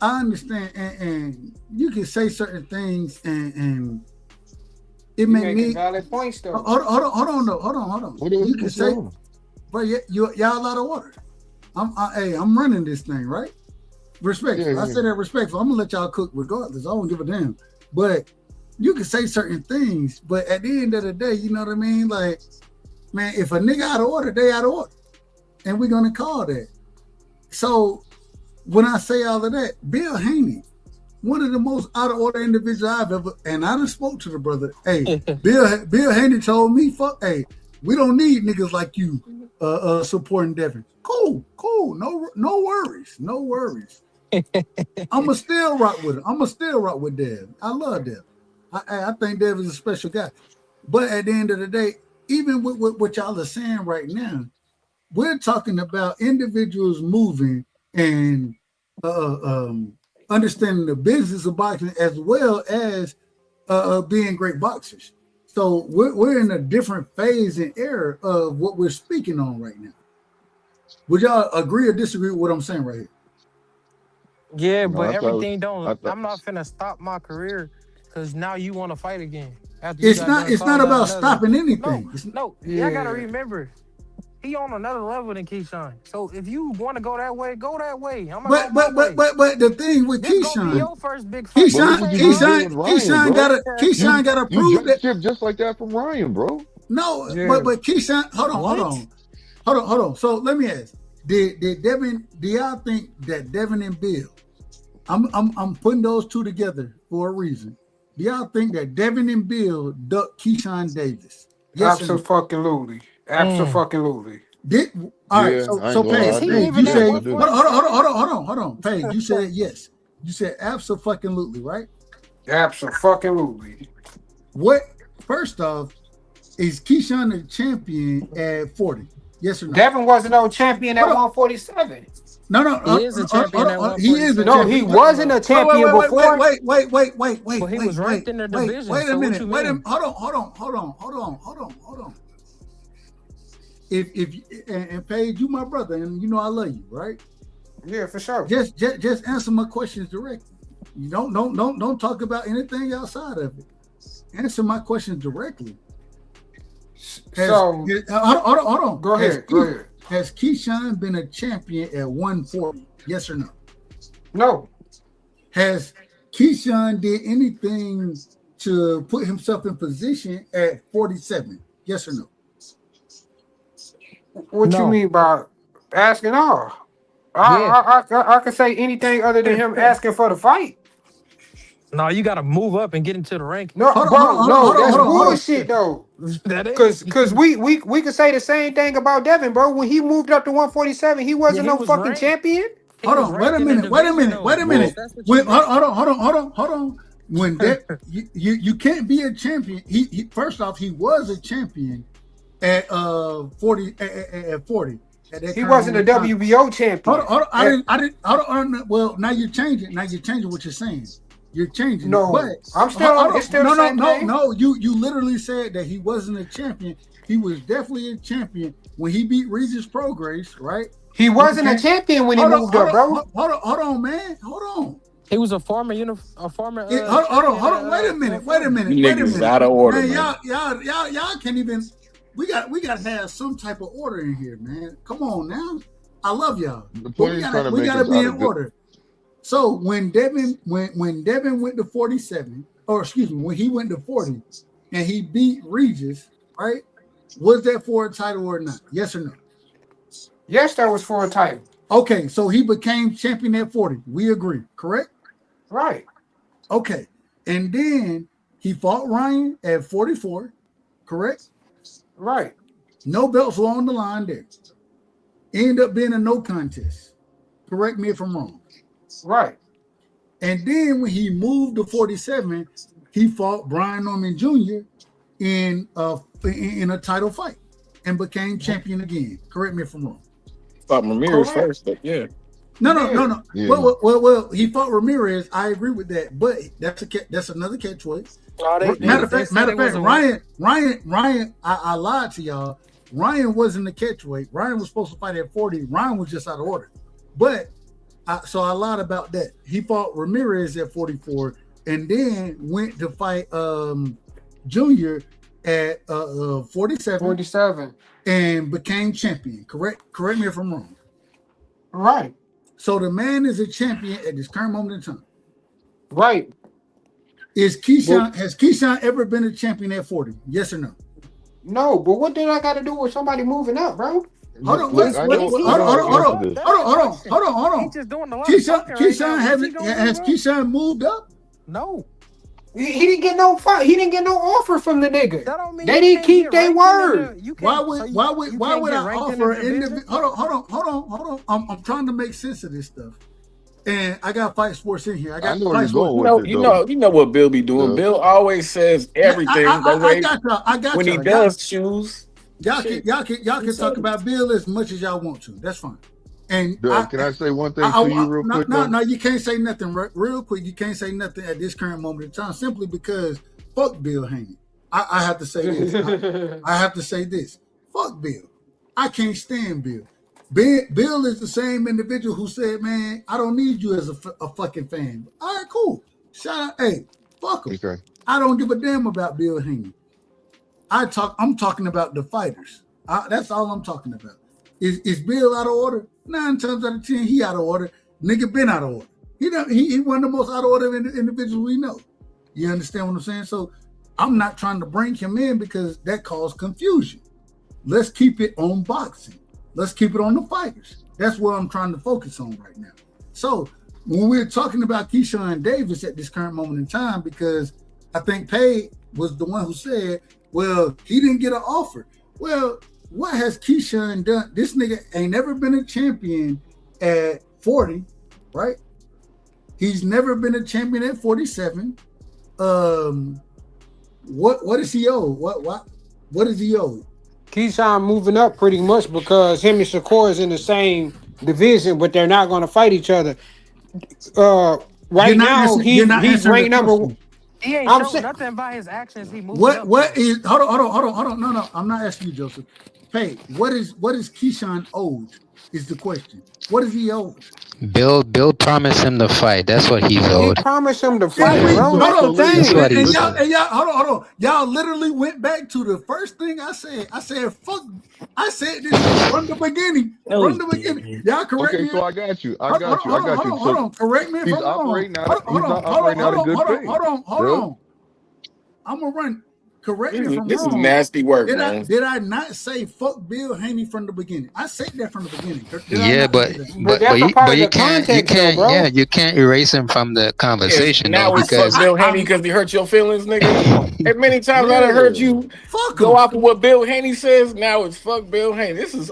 I understand, and you can say certain things, and it you may making mean. valid points though. Hold on. You can What's say, wrong? but y'all out of order. I'm running this thing, right? Yeah, Respectful. I yeah. say that respectful. I'm gonna let y'all cook regardless. I don't give a damn. But you can say certain things, but at the end of the day, you know what I mean? Like, man, if a nigga out of order, they out of order. And we're gonna call that. So when I say all of that, Bill Haney, one of the most out of order individuals I've ever, and I done spoke to the brother. Hey, Bill Haney told me, fuck, hey, we don't need niggas like you supporting Devin. Cool. No worries. I'ma still rock with him. I'ma still rock with Dev. I love Dev. I think Dev is a special guy. But at the end of the day, even with what y'all are saying right now, we're talking about individuals moving and understanding the business of boxing as well as being great boxers. So we're in a different phase and era of what we're speaking on right now. Would y'all agree or disagree with what I'm saying right here? Yeah, No, but I thought. everything don't. I thought. I'm not finna stop my career because now you want to fight again after you It's got not. done It's not calling out about another. stopping No, anything. no, y'all gotta Yeah. remember, he on another level than Keyshawn. So if you want to go that way, go that way. I'm gonna go But my but but way. but but the thing with This gonna be But, Keyshawn, your first big fight. but This look Keyshawn, what ain't you just mine. did with Keyshawn, Ryan, Keyshawn bro. gotta Keyshawn gotta You prove jumped that. ship just like that from Ryan, bro. No, Yeah. but Keyshawn, hold What? on. So let me ask: Did Devin? Do y'all think that Devin and Bill? I'm putting those two together for a reason. Do y'all think that Devin and Bill ducked Keyshawn Davis? Yes or no? Absolutely. Absolutely. Did all right. Yeah, I ain't So gonna lie, Is I Paige, he do. even you at Yes, say I do. hold on. Paige, you said yes. You said absolutely, right? Absolutely. What? First off, is Keyshawn the champion at 40? Yes or no? Devin wasn't no champion at Hold on. 147. No. He is a champion at He is a 147. No, What he you champion. talking wasn't about? a champion before. But he was ranked in the division. Wait a So what minute. you mean? Hold on. If and Paige, you my brother, and you know I love you, right? Yeah, for sure. Just answer my questions directly. You don't talk about anything outside of it. Answer my questions directly. So Hold on. go ahead. Has Keyshawn been a champion at 140? Yes or no? No. Has Keyshawn did anything to put himself in position at 47? Yes or no? What you No. mean by asking all? Yeah. I can say anything other than him asking for the fight. No, you gotta move up and get into the rankings. No, bro, no, that's Hold on. bullshit though. That is. Cause we could say the same thing about Devin, bro. When he moved up to 147, he Yeah, wasn't he no was fucking ranked. champion. He Hold was on. Wait ranked a in the minute. division though. Well, That's what you missed. Hold on. When that you can't be a champion. He first off, he was a champion at 40 at 40. He wasn't a WBO champion. Hold on. I didn't. Hold on. Well, now you're changing. Now you're changing what you're saying. You're changing. No, but I'm still. It's still the same thing. No. You literally said that he wasn't a champion. He was definitely a champion when he beat Regis Prograis, right? He wasn't a champion when he moved up, bro. Hold on, man. Hold on. He was a former Hold on. Wait a minute. You niggas out of order, Man, man. y'all can't even. We got to have some type of order in here, man. Come on now. I love y'all. The But point we he's trying to we make gotta is be out in of good. order. So when Devin went to 47, or excuse me, when he went to 40 and he beat Regis, right? Was that for a title or not? Yes or no? Yes, that was for a title. Okay, so he became champion at 40. We agree, correct? Right. Okay. And then he fought Ryan at 44, correct? Right. No belts were on the line there. Ended up being a no contest. Correct me if I'm wrong. Right. And then when he moved to 47, he fought Brian Norman Jr. in a title fight and became champion again. Correct me if I'm wrong. Fought Ramirez first, but yeah. No. Yeah. Well, he fought Ramirez. I agree with that, but that's another catchweight. Matter of fact, Ryan, I lied to y'all. Ryan wasn't the catchweight. Ryan was supposed to fight at 40. Ryan was just out of order. But so I lied about that. He fought Ramirez at 44 and then went to fight Junior at 47 and became champion. Correct me if I'm wrong. Right. So the man is a champion at this current moment in time. Right. Has Keyshawn ever been a champion at 40? Yes or no? No, but what did I got to do with somebody moving up, bro? Hold on. Look, I know- Hold on. He's just doing a lot Keyshawn has Keyshawn moved up? No. He didn't get no fight. He didn't get no offer from the nigga. That don't mean They didn't keep their word. Why would I offer an individual? Hold on. I'm trying to make sense of this stuff. And I got Fight Sports in here. I got know where Fight you're Sports. going with it, You know what Bill be doing. Yeah. Bill always says everything. I got y'all. I got when y'all. he does choose. Y'all can talk about Bill as much as y'all want to. That's fine. And Can I say one thing to you real quick? No, you can't say nothing real quick. You can't say nothing at this current moment in time simply because fuck Bill Haney. I have to say this. I have to say this. Fuck Bill. I can't stand Bill. Bill is the same individual who said, man, I don't need you as a fucking fan. All right, cool. Shout out. Hey, fuck him. Okay. I don't give a damn about Bill Haney. I'm talking about the fighters. That's all I'm talking about. Is Bill out of order? 9 times out of 10, he out of order. Nigga been out of order. He one of the most out of order individuals we know. You understand what I'm saying? So I'm not trying to bring him in because that caused confusion. Let's keep it on boxing. Let's keep it on the fighters. That's what I'm trying to focus on right now. So when we're talking about Keyshawn Davis at this current moment in time, because I think Pay was the one who said, well, he didn't get an offer. Well, what has Keyshawn done? This nigga ain't never been a champion at 40, right? He's never been a champion at 47. What is he owe? What is he owe? Keyshawn moving up pretty much because him and Shakur is in the same division, but they're not going to fight each other. Right now, he's ranked number one. He ain't showing nothing by his actions. He moved up. What is hold on. No, I'm not asking you, Joseph. Hey, what is Keyshawn owed? Is the question. What is he owed? Bill promised him the fight. That's what he's owed. He promised him the fight, Yeah, bro. That's what he's owed. And y'all, hold on. Y'all literally went back to the first thing I said. I said, fuck. I said this from the beginning. From the beginning. Y'all correct me. Okay, so I got you. Hold on. Correct me if he's I'm wrong. operating out. He's not operating out of good faith. Hold on. I'm gonna run. Correct me if I'm wrong. This is nasty work, man. Did I not say fuck Bill Haney from the beginning? I said that from the beginning. Yeah, but you can't you can't erase him from the conversation. Now though, we fuck because Bill Haney because he hurt your feelings, nigga. And many times I done heard you go off of what Bill Haney says. Now it's fuck Bill Haney. This is.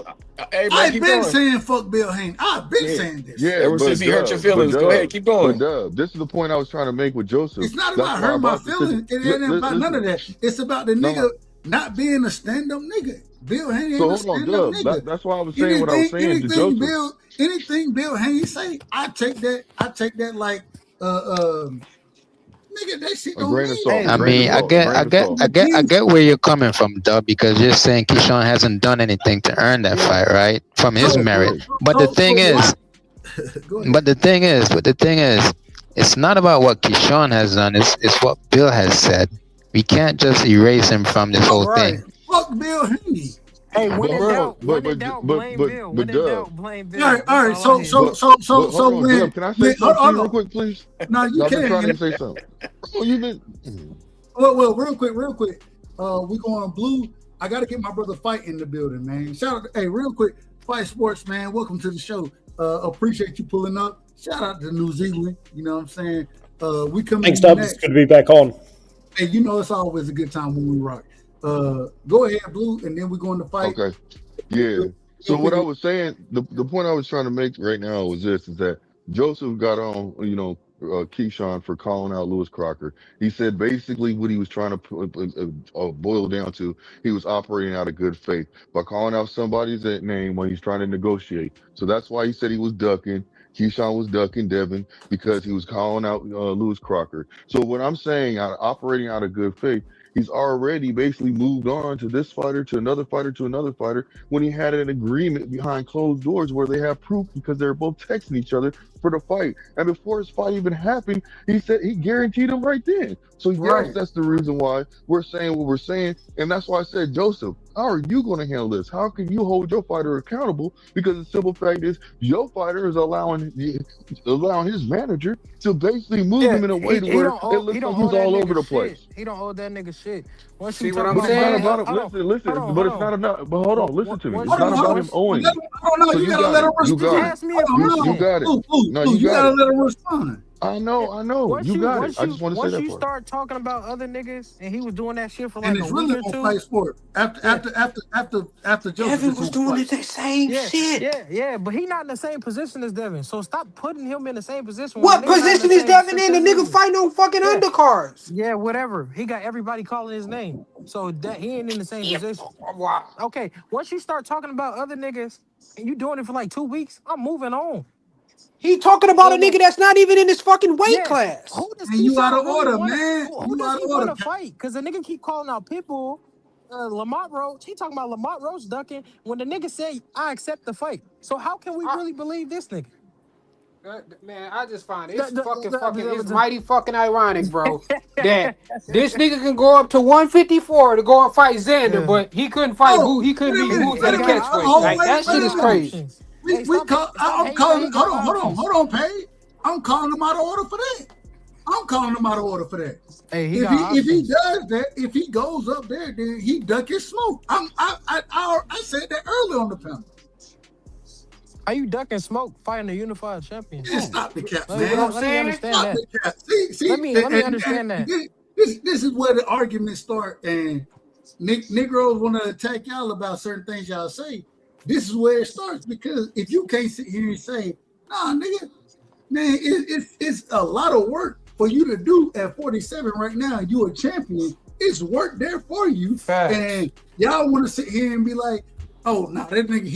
Hey, bro, I've been saying fuck Bill Haney. I've been saying this. Yeah, ever since he hurt your feelings. Go ahead, keep going. But this is the point I was trying to make with Joseph. It's not about hurting my feelings. It ain't about none of that. It's about the nigga not being a stand-up nigga. Bill Haney ain't a stand-up nigga. That's why I was saying what I was saying to Joseph. Anything Bill Haney say, I take that like nigga, that shit don't mean. I mean, I get where you're coming from, Dub, because you're saying Keyshawn hasn't done anything to earn that fight, right? From his merit. But the thing is, It's not about what Keyshawn has done. It's what Bill has said. We can't just erase him from this whole Right. thing. Fuck Bill Henry. Hey, But hold on, when in doubt, blame Bill. When in Dub. doubt, blame All Bill. right, all That's right. all I hear. But hold on, When Dub. Can I say hold something to you on. real quick, please? No, you I've been can. trying to say something. Bro, you've been. Well, real quick. We going blue. I got to get my brother Fight in the building, man. Shout out, hey, real quick, Fight Sports, man. Welcome to the show. Appreciate you pulling up. Shout out to New Zealand. You know what I'm saying? We coming Thanks, in Dubs. next. It's good to be back on. Hey, you know it's always a good time when we rock. Go ahead, Blue, and then we're going to fight. Okay. Yeah. So what I was saying, the point I was trying to make right now was this: is that Joseph got on, Keyshawn for calling out Lewis Crocker. He said basically what he was trying to boil down to, he was operating out of good faith by calling out somebody's name when he's trying to negotiate. So that's why he said he was ducking. Keyshawn was ducking Devin because he was calling out Lewis Crocker. So what I'm saying, operating out of good faith, he's already basically moved on to this fighter, to another fighter, to another fighter, when he had an agreement behind closed doors where they have proof because they're both texting each other for the fight. And before his fight even happened, he said he guaranteed him right then. So yes, that's the reason why we're saying what we're saying. And that's why I said, Joseph, how are you going to handle this? How can you hold your fighter accountable? Because the simple fact is your fighter is allowing his manager to basically move him in a way to where it looks like he's all over the place. He don't owe that nigga shit. Once See you what talk I'm But it's saying? not about him. Listen. But it's not about. But hold on. Listen to me. It's not about him owing. So You gotta let him You got it. Ask me a You got it. No, you gotta got it. let him respond. I know. You got it. I just want to say that Once you part. start talking about other niggas, and he was doing that shit for like And a it's week really or on two. Fight Sport. After Joseph Devin was doing the same shit. Yeah, but he not in the same position as Devin. So stop putting him in the same position. When What the nigga not in the position is same Devin in? The nigga position. fighting on fucking undercards. Yeah, whatever. He got everybody calling his name. So that he ain't in the same position. Wow. Okay, once you start talking about other niggas and you doing it for like 2 weeks, I'm moving on. He talking about a nigga that's not even in his fucking weight Yeah, class. who does And you out Keyshawn of really order, want to? man. Who does he want to fight? Because the nigga keep calling out Pitbull, Lamont Roach. He talking about Lamont Roach ducking when the nigga said, "I accept the fight." So how can we really believe this nigga? Man, I just find it's it's mighty fucking ironic, bro, that this nigga can go up to 154 to go and fight Xander, but he couldn't fight he couldn't beat Boots at a catchweight. Like that shit is crazy. I'm calling. Hold on, Paige. I'm calling him out of order for that. Hey, if he does that, if he goes up there, then he duck his smoke. I said that earlier on the panel. How you ducking smoke fighting a unified champion? Just stop the cap, man. You know what I'm saying? Understand that. See, let me understand that. This is where the arguments start, and Negroes want to attack y'all about certain things y'all say. This is where it starts, because if you can't sit here and say, nah, nigga, man, it's a lot of work for you to do at 47 right now. You a champion. It's work there for you. Facts. And y'all want to sit here and be like, oh, nah, that nigga,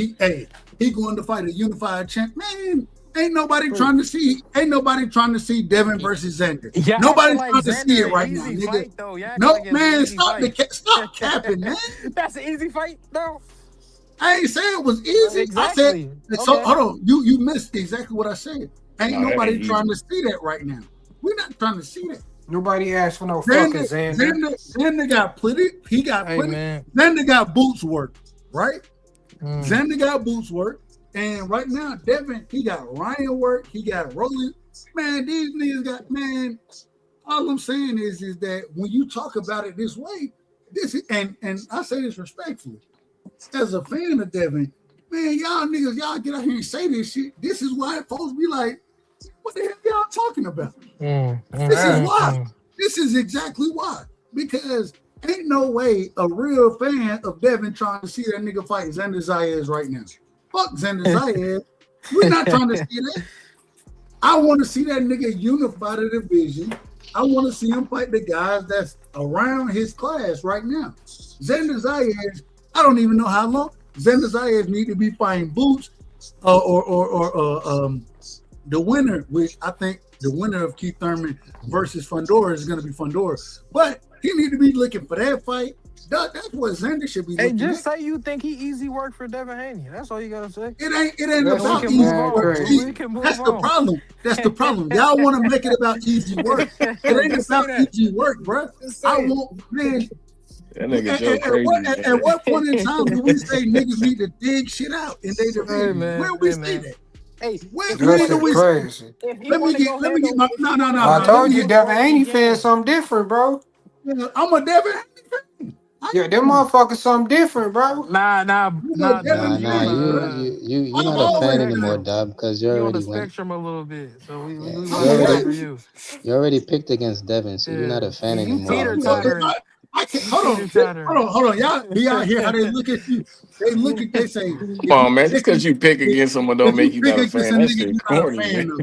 he going to fight a unified champ. Man, ain't nobody trying to see Devin versus Xander. Yeah, Nobody's like trying to see it right now, easy nigga. fight, though. No, man, stop capping, man. That's an easy fight, though. I ain't saying it was easy. Exactly. I said, so hold on. You missed exactly what I said. Ain't nobody trying to see that right now. We're not trying to see that. Nobody asked for no fucking Xander. Xander got plenty. He got plenty. Xander got boots work, right? Xander got boots work. And right now, Devin, he got Ryan work. He got Roland. Man, these niggas got, man, all I'm saying is that when you talk about it this way, this is, and I say this respectfully, as a fan of Devin, man, y'all get out here and say this shit. This is why folks be like, what the hell y'all talking about? This is why. This is exactly why. Because ain't no way a real fan of Devin trying to see that nigga fight Xander Zayas right now. Fuck Xander Zayas. We're not trying to see that. I want to see that nigga unify the division. I want to see him fight the guys that's around his class right now. Xander Zayas, I don't even know how long. Xander Zayas need to be fighting Boots or the winner, which I think the winner of Keith Thurman versus Fundora is going to be Fundora. But he need to be looking for that fight. That's what Xander should be Hey, looking just at. say you think he easy work for Devin Haney. That's all you gotta say. It ain't That And we about shit can easy move mad on. work. crazy. We can move That's the on. problem. That's the problem. Y'all want to make it about easy work. It ain't Just say about that. easy work, bro. Just I say it. want, man. That nigga Joe crazy, At man. what point in time do we say niggas need to dig shit out in their Hey division? Where man, we hey say man. that? Hey, if he That When do wanna shit we say that? crazy. if he Let me wanna get go let me get handle my if no he no wanna no go I no. Let told me you, handle get it Devin right, he Haney fan can. something different, bro. I'm a Devin fan. I Yeah, them am. motherfuckers something different, bro. I'm a Dub. Nah, Devin You nah, on fan, bro. you're I've not a the fan always anymore, been. spectrum. Dub, because You on the spectrum a little bit. So yeah, we you I'm a watching out what? already for you. you already picked against Devin, so you're not Yeah, a fan you anymore, teeter brother. tottering. I can't You hold teeter on. tottering. Hold on. Y'all be out here how they look at you. They say, Come if you on, man. Just pick because you pick against someone don't if make you you pick not a against a fan. That nigga, shit you're not a corny, fan man. of.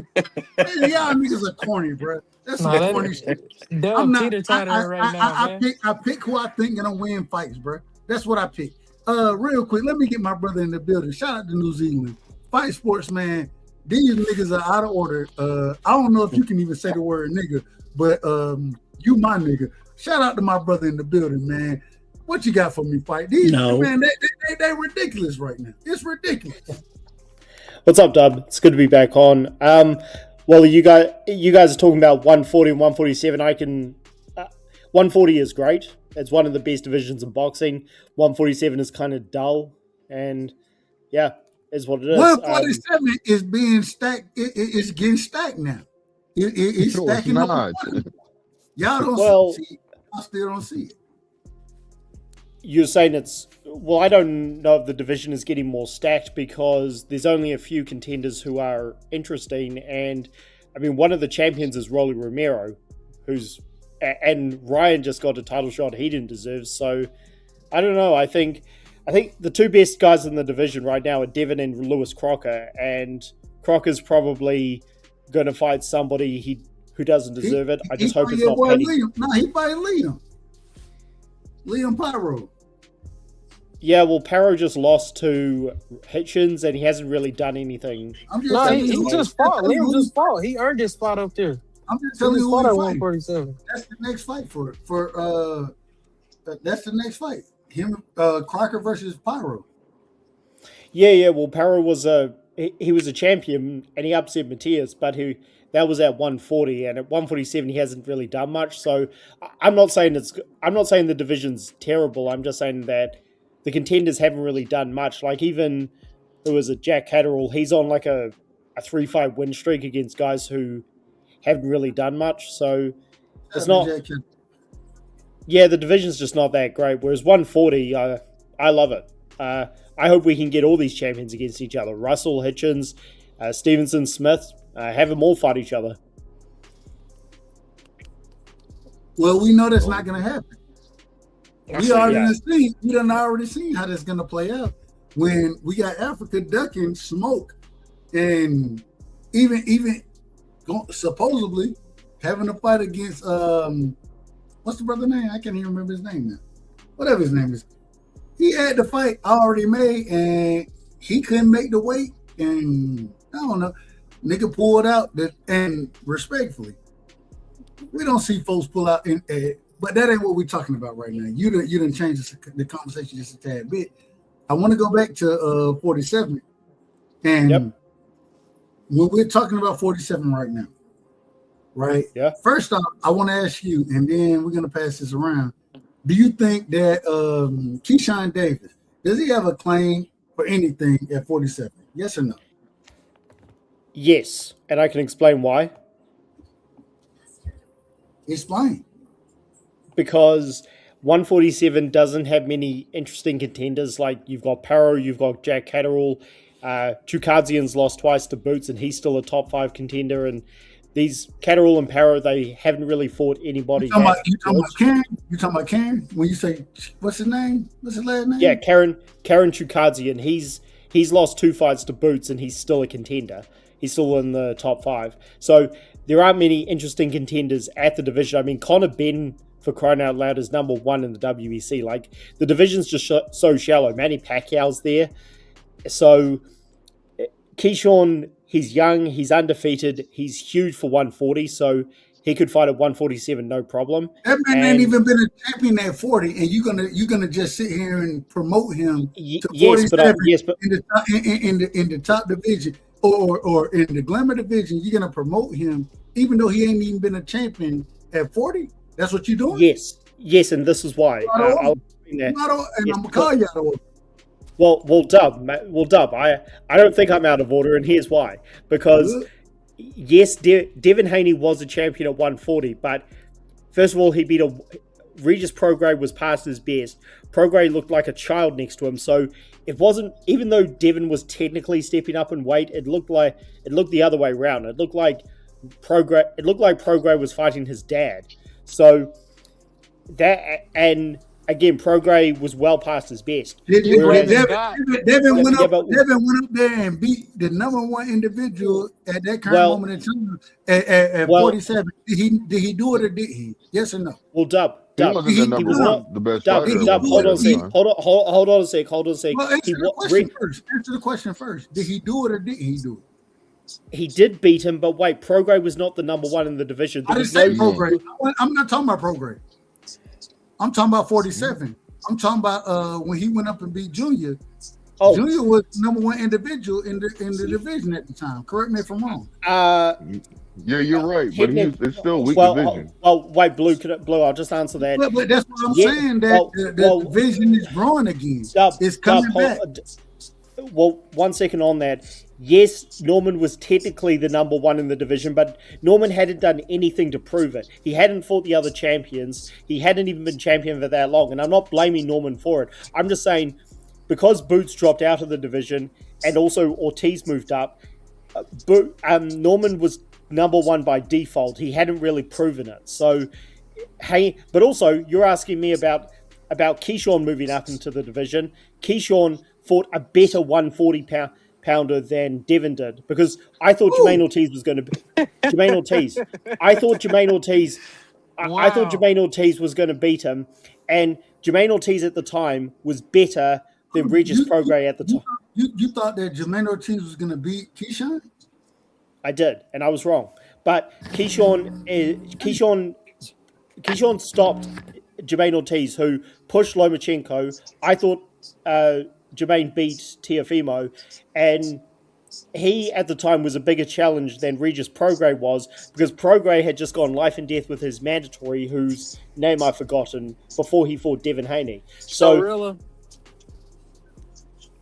Man, y'all niggas are corny, bro. That's some Nah, corny that shit. I'm Dub not. teeter tottering right now, man. I pick who I think gonna win fights, bro. That's what I pick. Real quick, let me get my brother in the building. Shout out to New Zealand. Fight sports, man. These niggas are out of order. I don't know if you can even say the word nigga, but you my nigga. Shout out to my brother in the building, man. What you got for me, fight? These No. man, they ridiculous right now. It's ridiculous. What's up, Dub? It's good to be back on. Well, you guys are talking about 140 and 147. 140 is great. It's one of the best divisions in boxing. 147 is kind of dull, and yeah, is what it is. 147 is being stacked. It's getting stacked now. It's No, it's stacking up. not. Y'all don't Well, see. I still don't see it. you're saying it's well. I don't know if the division is getting more stacked because there's only a few contenders who are interesting, and I mean one of the champions is Rolly Romero, and Ryan just got a title shot he didn't deserve. So I don't know. I think the two best guys in the division right now are Devin and Lewis Crocker, and Crocker's probably going to fight somebody who doesn't deserve it. I just hope it's not Paddy. Liam. No, he fighting Liam. Liam Pyro. Yeah, well, Paro just lost to Hitchens, and he hasn't really done anything. I'm just No, telling he you. just fought. Liam just fought. He earned his spot up there. I'm just He telling just you fought who at he fighting. 147. That's the next fight that's the next fight. Him, Crocker versus Pyro. Yeah. Well, Paro was he was a champion, and he upset Matias, but that was at 140, and at 147 he hasn't really done much. So I'm not saying the division's terrible. I'm just saying that the contenders haven't really done much. Like even who was it, Jack Catterall? He's on like a 3-5 win streak against guys who haven't really done much. So it's not. Yeah, the division's just not that great. Whereas 140, I love it. I hope we can get all these champions against each other. Russell, Hitchens, Stevenson, Smith, have them all fight each other. Well, we know that's not going to happen. We done already seen how that's going to play out when we got Africa ducking smoke and even supposedly having a fight against what's the brother name? I can't even remember his name now. Whatever his name is. He had the fight already made and he couldn't make the weight. And I don't know. Nigga pulled out and respectfully. We don't see folks pull out but that ain't what we're talking about right now. You didn't change the conversation just a tad bit. I want to go back to 47. And when we're talking about 47 right now, right? Yeah. First off, I want to ask you, and then we're gonna pass this around. Do you think that Keyshawn Davis, does he have a claim for anything at 47? Yes or no? Yes, and I can explain why. Explain. Because 147 doesn't have many interesting contenders. Like you've got Paro, you've got Jack Catterall. Chukadzian's lost twice to Boots, and he's still a top 5 contender. And these Catterall and Paro, they haven't really fought anybody. You talking about Karen? You talking about Karen? When you say what's his name? What's his last name? Yeah, Karen Chukadzian. He's lost 2 fights to Boots, and he's still a contender. He's still in the top 5. So there aren't many interesting contenders at the division. I mean, Conor Benn, for crying out loud, is number 1 in the WEC. Like, the division's just so shallow. Manny Pacquiao's there. So Keyshawn, he's young, he's undefeated, he's huge for 140. So he could fight at 147 no problem. That man And ain't even been a champion at 40, and you're gonna just sit here and promote him to 47 in the top division or in the glamour division. You're gonna promote him even though he ain't even been a champion at 40. That's what you're doing. Yes, and this is why. I'm gonna call you out of order. Well, Dub. I don't think I'm out of order, and here's why. Because yes, Devin Haney was a champion at 140, but first of all, he beat Regis Prograis was past his best. Prograis looked like a child next to him, so it wasn't. Even though Devin was technically stepping up in weight, it looked the other way around. It looked like Prograis was fighting his dad. So that, and again, Prograis was well past his best. Devin went up there and beat the number one individual at that current moment in time at 47. Did he do it or did he? Yes or no? Well, Dub. He wasn't the best fighter. Hold on a sec. Well, answer the question first. Did he do it or did he do it? He did beat him, but wait, Prograis was not the number one in the division. I didn't say Prograis. I'm not talking about Prograis. I'm talking about 47. I'm talking about when he went up and beat Junior. Junior was the number one individual in the division at the time. Correct me if I'm wrong. Yeah, you're right, but it's still a weak division. Wait, Blue, I'll just answer that. But that's what I'm saying, that the division is growing again. It's coming back. Well, 1 second on that. Yes, Norman was technically the number one in the division, but Norman hadn't done anything to prove it. He hadn't fought the other champions. He hadn't even been champion for that long, and I'm not blaming Norman for it. I'm just saying, because Boots dropped out of the division and also Ortiz moved up, Norman was number one by default. He hadn't really proven it. So, hey, but also you're asking me about Keyshawn moving up into the division. Keyshawn fought a better 140 pounder than Devin did, because I thought Jermaine Ortiz was going to be Jermaine Ortiz. I thought Jermaine Ortiz was going to beat him, and Jermaine Ortiz at the time was better than Regis Prograis at the time. You thought that Jermaine Ortiz was going to beat Keyshawn? I did, and I was wrong. But Keyshawn stopped Jermaine Ortiz, who pushed Lomachenko. I thought Jermaine beat Teofimo, and he at the time was a bigger challenge than Regis Prograis was, because Prograis had just gone life and death with his mandatory, whose name I've forgotten, before he fought Devin Haney. So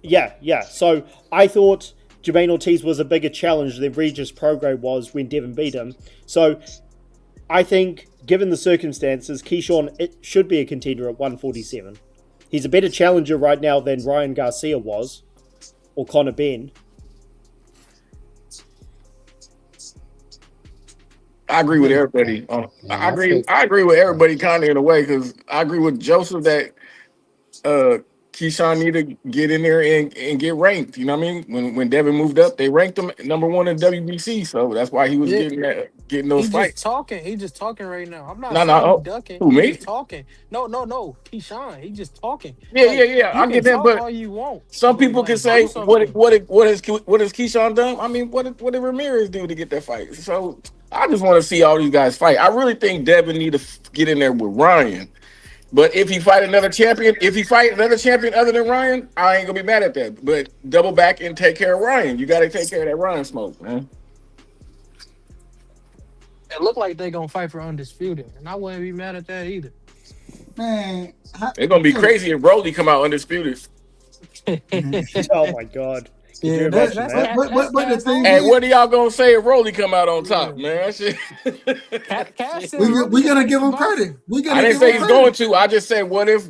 yeah. So I thought Jermaine Ortiz was a bigger challenge than Regis Prograis was when Devin beat him. So I think, given the circumstances, Keyshawn should be a contender at 147. He's a better challenger right now than Ryan Garcia was, or Conor Benn. I agree with everybody. I agree with everybody kind of in a way, because I agree with Joseph that Keyshawn need to get in there and get ranked. You know what I mean? When Devin moved up, they ranked him number one in WBC, so that's why he was getting those fights. He's just talking right now. I'm not ducking. Who, me? He's talking. No. Keyshawn. He's just talking. Yeah. I get that, but all you want. Some people can say, what has Keyshawn done? I mean, what did Ramirez do to get that fight? So I just want to see all these guys fight. I really think Devin need to get in there with Ryan. But if he fight another champion other than Ryan, I ain't gonna be mad at that. But double back and take care of Ryan. You got to take care of that Ryan smoke, man. It looked like they're gonna fight for undisputed, and I wouldn't be mad at that either. Man, it's gonna be crazy if Broly come out undisputed. Oh my god. Yeah, but the thing is, what are y'all gonna say if Rolly come out on top, man? We're gonna give him credit. I didn't say he's going to. I just said, what if?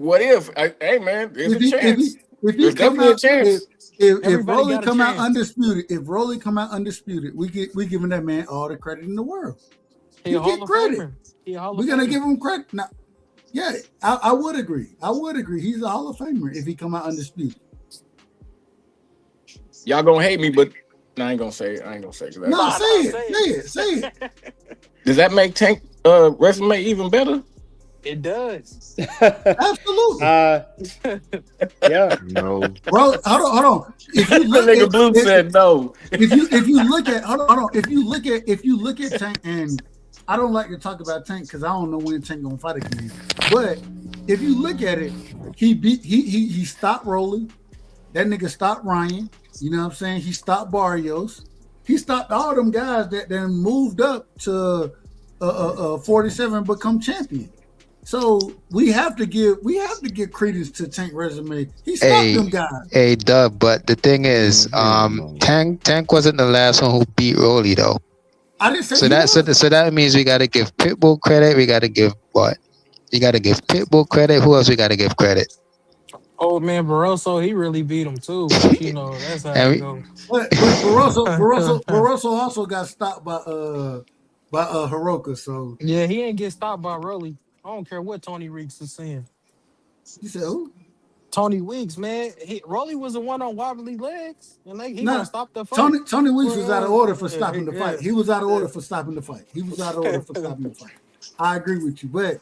Hey, man, there's a chance. There's definitely a chance. If Rolly come out undisputed, we giving that man all the credit in the world. He get credit. We're gonna give him credit. Now, yeah, I would agree. He's a Hall of Famer if he come out undisputed. Y'all gonna hate me, but I ain't gonna say it. No, say it. Does that make Tank resume even better? It does. Absolutely. Yeah. No. Bro, hold on. If you look at Blue said no. If you look at Tank and I don't like to talk about Tank because I don't know when Tank gonna fight again. But if you look at it, he stopped Rolly. That nigga stopped Ryan. You know what I'm saying? He stopped Barrios. He stopped all them guys that then moved up to 47 and become champion. So we have to give credence to Tank resume. He stopped them guys. Hey, Dub. But the thing is, Tank wasn't the last one who beat Rolly though. I didn't say So that means we gotta give Pitbull credit. We gotta give what? You gotta give Pitbull credit. Who else we gotta give credit? Old man Barroso, he really beat him too, but you know that's how it goes. But Barroso also got stopped by Hiroka. So Yeah, he ain't get stopped by Rolly. I don't care what Tony Weeks is saying. You said who? Tony Weeks, man. Rolly was the one on wobbly legs, and he gonna stop the fight. Tony Weeks was out of order for stopping the fight. He was out of order for stopping the fight. I agree with you, but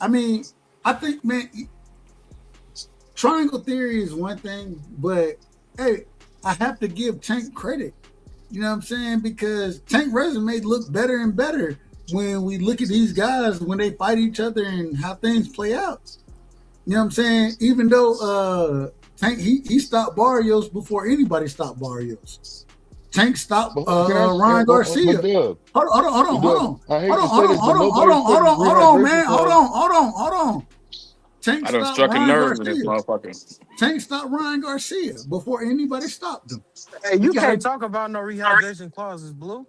I think, man, triangle theory is one thing, but hey, I have to give Tank credit. You know what I'm saying? Because Tank resume look better and better when we look at these guys when they fight each other and how things play out. You know what I'm saying? Even though Tank he stopped Barrios before anybody stopped Barrios. Tank stopped Ryan Garcia. Hold on, man. Tank I done stopped struck a Ryan nerve in this Garcia. motherfucker. Tank stopped Ryan Garcia before anybody stopped him. Hey, you can't talk about no rehydration clauses, Blue.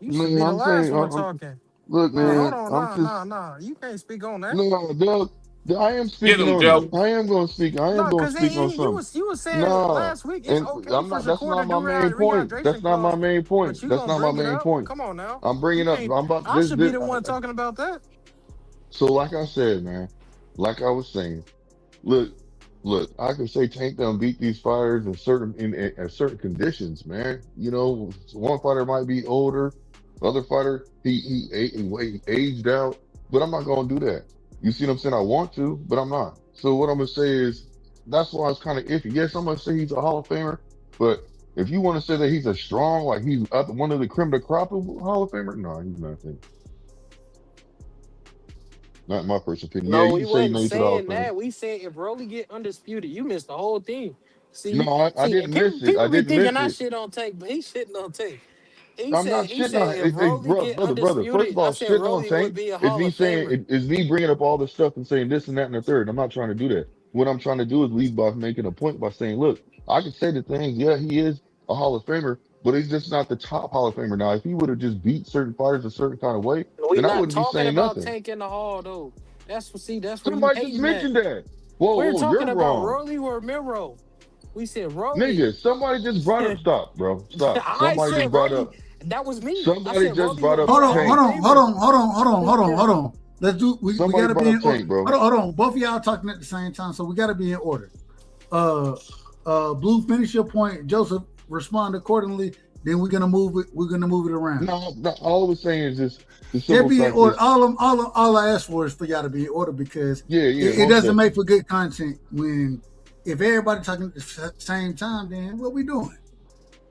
You should be the last one talking. Look, man, Hold on, nah. You can't speak on that. No, Doug, I am speaking on it. I am going to speak. I am going to speak on something. You was saying last week it's okay for that's not my main point. That's not my main point. That's not my main point. Come on now. I'm bringing up. I should be the one talking about that. So, like I said, man, like I was saying, look. I can say Tank done beat these fighters in certain conditions, man. You know, one fighter might be older, the other fighter he aged out, but I'm not gonna do that. You see what I'm saying? I want to, but I'm not. So what I'm gonna say is that's why it's kind of iffy. Yes, I'm gonna say he's a Hall of Famer, but if you want to say that he's a strong, like he's one of the creme de crop of Hall of Famer, no, he's nothing. Not my personal opinion. No, Yeah, we you can say wasn't he's a Hall of saying Famer. that. We said if Rolly get undisputed, you missed the whole thing. No, I didn't miss it. I People be didn't miss thinking I it. shit on Tank, but he shitting on Tank. I'm not He shitting said on if Rolly get brother. First undisputed, of I all, said shitting on Rolly would Tank be a is Hall me of Famer. saying is me bringing up all this stuff and saying this and that and the third. I'm not trying to do that. What I'm trying to do is lead by making a point by saying, look, I can say the things. Yeah, he is a Hall of Famer, but he's just not the top Hall of Famer. Now, if he would have just beat certain fighters a certain kind of way, We then I not wouldn't be talking saying about nothing. Tank in the Hall though. That's where you Somebody just hating at. mentioned that. Whoa, We're you're talking about wrong. Rolly or Miro. We said Rolly. Nigga, somebody just brought up. Stop, bro. Stop. I Somebody just said brought Rolly. up. That was me. I Somebody said just Rolly brought would up be a Hall Tank. of Famer. Hold on. Let's do. We Somebody gotta brought be up in order. Tank, bro. Hold on. Both of y'all talking at the same time, so we gotta be in order. Blue, finish your point. Joseph, respond accordingly. Then we're gonna move it. We're gonna move it around. No, all I was saying is just the They'll simple be in fact order. is, All I ask for is for y'all to be in order because it doesn't make for good content when if everybody talking at the same time. Then what we doing?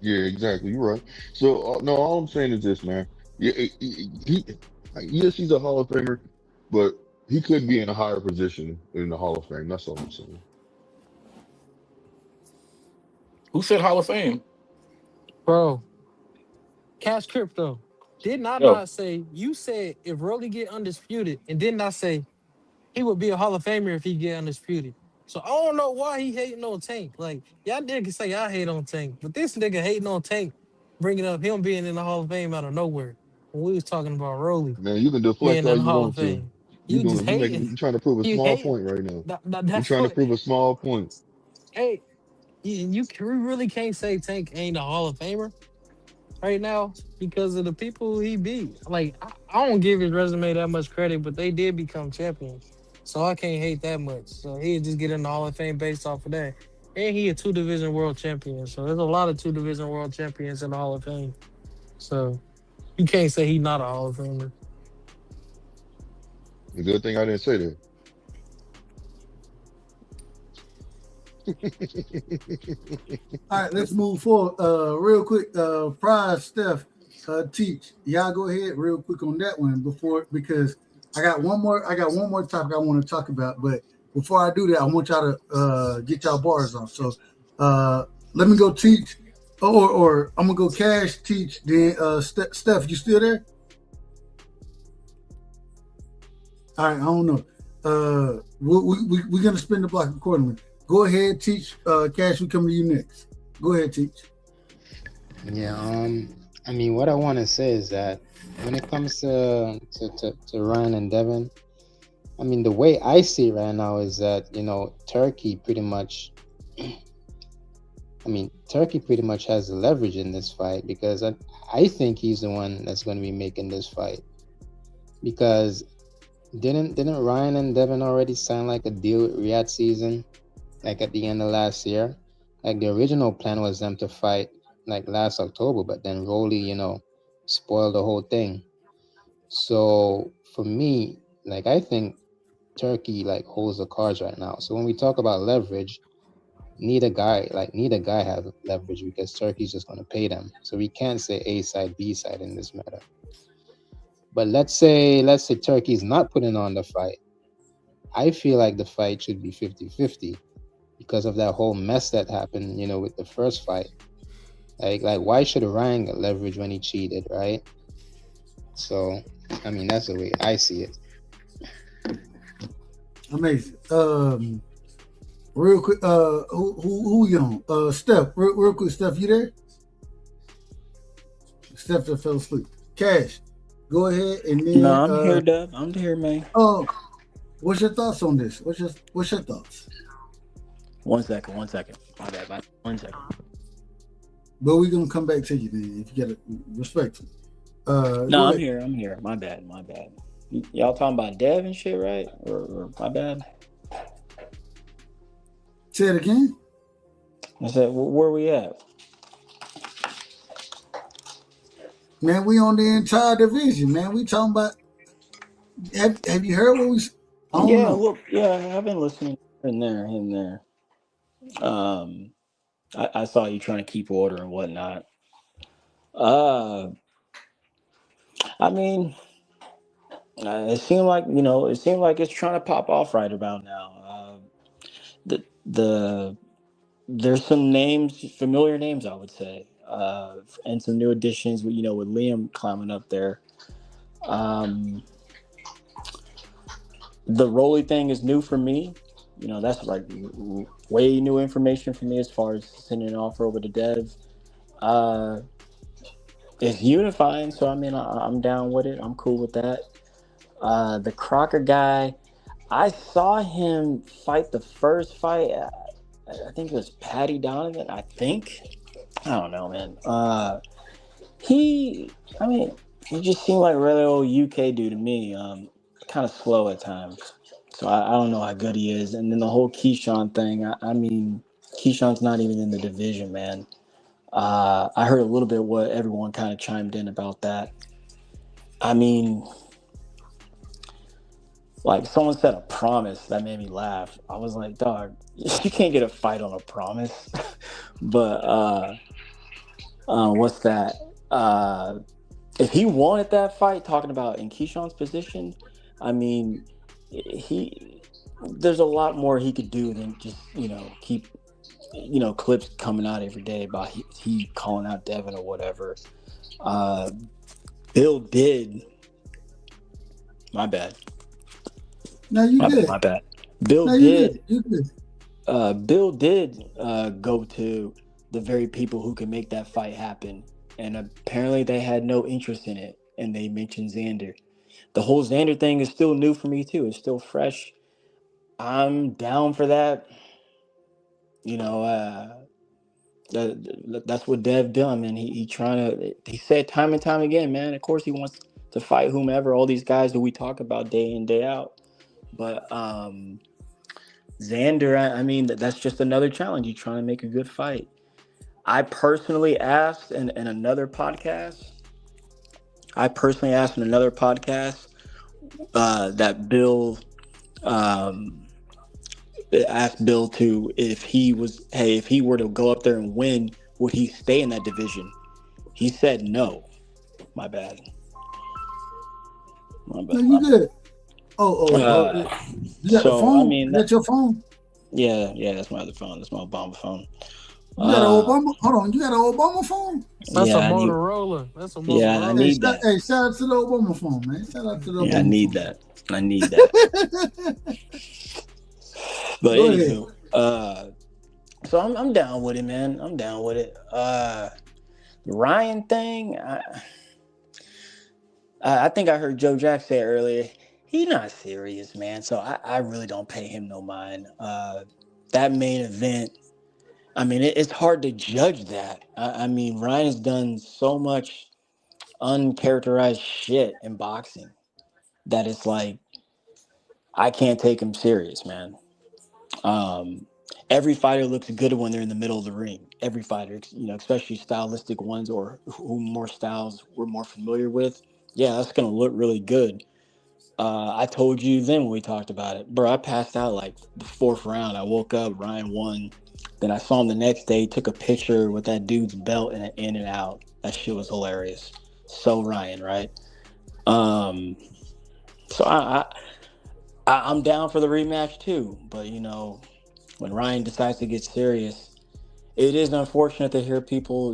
Yeah, exactly. You're right. So no, all I'm saying is this, man. Yeah, yes, he's a Hall of Famer, but he could be in a higher position in the Hall of Fame. That's all I'm saying. Who said Hall of Fame? Bro, Cash Crypto. Did I Yo, not say you said if Rolly get undisputed, and didn't I say he would be a Hall of Famer if he get undisputed? So I don't know why he hating on Tank. Like y'all niggas say I hate on Tank, but this nigga hating on Tank, bringing up him being in the Hall of Fame out of nowhere when we was talking about Rolly Man, you can deflect being all in the you Hall of want to. Fame. You just hating. You trying to prove a You small hating. point right now. You're That's trying to what. prove a small point. Hey, you really can't say Tank ain't a Hall of Famer right now because of the people he beat. Like I don't give his resume that much credit, but they did become champions, so I can't hate that much. So he'd just get in the Hall of Fame based off of that. And he a 2-division world champion, so there's a lot of 2-division world champions in the Hall of Fame. So you can't say he's not a Hall of Famer. The good thing I didn't say that. All right, let's move forward. Real quick, Prize Steph. Teach, y'all go ahead real quick on that one because I got one more topic I want to talk about, but before I do that, I want y'all to get y'all bars off. So let me go Teach, or I'm gonna go Cash, Teach, then Steph, you still there? All right, I don't know. We're gonna spin the block accordingly. Go ahead, Teach. Cash, we come to you next. Go ahead, Teach. Yeah. I mean, what I want to say is that when it comes to Ryan and Devin, I mean, the way I see it right now is that Turkey pretty much. I mean, Turkey pretty much has the leverage in this fight because I think he's the one that's going to be making this fight. Because didn't Ryan and Devin already sign like a deal with Riyadh Season, like at the end of last year? Like the original plan was them to fight like last October, but then Rolly, spoiled the whole thing. So for me, like I think Turkey like holds the cards right now. So when we talk about leverage, neither guy have leverage because Turkey's just going to pay them. So we can't say A side, B side in this matter. But let's say Turkey's not putting on the fight. I feel like the fight should be 50-50 because of that whole mess that happened, with the first fight. Like why should Ryan get leverage when he cheated, right? So, I mean, that's the way I see it. Amazing. Real quick, who you on? Steph, real quick, Steph, you there? Steph just fell asleep. Cash, go ahead and then. No, I'm here, Dev. I'm here, man. What's your thoughts on this? What's your thoughts? 1 second. My bad. 1 second. But we're gonna come back to you then if you get it respectfully. No, I'm here. My bad. Y'all talking about Dev and shit, right? Or my bad? Say it again. I said, where we at? Man, we on the entire division, man. We talking about. Have you heard what we? I don't know. Look, I've been listening here and there. I saw you trying to keep order and whatnot. I mean, it seemed like it's trying to pop off right about now. There's some names, familiar names, I would say, and some new additions. With Liam climbing up there. The Rolly thing is new for me. That's like way new information for me as far as sending an offer over to Dev. It's unifying, so I mean, I'm down with it. I'm cool with that. The Crocker guy, I saw him fight the first fight. I think it was Patty Donovan. I don't know, man. He just seemed like a really old UK dude to me. Kind of slow at times. So I don't know how good he is. And then the whole Keyshawn thing, I mean, Keyshawn's not even in the division, man. I heard a little bit what everyone kind of chimed in about that. I mean, like someone said a promise that made me laugh. I was like, dog, you can't get a fight on a promise. But what's that? If he wanted that fight, talking about in Keyshawn's position, I mean, there's a lot more he could do than just keep clips coming out every day about he calling out Devin or whatever. Bill did. My bad. No, you good. My bad. Bill did. You good. Bill did go to the very people who can make that fight happen, and apparently they had no interest in it. And they mentioned Xander. The whole Xander thing is still new for me too. It's still fresh. I'm down for that. That's what Dev done, man. He said time and time again, man. Of course he wants to fight whomever, all these guys that we talk about day in, day out. But Xander, I mean, that's just another challenge. You're trying to make a good fight. I personally asked in another podcast that Bill asked Bill to if he were to go up there and win, would he stay in that division? He said no. My bad. My No, bad. you good. Oh, you got the So I phone? mean, Is that your phone? yeah, that's my other phone. That's my Obama phone. You got an Obama? Hold on, you got an Obama phone? That's a Yeah, I need. Motorola. That's a Yeah, I Motorola. need that. Shout out to the Obama phone, man. Shout out to the Yeah, I Obama need phone. that. I need that. But Go ahead. anywho, so I'm down with it, man. I'm down with it. The Ryan thing, I think I heard Joe Jack say earlier. He's not serious, man. So I really don't pay him no mind. That main event, I mean, it's hard to judge that. I mean, Ryan's done so much uncharacterized shit in boxing that it's like I can't take him serious, man. Um, every fighter looks good when they're in the middle of the ring. Every fighter, especially stylistic ones or who more styles we're more familiar with. Yeah, that's gonna look really good. I told you then when we talked about it, bro. I passed out like the fourth round. I woke up, Ryan won. Then I saw him the next day. Took a picture with that dude's belt and in and out. That shit was hilarious. So Ryan, right? So I'm down for the rematch too. But when Ryan decides to get serious, it is unfortunate to hear people,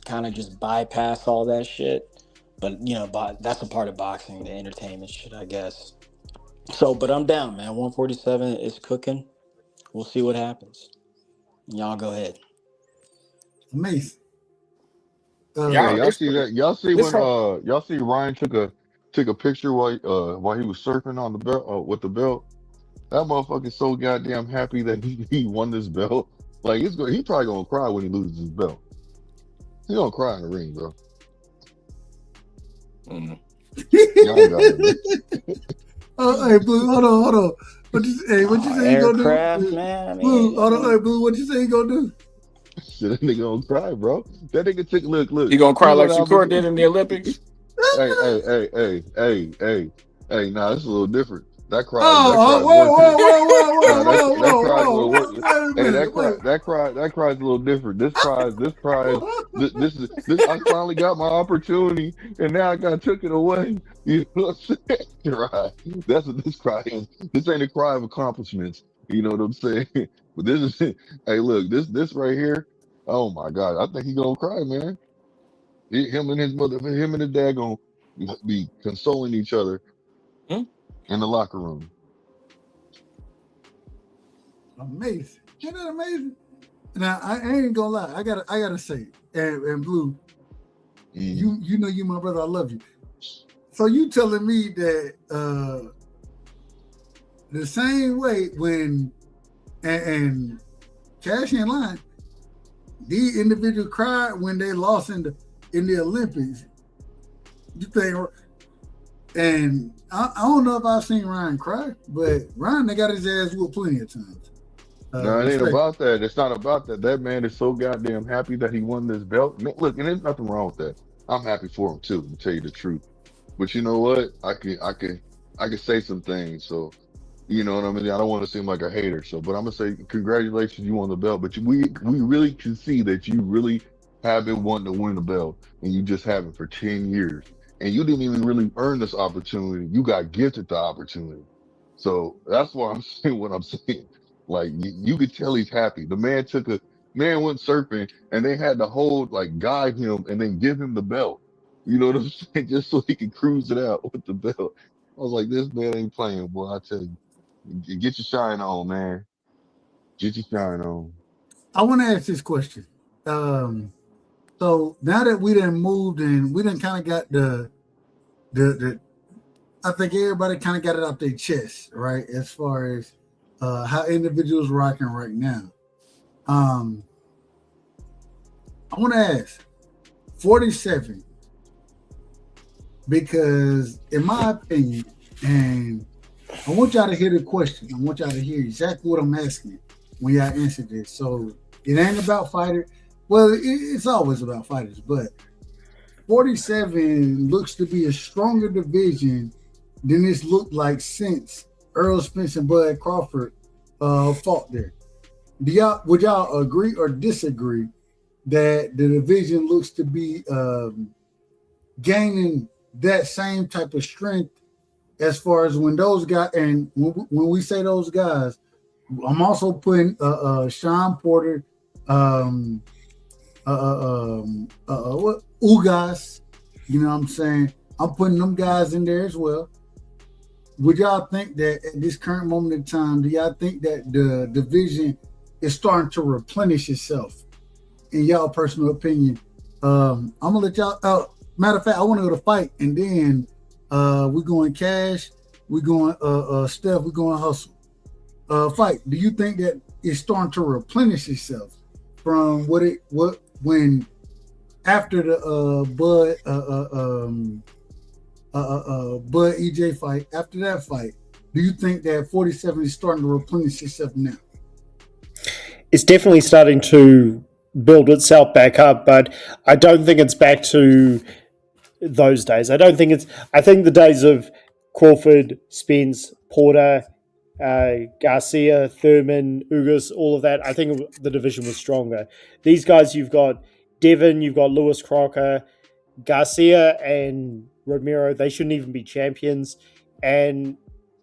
kind of just bypass all that shit. But that's a part of boxing, the entertainment shit, I guess. So, but I'm down, man. 147 is cooking. We'll see what happens. Y'all go ahead. Amazing. Hey, Yeah, y'all see that? Y'all see it's when hard. y'all see Ryan took a picture while he was surfing on the belt with the belt. That motherfucker's so goddamn happy that he won this belt. Like he probably gonna cry when he loses his belt. He gonna cry in the ring, bro. Mm. Y'all got it, man. Hey, Blue, hold on. What you say he gonna Aircraft, do? man. I Blue, hold on. mean, Hey, Blue, what you say he gonna do? Shit, that nigga gonna cry, bro. That nigga took look. You gonna He cry like went out. Shakur did in the Olympics? Hey. Nah, it's a little different. That Oh, cry is worth it. Nah, that cry is a little worth it. whoa. Wait a Hey, minute. Wait. that cry is a little different. This. I finally got my opportunity, and now I got took it away. You know what I'm saying? Right. That's what this cry is. This ain't a cry of accomplishments. You know what I'm saying? But this is, hey, look, this right here. Oh my God, I think he gonna cry, man. Him and his dad gonna be consoling each other Hmm? in the locker room. Amazing. Ain't that amazing? Now I ain't gonna lie. I gotta say, and Blue, you know you my brother. I love you. So you telling me that the same way when and Cash in line, these individuals cried when they lost in the Olympics. You think? And I don't know if I've seen Ryan cry, but Ryan they got his ass whooped plenty of times. No, it ain't Respect. about that. It's not about that. That man is so goddamn happy that he won this belt. Look, and there's nothing wrong with that. I'm happy for him too, to tell you the truth. But you know what? I can say some things. So you know what I mean? I don't want to seem like a hater. So, but I'm gonna say congratulations, you won the belt. But we really can see that you really have been wanting to win the belt, and you just haven't for 10 years. And you didn't even really earn this opportunity. You got gifted the opportunity. So that's why I'm saying what I'm saying. Like you could tell he's happy. The man went surfing, and they had to hold like guide him and then give him the belt. You know what I'm saying? Just so he could cruise it out with the belt. I was like, this man ain't playing, boy. I tell you. Get your shine on, man. Get your shine on. I want to ask this question. So now that we done moved and we done kind of got the I think everybody kind of got it off their chest, right? As far as how individuals rocking right now. I want to ask 47 because in my opinion, and I want y'all to hear the question. I want y'all to hear exactly what I'm asking when y'all answer this. So it ain't about fighters. Well, it's always about fighters, but 47 looks to be a stronger division than it's looked like since Earl Spence and Bud Crawford fought there. Would y'all agree or disagree that the division looks to be gaining that same type of strength as far as when those guys, and when we say those guys, I'm also putting Sean Porter, what Ugas, you know what I'm saying? I'm putting them guys in there as well. Would y'all think that at this current moment in time, do y'all think that the division is starting to replenish itself? In y'all personal opinion, I'm gonna let y'all. Matter of fact, I want to go to fight, and then we're going cash, we're going Steph, we're going hustle. Fight. Do you think that it's starting to replenish itself from what when after the Bud EJ fight? After that fight, do you think that 47 is starting to replenish itself now? It's definitely starting to build itself back up, but I don't think it's back to those days. I think the days of Crawford, Spence, Porter, Garcia, Thurman, Ugas, all of that, I think the division was stronger. These guys, you've got Devin, you've got Lewis Crocker, Garcia and Romero, they shouldn't even be champions. And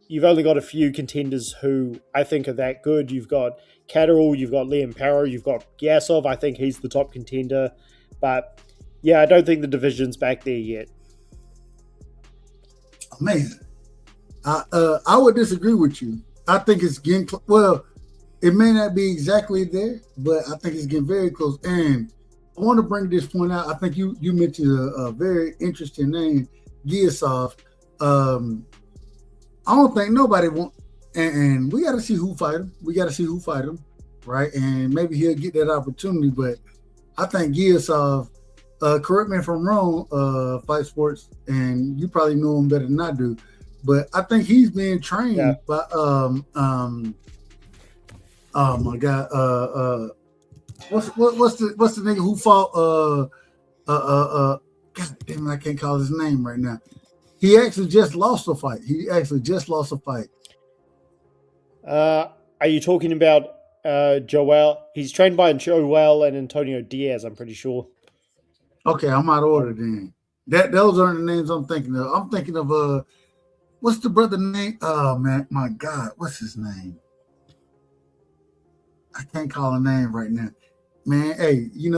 you've only got a few contenders who I think are that good. You've got Catterall, you've got Liam Power, you've got Gasov. I think he's the top contender. But yeah, I don't think the division's back there yet. Amazing. I would disagree with you. I think it's getting well. It may not be exactly there, but I think it's getting very close. And I want to bring this point out. I think you mentioned a very interesting name, Giasov. I don't think nobody want, and we got to see who fight him. We got to see who fight him, right? And maybe he'll get that opportunity. But I think Giasov, correct me if I'm wrong, Fight Sports, and you probably know him better than I do. But I think he's being trained by oh my God, what's the nigga who fought God damn it, I can't call his name right now. He actually just lost a fight. Are you talking about Joel? He's trained by Joel and Antonio Diaz, I'm pretty sure. Okay, I'm out of order then. Those aren't the names I'm thinking of. I'm thinking of what's the brother name? Oh man, my God, what's his name? I can't call a name right now. Man, hey, you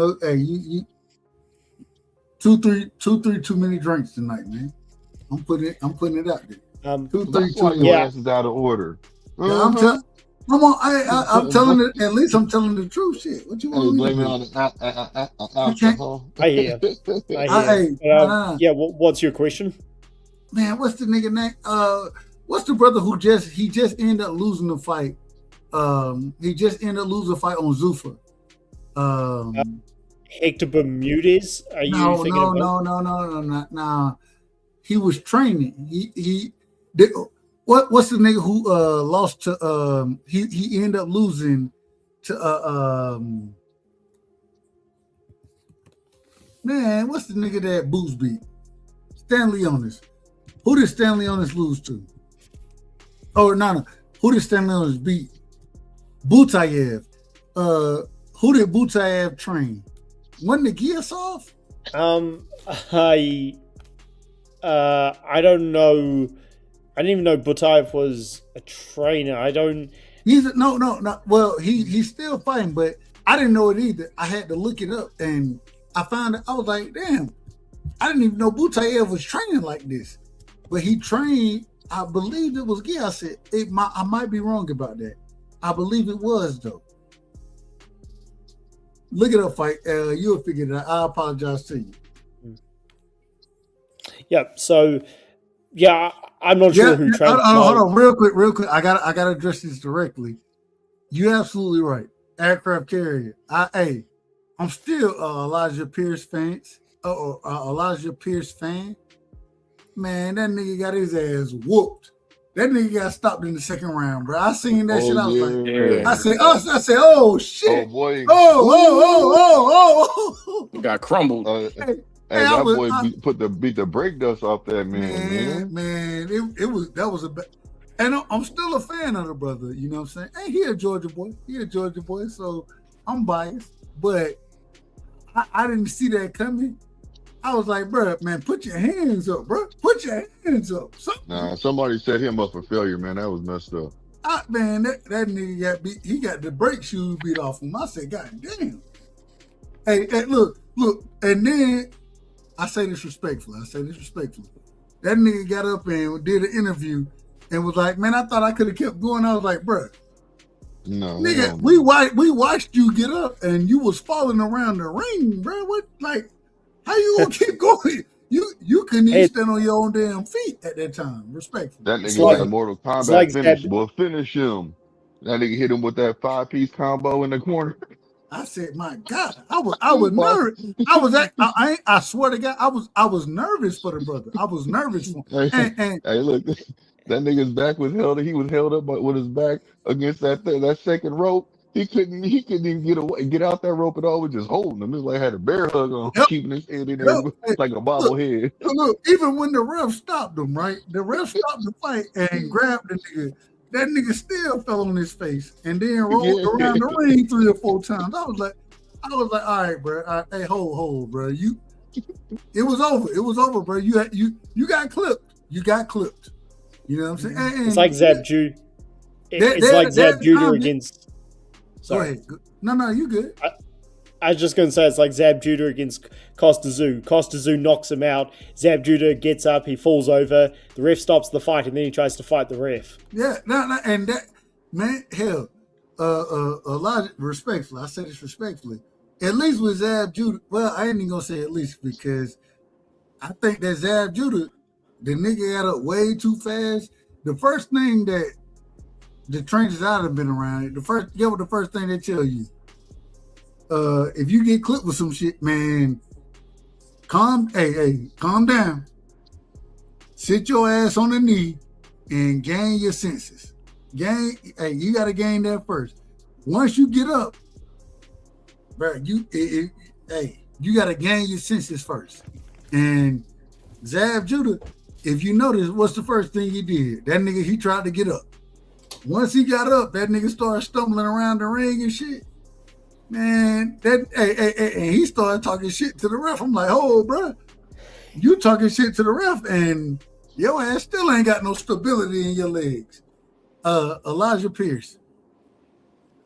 two, three, too many drinks tonight, man. I'm putting it out there. That's why your ass is out of order. I'm telling it. At least I'm telling the truth. Shit, what you want me to blame it do? on the alcohol. I hear. Yeah. What's your question? Man, what's the nigga name? What's the brother who just ended up losing the fight? He just ended up losing a fight on Zuffa. Hector Bermudez? Are you thinking about? No. He was training. He did. What's the nigga who lost to he ended up losing to man, what's the nigga that Boots beat? Stanley Onis. Who did Stanley Onis lose to? Oh no. Who did Stanley Onis beat? Butayev. Who did Butayev train? Wasn't the Giasov? I don't know. I didn't even know Butayev was a trainer. No. Well, he's still fighting, but I didn't know it either. I had to look it up, and I found it. I was like, damn, I didn't even know Butayev was training like this. But he trained. I believe it was Gia. I said I might be wrong about that. I believe it was though. Look it up, fight. You'll figure it out. I apologize to you. Yeah. So, yeah, I'm not sure who trained. Hold on, real quick. I gotta address this directly. You're absolutely right. Aircraft carrier. I'm still Elijah Pierce fan. Elijah Pierce fan. Man, that nigga got his ass whooped. That nigga got stopped in the second round, bro. I seen that shit. I was like, I said, oh shit. Oh boy. Oh. He got crumbled. That boy beat the brake dust off that man. Man, that was a and I'm still a fan of the brother, you know what I'm saying? Hey, he a Georgia boy, so I'm biased. But I didn't see that coming. I was like, bro, man, put your hands up, bro. Put your hands up. Nah, somebody set him up for failure, man. That was messed up. Man, that nigga got beat. He got the brake shoes beat off him. I said, God damn. Hey, look. And then I say this respectfully. That nigga got up and did an interview and was like, man, I thought I could have kept going. I was like, bro, No, nigga, no. we watched you get up and you was falling around the ring, bro. What, like, how you gonna keep going? You couldn't even stand on your own damn feet at that time, respectfully. That It's nigga like got a Mortal it's like Kombat finish, Zeb. boy. Finish him. That nigga hit him with that 5-piece combo in the corner. I said, my God, I was nervous. I swear to God, I was nervous for the brother. I was nervous for him. Hey, look, that nigga's back was held. He was held up with his back against that second rope. He couldn't even get out that rope at all. Was just holding him. It was like had a bear hug on, Yep, keeping his head in there yep. Hey, like a look, bobblehead. even when the ref stopped him, right? The ref stopped the fight and grabbed the nigga. That nigga still fell on his face and then rolled around the ring 3 or 4 times. I was like, all right, bro. Hey, hold, bro. It was over, bro. You got clipped. You got clipped. You know what I'm saying? It's like Zeb Judah. It's like Zeb Judah against. Sorry. Go ahead. No, you good. I was just going to say it's like Zab Judah against Costa Zoo. Costa Zoo knocks him out. Zab Judah gets up. He falls over. The ref stops the fight, and then he tries to fight the ref. Yeah, no, and that, man, hell, a lot respectfully. I say this respectfully. At least with Zab Judah, well, I ain't even gonna say at least because I think that Zab Judah, the nigga got up way too fast. The first thing that the trainers I'd have been around, the first thing they tell you. If you get clipped with some shit, man, calm down. Sit your ass on the knee and gain your senses. You gotta gain that first. Once you get up, bro, you gotta gain your senses first. And Zab Judah, if you notice, what's the first thing he did? That nigga, he tried to get up. Once he got up, that nigga started stumbling around the ring and shit. Man, and he started talking shit to the ref. I'm like, oh, bro, you talking shit to the ref, and your ass still ain't got no stability in your legs. Elijah Pierce,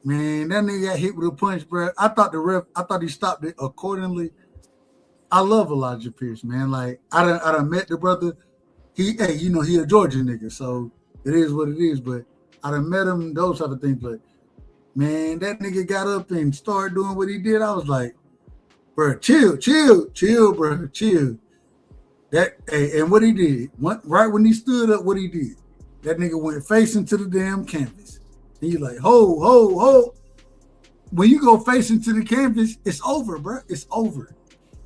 man, that nigga got hit with a punch, bro. I thought he stopped it accordingly. I love Elijah Pierce, man. Like, I done met the brother. He a Georgia nigga, so it is what it is. But I done met him, those type of things, but. Man, that nigga got up and started doing what he did. I was like, bro, chill, bro, chill. And what he did, right when he stood up, what he did, that nigga went facing to the damn canvas. And you like, ho. When you go facing to the canvas, it's over, bro. It's over.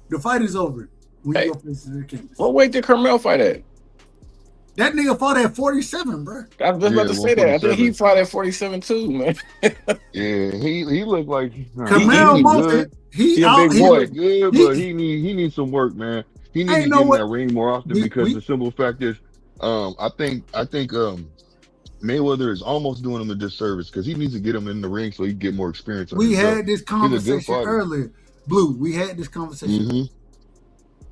The fight is over when you go facing to the canvas. What weight did Carmel fight at? That nigga fought at 47, bro. I was just about to say that. I think he fought at 47 too, man. Yeah, he looked like Camaro good. He a big boy. Looked good, but he needs some work, man. He needs to get in that ring more often because the simple fact is, I think Mayweather is almost doing him a disservice because he needs to get him in the ring so he can get more experience. We had this conversation earlier, Blue. We had this conversation. Mm-hmm.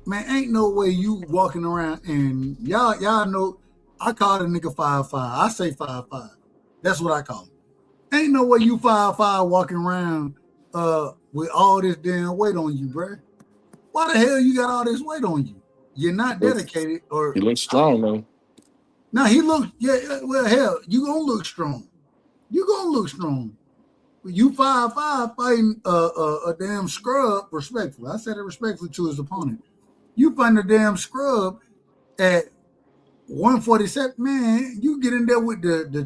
Man, ain't no way you walking around and y'all know I call the nigga 5'5". I say 5'5". That's what I call him. Ain't no way you 5'5" walking around with all this damn weight on you, bro. Why the hell you got all this weight on you? You're not dedicated, or he looks strong though. No, he looks well. Hell, you gonna look strong. You gonna look strong. You 5'5" fighting a damn scrub. Respectfully, I said it respectfully to his opponent. You find a damn scrub at 147, man. You get in there with the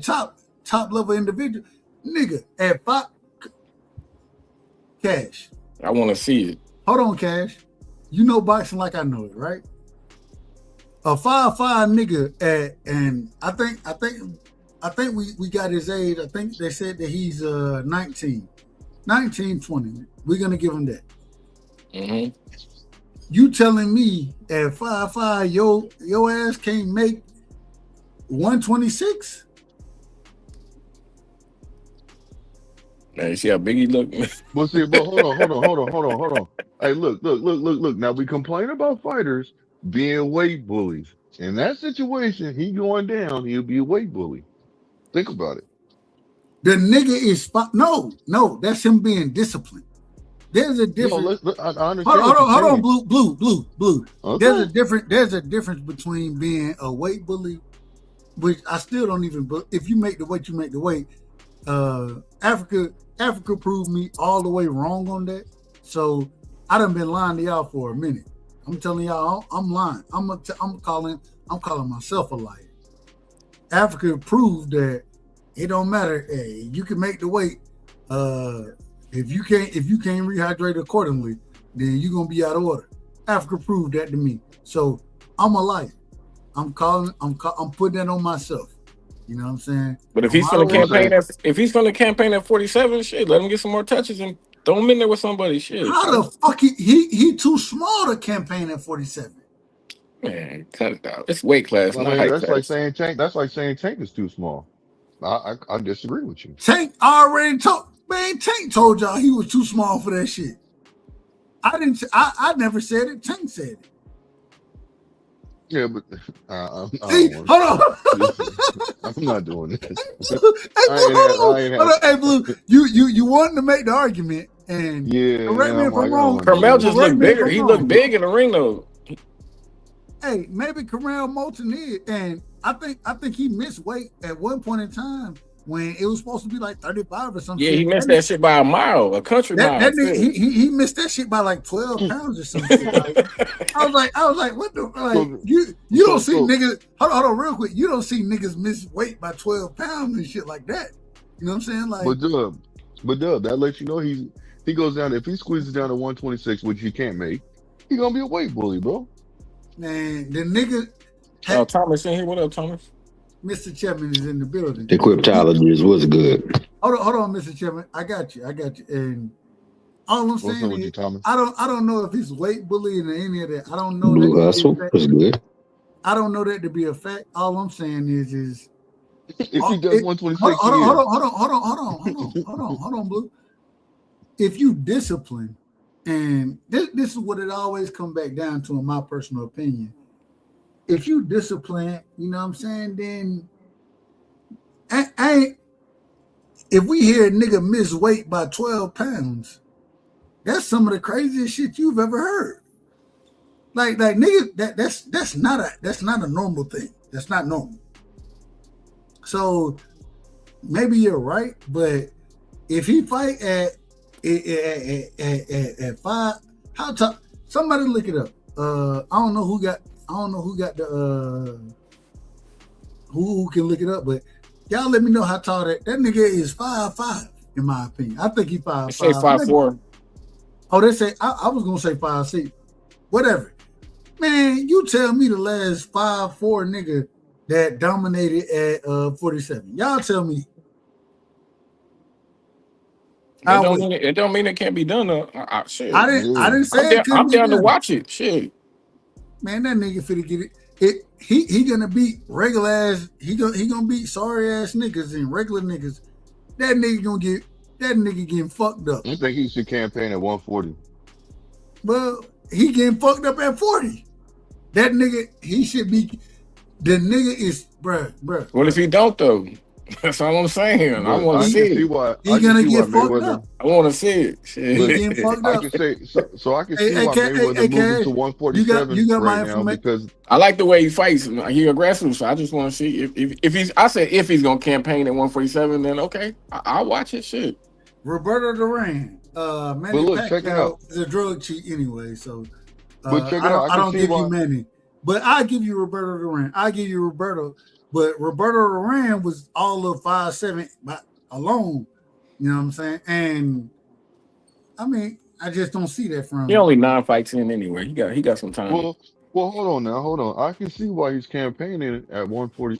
top level individual, nigga. At 5, Cash. I want to see it. Hold on, Cash. You know boxing like I know it, right? A 5'5" nigga and I think we got his age. I think they said that he's 19, 20. We're gonna give him that. Mm-hmm. You telling me at 5'5", your ass can't make 126? Man, you see how big he look? But see, but hold on. Hey, look. Now we complain about fighters being weight bullies. In that situation, he going down, he'll be a weight bully. Think about it. The nigga is no, that's him being disciplined. There's a No, difference. I understand what you're Hold on, saying. blue. Okay. There's a difference between being a weight bully, which I still don't even. But if you make the weight, you make the weight. Africa proved me all the way wrong on that. So I done been lying to y'all for a minute. I'm telling y'all, I'm lying. I'm calling myself a liar. Africa proved that it don't matter. Hey, you can make the weight. If you can't rehydrate accordingly, then you're gonna be out of order. Africa proved that to me. So I'm a liar. I'm putting that on myself. You know what I'm saying? But if he's feeling campaign at 47, shit, let him get some more touches and throw him in there with somebody. Shit. How the fuck he too small to campaign at 47? Man, cut it out. It's weight class, I not mean, height that's like class. saying Tank. That's like saying Tank is too small. I disagree with you. Tank already told Tank told y'all he was too small for that shit. I didn't. I never said it. Tank said it. Yeah, but See, hold on. I'm not doing this. Hey, Blue, you wanted to make the argument, and correct me if I'm wrong. Carmel just looked bigger. He looked big in the ring, though. Hey, maybe Carmel Moulton is, and I think he missed weight at one point in time when it was supposed to be like 35 or something. Yeah, he missed that shit by a mile, a country mile. That nigga, he missed that shit by like 12 pounds or something. Like, I was like, what the you don't see niggas. Hold on, real quick. You don't see niggas miss weight by 12 pounds and shit like that. You know what I'm saying? Like, but Dub, that lets you know he goes down. If he squeezes down to 126, which he can't make, he gonna be a weight bully, bro. Man, the nigga. Thomas in here. What up, Thomas? Mr. Chapman is in the building. The cryptologist was good. Hold on, Mr. Chapman. I got you. And all I'm saying is, Thomas? I don't know if he's weight bullying or any of that. I don't know. Blue Hustle was good. I don't know that to be a fact. All I'm saying is if he does 126, hold on, Blue. If you discipline, and this is what it always come back down to, in my personal opinion. If you discipline, you know what I'm saying, then if we hear a nigga miss weight by 12 pounds, that's some of the craziest shit you've ever heard. Like nigga, that's not a normal thing. That's not normal. So maybe you're right, but if he fight at 5, how tough? Somebody look it up. I don't know who got the who can look it up, but y'all let me know how tall that nigga is. 5'5", in my opinion. I think he 5'5". Say 5'4". Oh, they say I was gonna say 5'6". Whatever. Man, you tell me the last 5'4" nigga that dominated at 47. Y'all tell me. It don't mean it can't be done though. Shit. I didn't say I'm down to watch it. Shit. Man, that nigga finna get it. He gonna beat regular ass. He gonna beat sorry ass niggas and regular niggas. That nigga getting fucked up. I think he should campaign at 140. Well, he getting fucked up at 40. That nigga, he should be. The nigga is bruh. What if he don't though? That's all I'm saying. I want to see it. He gonna get fucked up. I want to see it. Shit. He getting fucked up. I can see why Mayweather moving to 147 you got right my now because I like the way he fights. He aggressive, so I just want to see if he's. I said if he's gonna campaign at 147, then okay, I'll watch it. Shit. Roberto Duran, Manny Pacquiao is a drug cheat anyway, so but check it out. I don't give you Manny, but I give you Roberto Duran. I give you Roberto. But Roberto Duran was all of 5'7" alone. You know what I'm saying? And I mean, I just don't see that from him. He only 9 fights in anyway. He got some time. Well, hold on. I can see why he's campaigning at 140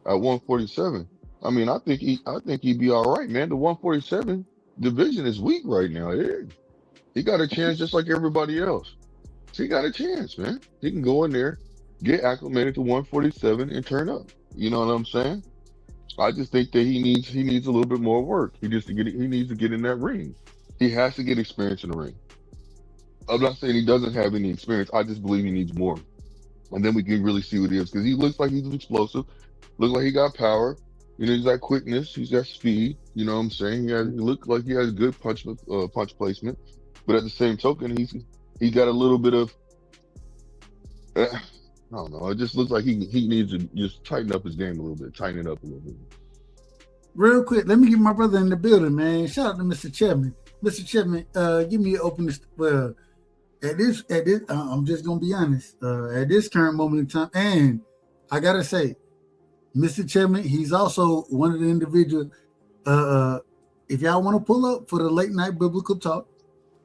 at 147. I mean, I think he'd be all right, man. The 147 division is weak right now. He got a chance just like everybody else. So he got a chance, man. He can go in there, get acclimated to 147 and turn up. You know what I'm saying? I just think that he needs a little bit more work. He needs to get in that ring. He has to get experience in the ring. I'm not saying he doesn't have any experience. I just believe he needs more. And then we can really see what he is because he looks like he's explosive. Looks like he got power. He's got quickness. He's got speed. You know what I'm saying? He look like he has good punch placement. But at the same token, he's got a little bit of I don't know. It just looks like he needs to just tighten up his game a little bit, tighten it up a little bit. Real quick, let me get my brother in the building, man. Shout out to Mr. Chapman. Mr. Chapman, give me an open. Well, at this, I'm just gonna be honest. At this current moment in time, and I gotta say, Mr. Chapman, he's also one of the individuals. If y'all want to pull up for the late night biblical talk,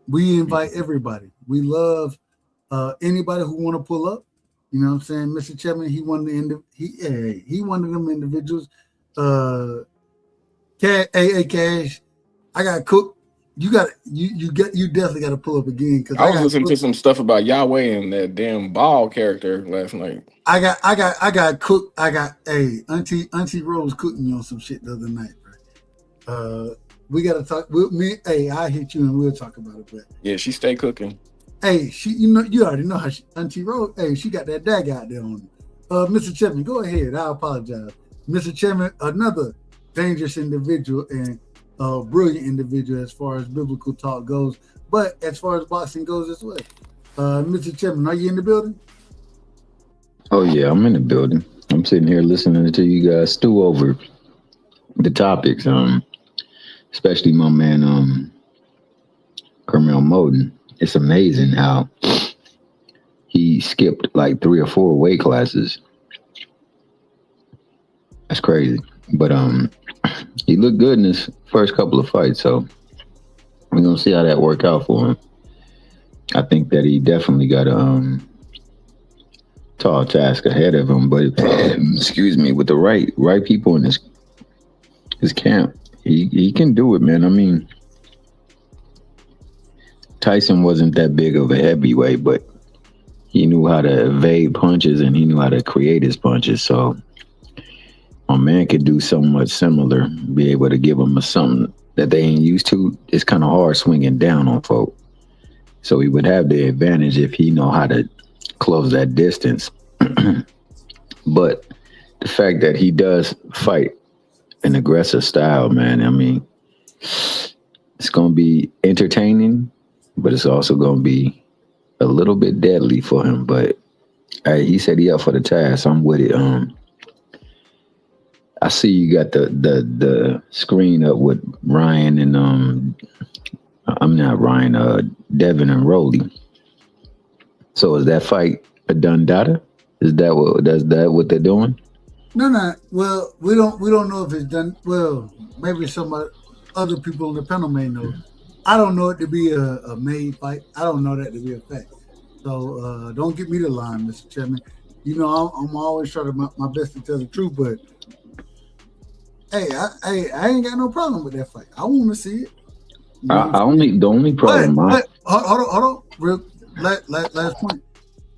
we invite everybody. We love anybody who want to pull up. You know what I'm saying? Mr. Chapman, he one of them individuals. Cash, I got cooked. You definitely got to pull up again because I was listening to some stuff about Yahweh and that damn ball character last night. I got cooked. Auntie Rose cooked me on some shit the other night, bro. We gotta talk. I hit you and we'll talk about it. But yeah, she stay cooking. Hey, you already know how Auntie Rose. Hey, she got that dag out there on her. Mr. Chapman, go ahead. I apologize, Mr. Chapman. Another dangerous individual and brilliant individual as far as biblical talk goes, but as far as boxing goes as well. Mr. Chapman, are you in the building? Oh yeah, I'm in the building. I'm sitting here listening to you guys stew over the topics. Especially my man Carmel Moden. It's amazing how he skipped like 3 or 4 weight classes. That's crazy. But he looked good in his first couple of fights, so we're gonna see how that work out for him. I think that he definitely got a tall task ahead of him, but excuse me, with the right people in his camp, he can do it, man. I mean, Tyson wasn't that big of a heavyweight, but he knew how to evade punches and he knew how to create his punches. So my man could do so much similar, be able to give them something that they ain't used to. It's kind of hard swinging down on folk. So he would have the advantage if he know how to close that distance. But the fact that he does fight an aggressive style, man, I mean, it's going to be entertaining, but it's also going to be a little bit deadly for him. But he said he up for the task. I'm with it. I see you got the screen up with Ryan and I'm not Ryan, Devin and Rolly. So is that fight a done data? Is that what they're doing? No. Well, we don't know if it's done. Well, maybe some other people on the panel may know. I don't know it to be a made fight. I don't know that to be a fact. So don't get me the line, Mr. Chairman. You know, I'm always trying my best to tell the truth, but hey, I ain't got no problem with that fight. I want to see it. You know the only problem. But hold on. Last point.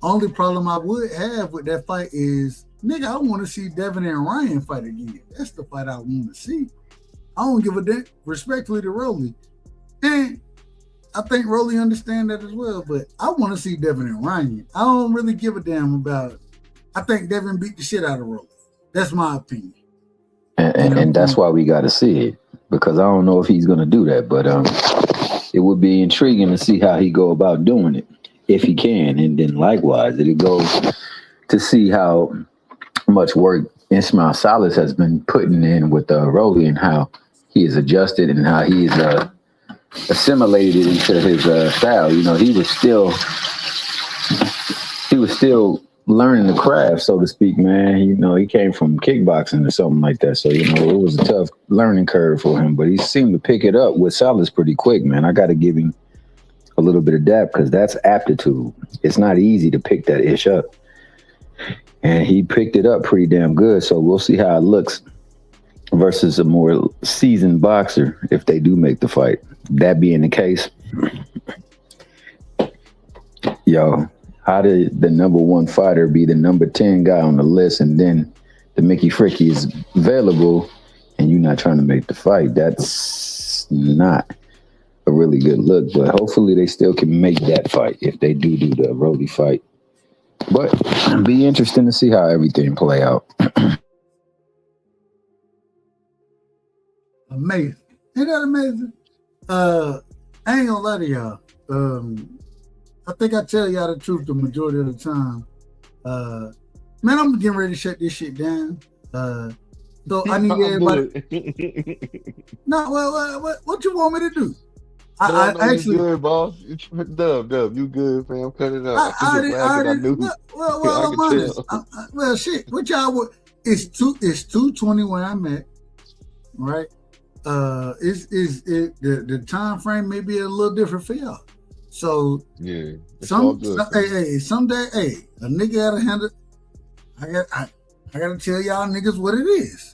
Only problem I would have with that fight is, nigga, I want to see Devin and Ryan fight again. That's the fight I want to see. I don't give a damn. Respectfully to Rolly, and I think Rolly understand that as well. But I want to see Devin and Ryan. I don't really give a damn about. I think Devin beat the shit out of Rolly. That's my opinion. And that's why we got to see it, because I don't know if he's going to do that, but it would be intriguing to see how he go about doing it, if he can. And then likewise, it'll go to see how much work Ismail Salas has been putting in with Rolly and how he is adjusted and how he's assimilated into his style. You know, he was still learning the craft, so to speak, man. You know, he came from kickboxing or something like that. So, you know, it was a tough learning curve for him, but he seemed to pick it up with Salas pretty quick, man. I got to give him a little bit of that because that's aptitude. It's not easy to pick that ish up. And he picked it up pretty damn good. So we'll see how it looks versus a more seasoned boxer if they do make the fight. That being the case, yo, how did the number 1 fighter be the number 10 guy on the list, and then the Mickey Fricky is available and you're not trying to make the fight, that's not a really good look. But hopefully they still can make that fight if they do the Rody fight. But it'll be interesting to see how everything play out. Amazing. Ain't that amazing? I ain't gonna lie to y'all. I think I tell y'all the truth the majority of the time. Man, I'm getting ready to shut this shit down. So I need everybody. No, what you want me to do? No, I you actually, good, boss. Dub, you good, fam. Cut it out. I was just laughing. I knew. I I'm could honest. tell. Well, shit. What y'all would? It's 2:20 where I'm at, right? The time frame may be a little different for y'all. So Yeah, it's all good. Someday, a nigga gotta handle. I gotta tell y'all niggas what it is.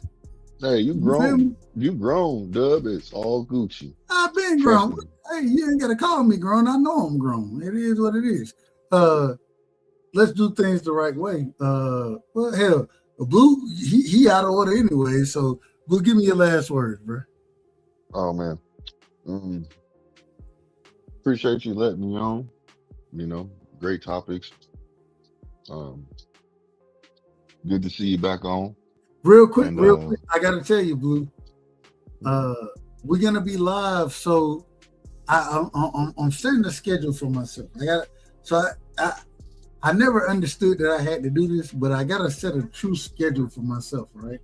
Hey, you You feel me? grown. You grown, Dub. It's all Gucci. I've been Trust grown. me. Hey, you ain't gotta call me grown. I know I'm grown. It is what it is. Let's do things the right way. Well, hell, Blue, he out of order anyway. So, Blue, give me your last words, bro. Oh man. Appreciate you letting me on. Great topics. Good to see you back on. Real quick, And I gotta tell you, Blue. We're gonna be live, so I'm setting a schedule for myself. I never understood that I had to do this, but I gotta set a true schedule for myself, right?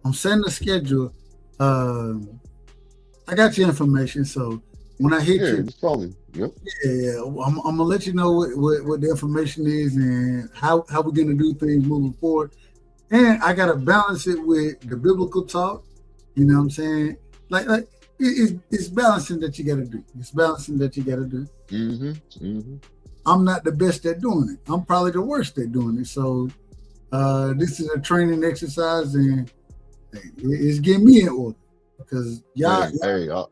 I'm setting a schedule. I got your information, so when I hit you, just call me. Yep. Yeah, I'm gonna let you know what the information is and how we're gonna do things moving forward. And I gotta balance it with the biblical talk. You know what I'm saying? Like it's balancing that you gotta do. It's balancing that you gotta do. I'm not the best at doing it. I'm probably the worst at doing it. So this is a training exercise, and it's getting me in order. Because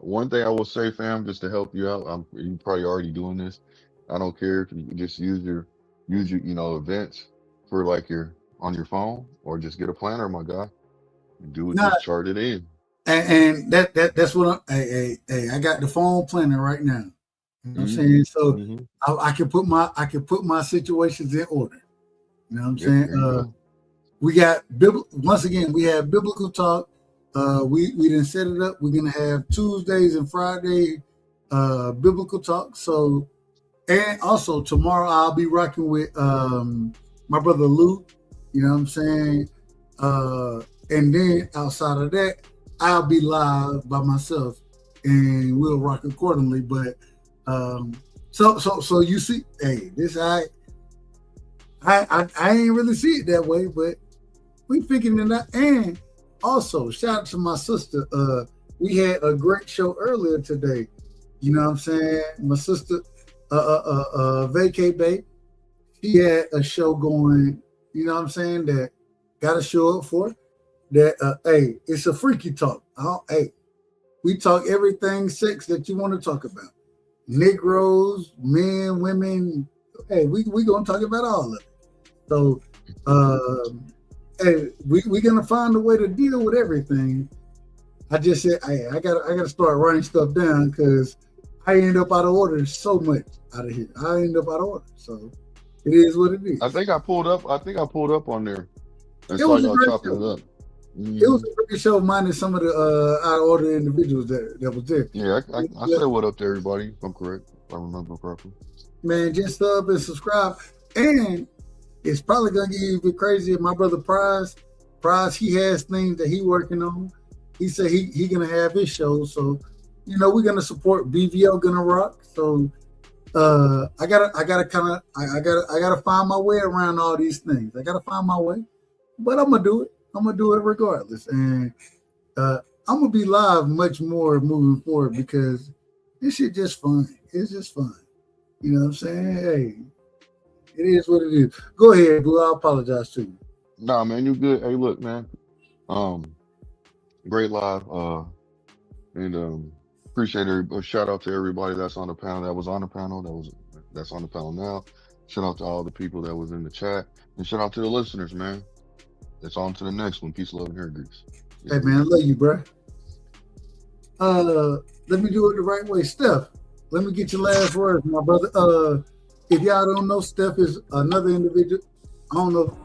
one thing I will say, fam, just to help you out, you probably already doing this. I don't care if you can just use your events for like on your phone, or just get a planner, my guy. Do it, just chart it in. And that's what I got the phone planner right now. You know what I'm saying? So I can put my situations in order. You know what I'm saying? We got once again, we have biblical talk. We didn't set it up. We're gonna have Tuesdays and Friday biblical talk. So, and also tomorrow I'll be rocking with my brother Lou. You know what I'm saying? And then outside of that, I'll be live by myself, and we'll rock accordingly. But so you see, hey, this I ain't really see it that way, but we figuring it out. And also, shout out to my sister. We had a great show earlier today. You know what I'm saying? My sister, Vacay Babe, she had a show going, you know what I'm saying, that got to show up for. That, hey, it's a freaky talk. Hey, we talk everything sex that you want to talk about. Negroes, men, women. Hey, we going to talk about all of it. So, hey, we're gonna find a way to deal with everything. I just said, hey, I gotta start writing stuff down because I end up out of order so much out of here. I end up out of order. So it is what it is. I think I pulled up on there and It saw was a y'all great chopping show. it up. It was a great show, minus some of the out of order individuals that was there. Yeah, I said what up to everybody. If I'm correct, if I remember correctly. Man, just sub and subscribe. And it's probably gonna get even crazier. My brother Prize, he has things that he working on. He said he gonna have his show. So, we're gonna support BVO gonna rock. So I gotta find my way around all these things. I gotta find my way. But I'm gonna do it. I'm gonna do it regardless. And I'm gonna be live much more moving forward because this shit just fun. It's just fun. You know what I'm saying? Hey. It is what it is. Go ahead, Blue. I apologize to you. Nah, man, you good. Hey, look, man. Great live. And appreciate it. Shout out to everybody that's on the panel. That was on the panel. That's on the panel now. Shout out to all the people that was in the chat, and shout out to the listeners, man. It's on to the next one. Peace, love, and hair grease. Hey man, I love you, bro. Let me do it the right way, Steph. Let me get your last words, my brother. If y'all don't know, Steph is another individual. I don't know.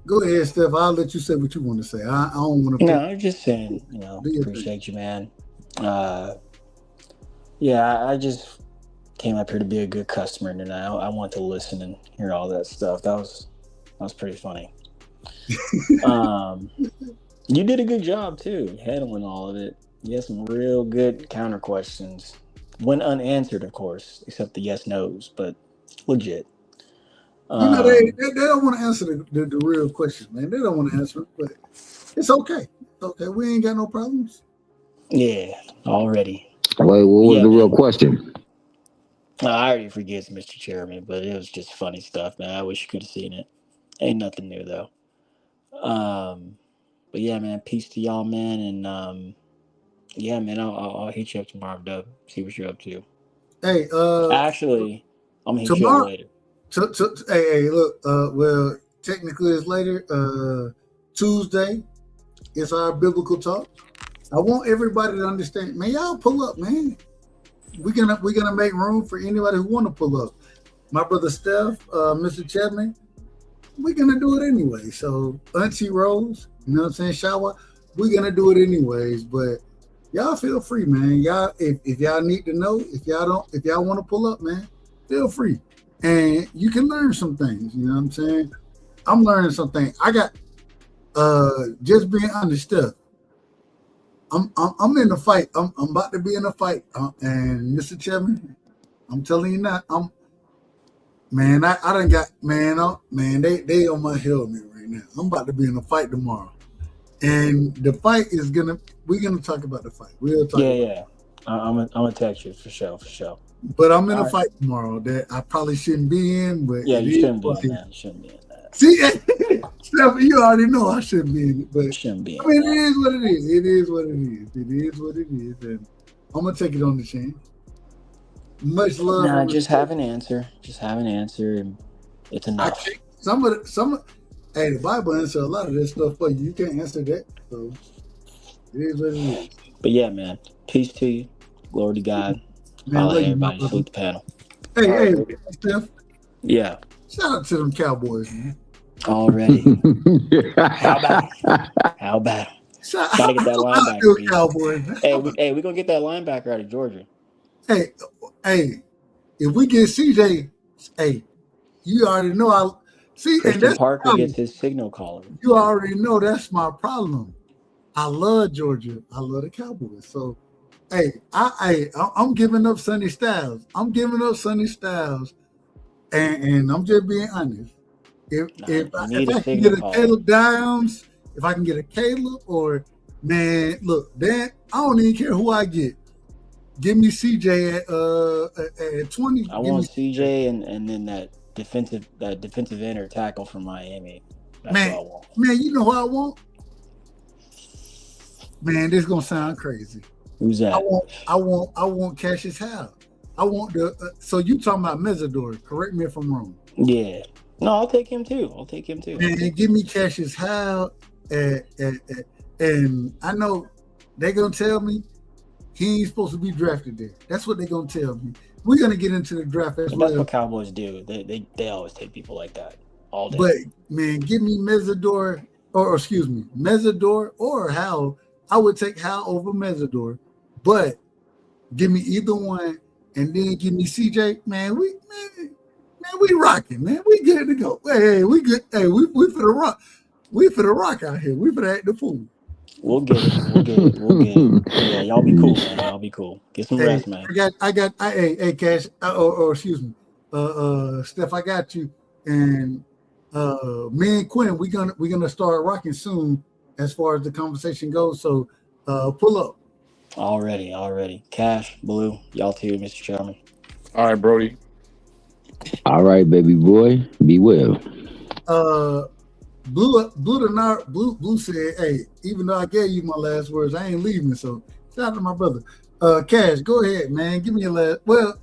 Go ahead, Steph. I'll let you say what you want to say. I don't want to No, put. I'm just saying, appreciate you, man. Yeah, I just came up here to be a good customer, and I want to listen and hear all that stuff. That was pretty funny. You did a good job too, handling all of it. You had some real good counter questions, when unanswered, of course, except the yes nos, but legit. They don't want to answer the real questions, man. They don't want to answer it, but it's okay. It's okay. We ain't got no problems. Yeah, already. Wait, what was the real question? I already forget, Mr. Chairman, but it was just funny stuff, man. I wish you could have seen it. Ain't nothing new though. But yeah, man, peace to y'all, man, and yeah, man, I'll hit you up tomorrow, Dub. See what you're up to. Hey, actually, I'm gonna hit you up tomorrow. later. Hey, look. Well, technically it's later. Tuesday is our biblical talk. I want everybody to understand, man. Y'all pull up, man. We're gonna make room for anybody who want to pull up. My brother Steph, Mr. Chapman, we're gonna do it anyway. So Auntie Rose, you know what I'm saying, Shawa, we're gonna do it anyways. But y'all feel free, man. Y'all, if y'all need to know, if y'all want to pull up, man, feel free. And you can learn some things, you know what I'm saying? I'm learning something. I got just being honest stuff. I'm in a fight. I'm about to be in a fight. And Mr. Chairman, I'm telling you now, I done got they on my helmet right now. I'm about to be in a fight tomorrow. And the fight is we're gonna talk about the fight. We'll talk about it. I'm gonna text you for sure. But I'm in a fight tomorrow that I probably shouldn't be in, but yeah, you shouldn't be in that. You shouldn't be in that. See, Steph, you already know I shouldn't be in it, but shouldn't be. I mean, it is what it is. It is what it is. It is what it is, and I'm gonna take it on the chin. Much love. Nah, just have an answer. Just have an answer, and it's enough. Hey, the Bible answer a lot of this stuff for you. You can't answer that, so it is what it is. But yeah, man, peace to you. Glory to God. Man, I'll let everybody salute the panel. Hey, Steph. Yeah. Shout out to them Cowboys, man. Already. How about it? Gotta get that linebacker. Cowboys, hey, we gonna get that linebacker out of Georgia. Hey, if we get CJ, hey, you already know I see. Christian and that's Parker gets his signal caller. You already know that's my problem. I love Georgia. I love the Cowboys. So, hey, I'm giving up Sonny Styles. And I'm just being honest. If I can get a Caleb Dimes, if I can get a Caleb, or man, look, Dan, I don't even care who I get. Give me CJ at 20. I want CJ and then that defensive end or tackle from Miami. That's what I want. Man, you know who I want? Man, this is gonna sound crazy. Who's that? I want Cassius Howe. I want the. So you talking about Mesidor? Correct me if I'm wrong. Yeah. No, I'll take him too. Man, give me Cassius Howe, and I know they're gonna tell me he ain't supposed to be drafted there. That's what they're gonna tell me. We're gonna get into the draft as well. That's what Cowboys do. They always take people like that all day. But man, give me Mesidor or Howe. I would take Howe over Mesidor, but give me either one, and then give me CJ. Man, we rocking, man. We good to go. Hey, we good. Hey, we for the rock. We for the rock out here. We for the act the fool. We'll get it. Yeah, y'all be cool, man. Y'all be cool. Get some rest, man. Hey, Cash. Excuse me. Steph, I got you. And me and Quinn, we're gonna start rocking soon as far as the conversation goes. So pull up. Already. Cash, Blue, y'all too, Mr. Chairman. All right, Brody. All right, baby boy. Be well. Blue said, hey, even though I gave you my last words, I ain't leaving. So shout out to my brother. Cash, go ahead, man. Give me your last. Well,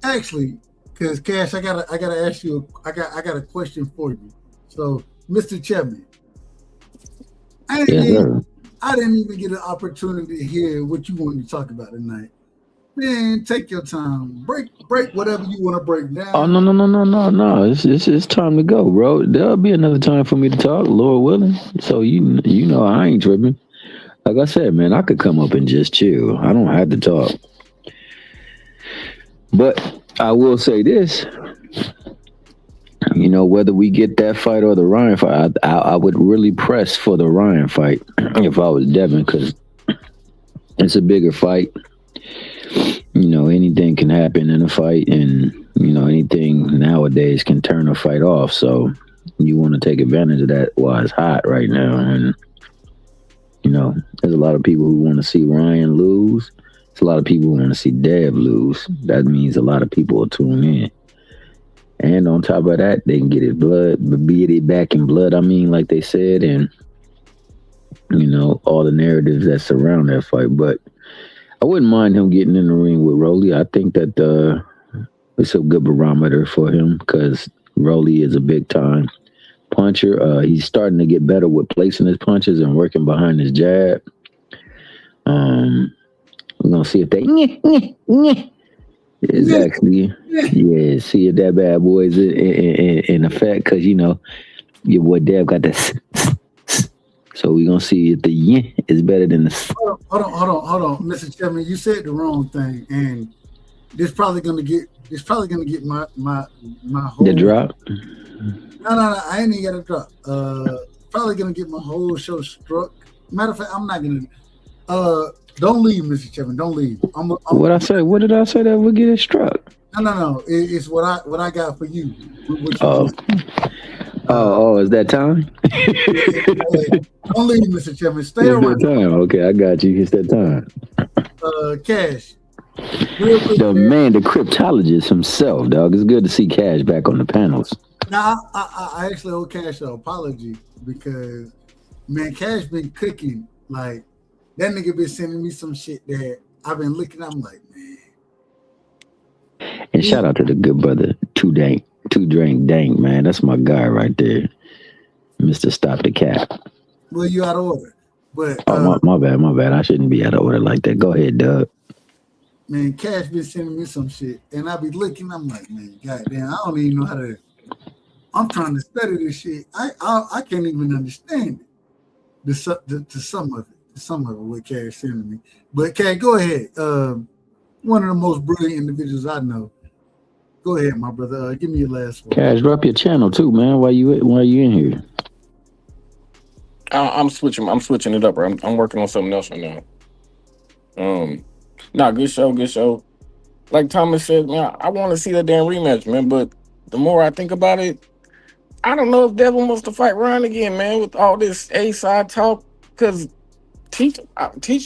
actually, because Cash, I gotta ask you. I got a question for you. So Mr. Chapman, I Yes, sir. didn't even get an opportunity to hear what you wanted to talk about tonight. Man, take your time. Break whatever you want to break Oh down. no! It's time to go, bro. There'll be another time for me to talk, Lord willing. So you know I ain't tripping. Like I said, man, I could come up and just chill. I don't have to talk. But I will say this, whether we get that fight or the Ryan fight, I would really press for the Ryan fight if I was Devin, because it's a bigger fight. Anything can happen in a fight, and anything nowadays can turn a fight off. So you want to take advantage of that while it's hot right now. And there's a lot of people who want to see Ryan lose. There's a lot of people who want to see Dev lose. That means a lot of people will tune in. And on top of that, they can get it back in blood. I mean, like they said, and all the narratives that surround that fight. But I wouldn't mind him getting in the ring with Rolly. I think that it's a good barometer for him because Rolly is a big time puncher. He's starting to get better with placing his punches and working behind his jab. We're gonna see if they is actually see if that bad boy is in effect, because your boy Dev got this. So we're gonna see if the is better than the. Hold on, Mr. Chairman. You said the wrong thing, and this probably gonna get my whole The drop. No, I ain't even got a drop. Probably gonna get my whole show struck. Matter of fact, I'm not gonna. Don't leave, Mr. Chairman. Don't leave. What I say? What did I say that would get it struck? No. It's what I got for you. Is that time? Don't leave, Mr. Chairman. Stay It's around. that time. Okay, I got you. It's that time. Cash. Real quick, The man, the cryptologist himself, dog. It's good to see Cash back on the panels. Now, I actually owe Cash an apology because, man, Cash been cooking. Like, that nigga been sending me some shit that I've been looking. I'm like, man. And shout out to the good brother, Two Drink Dank, man. That's my guy right there. Mr. Stop the Cap. Well, you out of order. But my bad. I shouldn't be out of order like that. Go ahead, Doug. Man, Cash been sending me some shit, and I be looking. I'm like, man, goddamn, I don't even know how to. I'm trying to study this shit. I can't even understand it. To some of it, what Cash sending me. But Cash, go ahead. One of the most brilliant individuals I know. Go ahead, my brother. Give me your last word. Cash, drop your channel too, man. Why you in here? I'm switching it up, bro. I'm working on something else right now. Good show. Like Thomas said, man, I want to see that damn rematch, man. But the more I think about it, I don't know if Devin wants to fight Ryan again, man, with all this A-side talk. Because Teach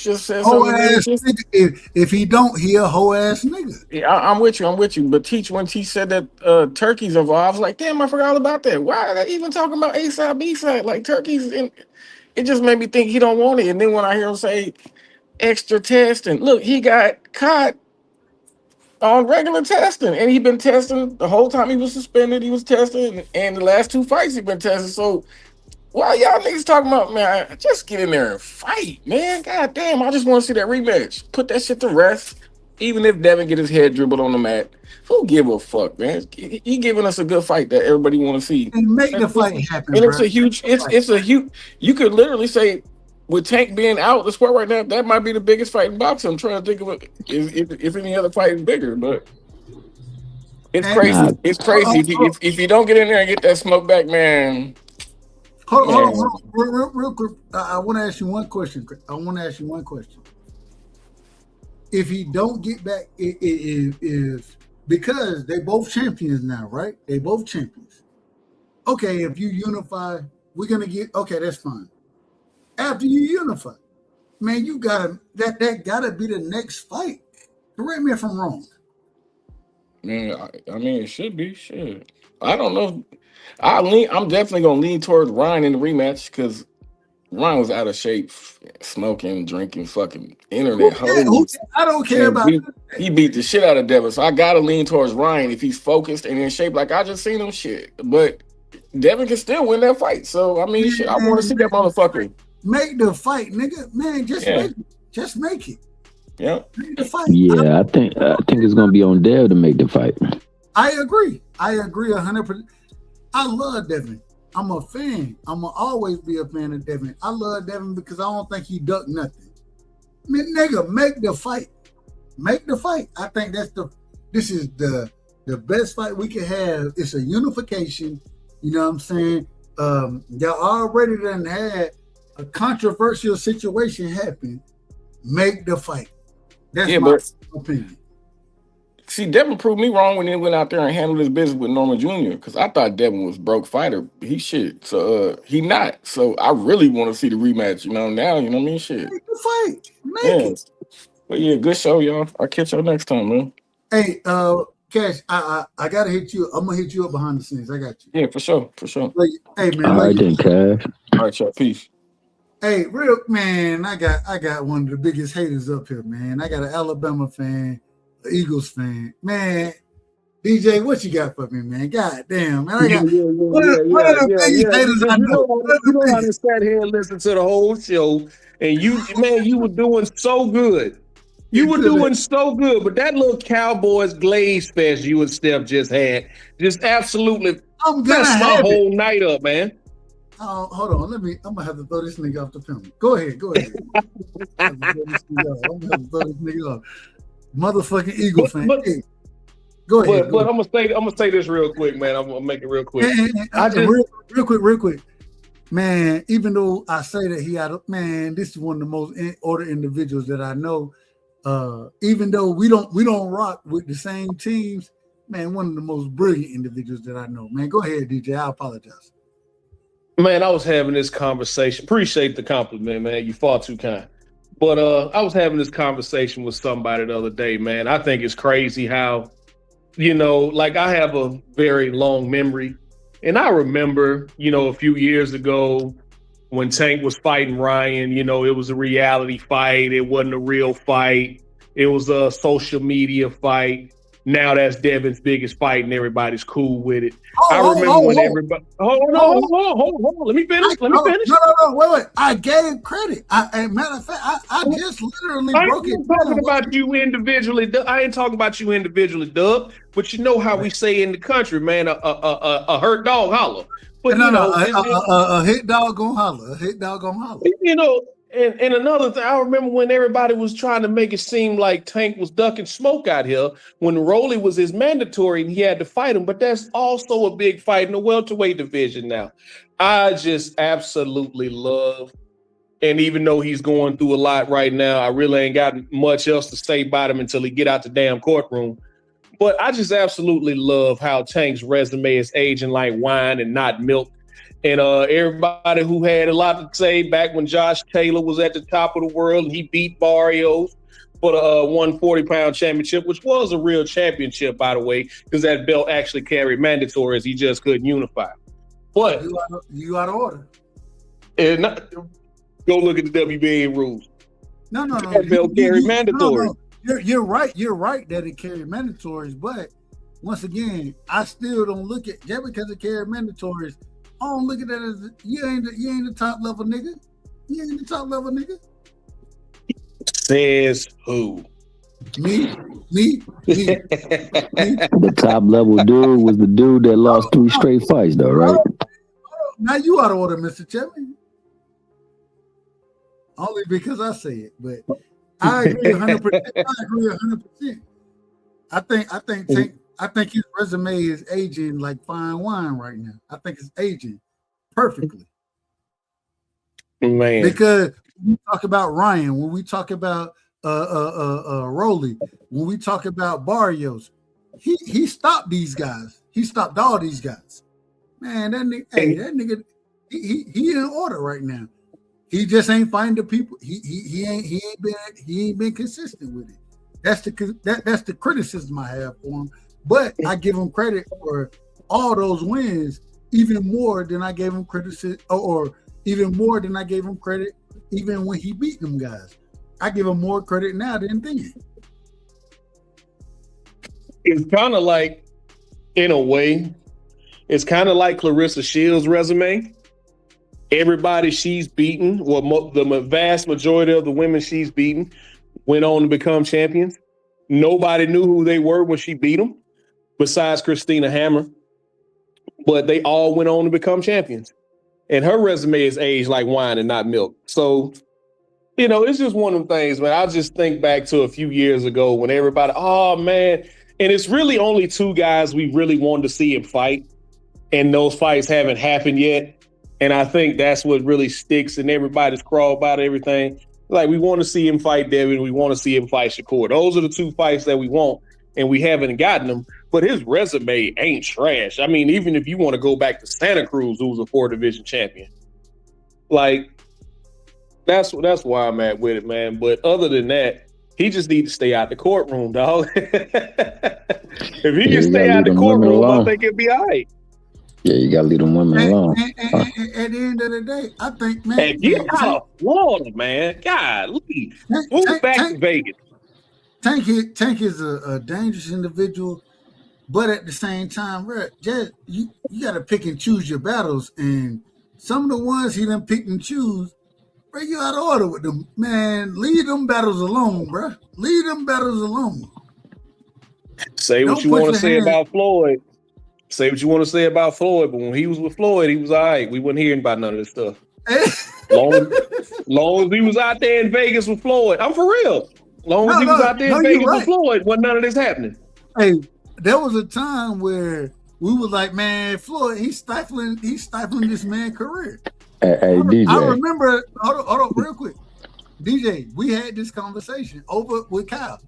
just said Whole something. ass nigga. If he don't, he a whole ass nigga. Yeah, I'm with you. But when Teach said that turkeys involved, I was like, damn, I forgot all about that. Why are they even talking about A-side, B-side? Like turkeys, and it just made me think he don't want it. And then when I hear him say extra testing, look, he got caught on regular testing, and he been testing the whole time he was suspended. He was testing, and the last 2 fights he been testing. So why y'all niggas talking about, man? Just get in there and fight, man. God damn, I just want to see that rematch. Put that shit to rest. Even if Devin get his head dribbled on the mat, who give a fuck, man? He giving us a good fight that everybody want to see. And make the fight happen, And bro. it's a huge. It's a huge. You could literally say, with Tank being out the sport right now, that might be the biggest fight in boxing. I'm trying to think of it if any other fight is bigger, but it's crazy. It's crazy if you don't get in there and get that smoke back, man. Hold on. Real quick. I want to ask you one question. If he don't get back, if because they both champions now, right? They both champions. Okay, if you unify, we're gonna get okay. That's fine. After you unify, man, you gotta that gotta be the next fight. Correct me if I'm wrong. Man, I mean, it should be. Shit. I don't know. I'm definitely gonna lean towards Ryan in the rematch because Ryan was out of shape, smoking, drinking, fucking internet hoes. I don't care about he beat the shit out of Devin, so I gotta lean towards Ryan if he's focused and in shape. Like I just seen him shit, but Devin can still win that fight. So I mean, shit, I want to see that motherfucker. Make the fight, nigga. Man, just Yeah. make it. Just make it. Yeah. Make the fight. Yeah, I think it's gonna be on Dev to make the fight. I agree 100%. I love Devin. I'm a fan. I'm gonna always be a fan of Devin. I love Devin because I don't think he ducked nothing. Nigga, make the fight. Make the fight. I think this is the best fight we can have. It's a unification. You know what I'm saying? Y'all already done had a controversial situation happen. Make the fight. That's my opinion. See, Devin proved me wrong when he went out there and handled his business with Norman Jr. Because I thought Devin was broke fighter. He shit. So he not. So I really want to see the rematch. Now, you know what I mean? Shit. Make the fight. Make it. But yeah, good show, y'all. I'll catch y'all next time, man. Hey, Cash, I gotta hit you. I'm gonna hit you up behind the scenes. I got you. Yeah, for sure. Hey man. All right then, Cash. All right, y'all. Peace. Hey, real man, I got one of the biggest haters up here, man. I got an Alabama fan, an Eagles fan. Man, DJ, what you got for me, man? God damn, man. I got one of the biggest haters I know. You know, I just sat here and listened to the whole show, and you were doing so good. You were doing so good, but that little Cowboys glaze fest you and Steph just had just absolutely messed my whole night up, man. Oh, hold on. I'm gonna have to throw this nigga off the film. Go ahead. I'm gonna have to throw this nigga off. Motherfucking Eagle fan. Hey, go ahead. But I'm gonna say this real quick, man. I'm gonna make it real quick. Real quick. Man, even though I say that this is one of the most in-order individuals that I know. Even though we don't rock with the same teams, man, one of the most brilliant individuals that I know. Man, go ahead, DJ. I apologize. Man, I was having this conversation. Appreciate the compliment, man. You far too kind. But I was having this conversation with somebody the other day, man. I think it's crazy how, like I have a very long memory. And I remember, a few years ago when Tank was fighting Ryan, it was a reality fight. It wasn't a real fight. It was a social media fight. Now that's Devin's biggest fight and everybody's cool with it. I remember when everybody... Hold on. Let me finish. No, wait. I gave credit. Matter of fact, I just literally broke it. I ain't talking about you individually, Dub. But you know how we say in the country, man, a hurt dog holler. But a hit dog gonna holler. A hit dog gonna holler. And another thing, I remember when everybody was trying to make it seem like Tank was ducking smoke out here when Rolly was his mandatory and he had to fight him. But that's also a big fight in the welterweight division now. I just absolutely love, and even though he's going through a lot right now, I really ain't got much else to say about him until he get out the damn courtroom. But I just absolutely love how Tank's resume is aging like wine and not milk. And everybody who had a lot to say back when Josh Taylor was at the top of the world and he beat Barrios for the 140-pound championship, which was a real championship, by the way, because that belt actually carried mandatories. He just couldn't unify. But you out of order. Go look at the WBA rules. No. That belt carried mandatory. No. You're right. You're right that it carried mandatories, but once again, I still don't look at just because it carried mandatories. I don't look at that as you ain't the top level nigga. You ain't the top level nigga. Says who? Me. The top level dude was the dude that lost 3 straight fights, though, right? Now you out of order, Mr. Chapman. Only because I say it, but I agree 100%. I think his resume is aging like fine wine right now. I think it's aging perfectly. Man. Because when we talk about Ryan, when we talk about Rolly, when we talk about Barrios, he stopped these guys. He stopped all these guys. Man, that nigga, he in order right now. He just ain't find the people. He ain't been consistent with it. That's the criticism I have for him. But I give him credit for all those wins, even more than I gave him criticism, or even more than I gave him credit, even when he beat them guys. I give him more credit now than then. It's kind of like, in a way, It's kind of like Clarissa Shields' resume. Everybody she's beaten, the vast majority of the women she's beaten, went on to become champions. Nobody knew who they were when she beat them, besides Christina Hammer. But they all went on to become champions. And her resume is aged like wine and not milk. So, it's just one of them things, man. I just think back to a few years ago when everybody, oh, man. And it's really only two guys we really wanted to see him fight. And those fights haven't happened yet. And I think that's what really sticks in everybody's craw about everything. Like, we want to see him fight Devin. We want to see him fight Shakur. Those are the two fights that we want, and we haven't gotten them. But his resume ain't trash. I mean, even if you want to go back to Santa Cruz, who was a 4-division champion. Like, that's why I'm at with it, man. But other than that, he just needs to stay out the courtroom, dog. If he can stay out the courtroom, I think it'll be all right. Yeah, you gotta leave them women alone. And at the end of the day, I think, man, Hey, get out of Florida, man. God, move back to Vegas. Tank is a dangerous individual, but at the same time, bro, just you got to pick and choose your battles. And some of the ones he done pick and choose, bro, you out of order with them, man. Leave them battles alone, bro. Leave them battles alone. Say what you want to say about Floyd. Say what you want to say about Floyd, but when he was with Floyd, he was all right. We wasn't hearing about none of this stuff. long as he was out there in Vegas with Floyd, I'm for real. Long as he was out there in Vegas with Floyd, wasn't none of this happening. Hey, there was a time where we was like, man, Floyd, he's stifling this man's career. Hey, DJ. I remember, hold on, real quick. DJ, we had this conversation over with Kyle.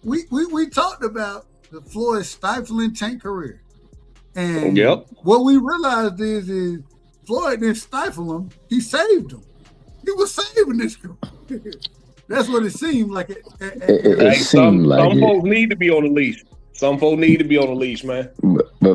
We talked about the Floyd stifling Tank career. And what we realized is Floyd didn't stifle him. He saved him. He was saving this career. That's what it seemed like. Some folks need to be on the leash. Some folks need to be on the leash, man. But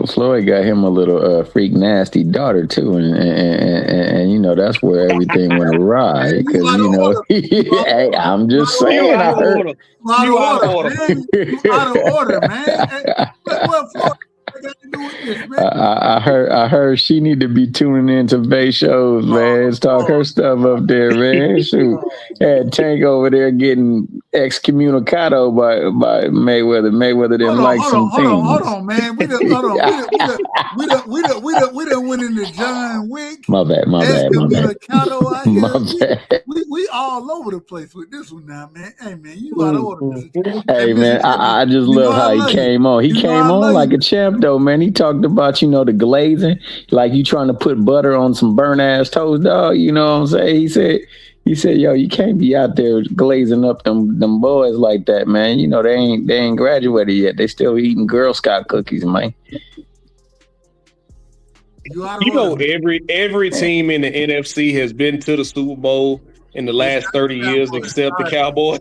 Floyd got him a little freak nasty daughter too, and that's where everything went awry because hey, I'm just saying, I heard you out of order, man. What Floyd got to do with this, man? I heard she need to be tuning into Bay shows, man. Talk her stuff up there, man. Shoot, had Tank over there getting excommunicado by Mayweather. Mayweather didn't like some things. Hold on, man. We done went into John Wick. My bad. We all over the place with this one now, man. Hey, man, you out of order. Hey, man, I just love how he came on. He came on like a champ, though, man. He talked about, the glazing, like you trying to put butter on some burnt ass toast, dog. You know what I'm saying? He said, yo, you can't be out there glazing up them boys like that, man. They ain't graduated yet. They still eating Girl Scout cookies, man. Every team in the NFC has been to the Super Bowl in the last 30 years except the Cowboys.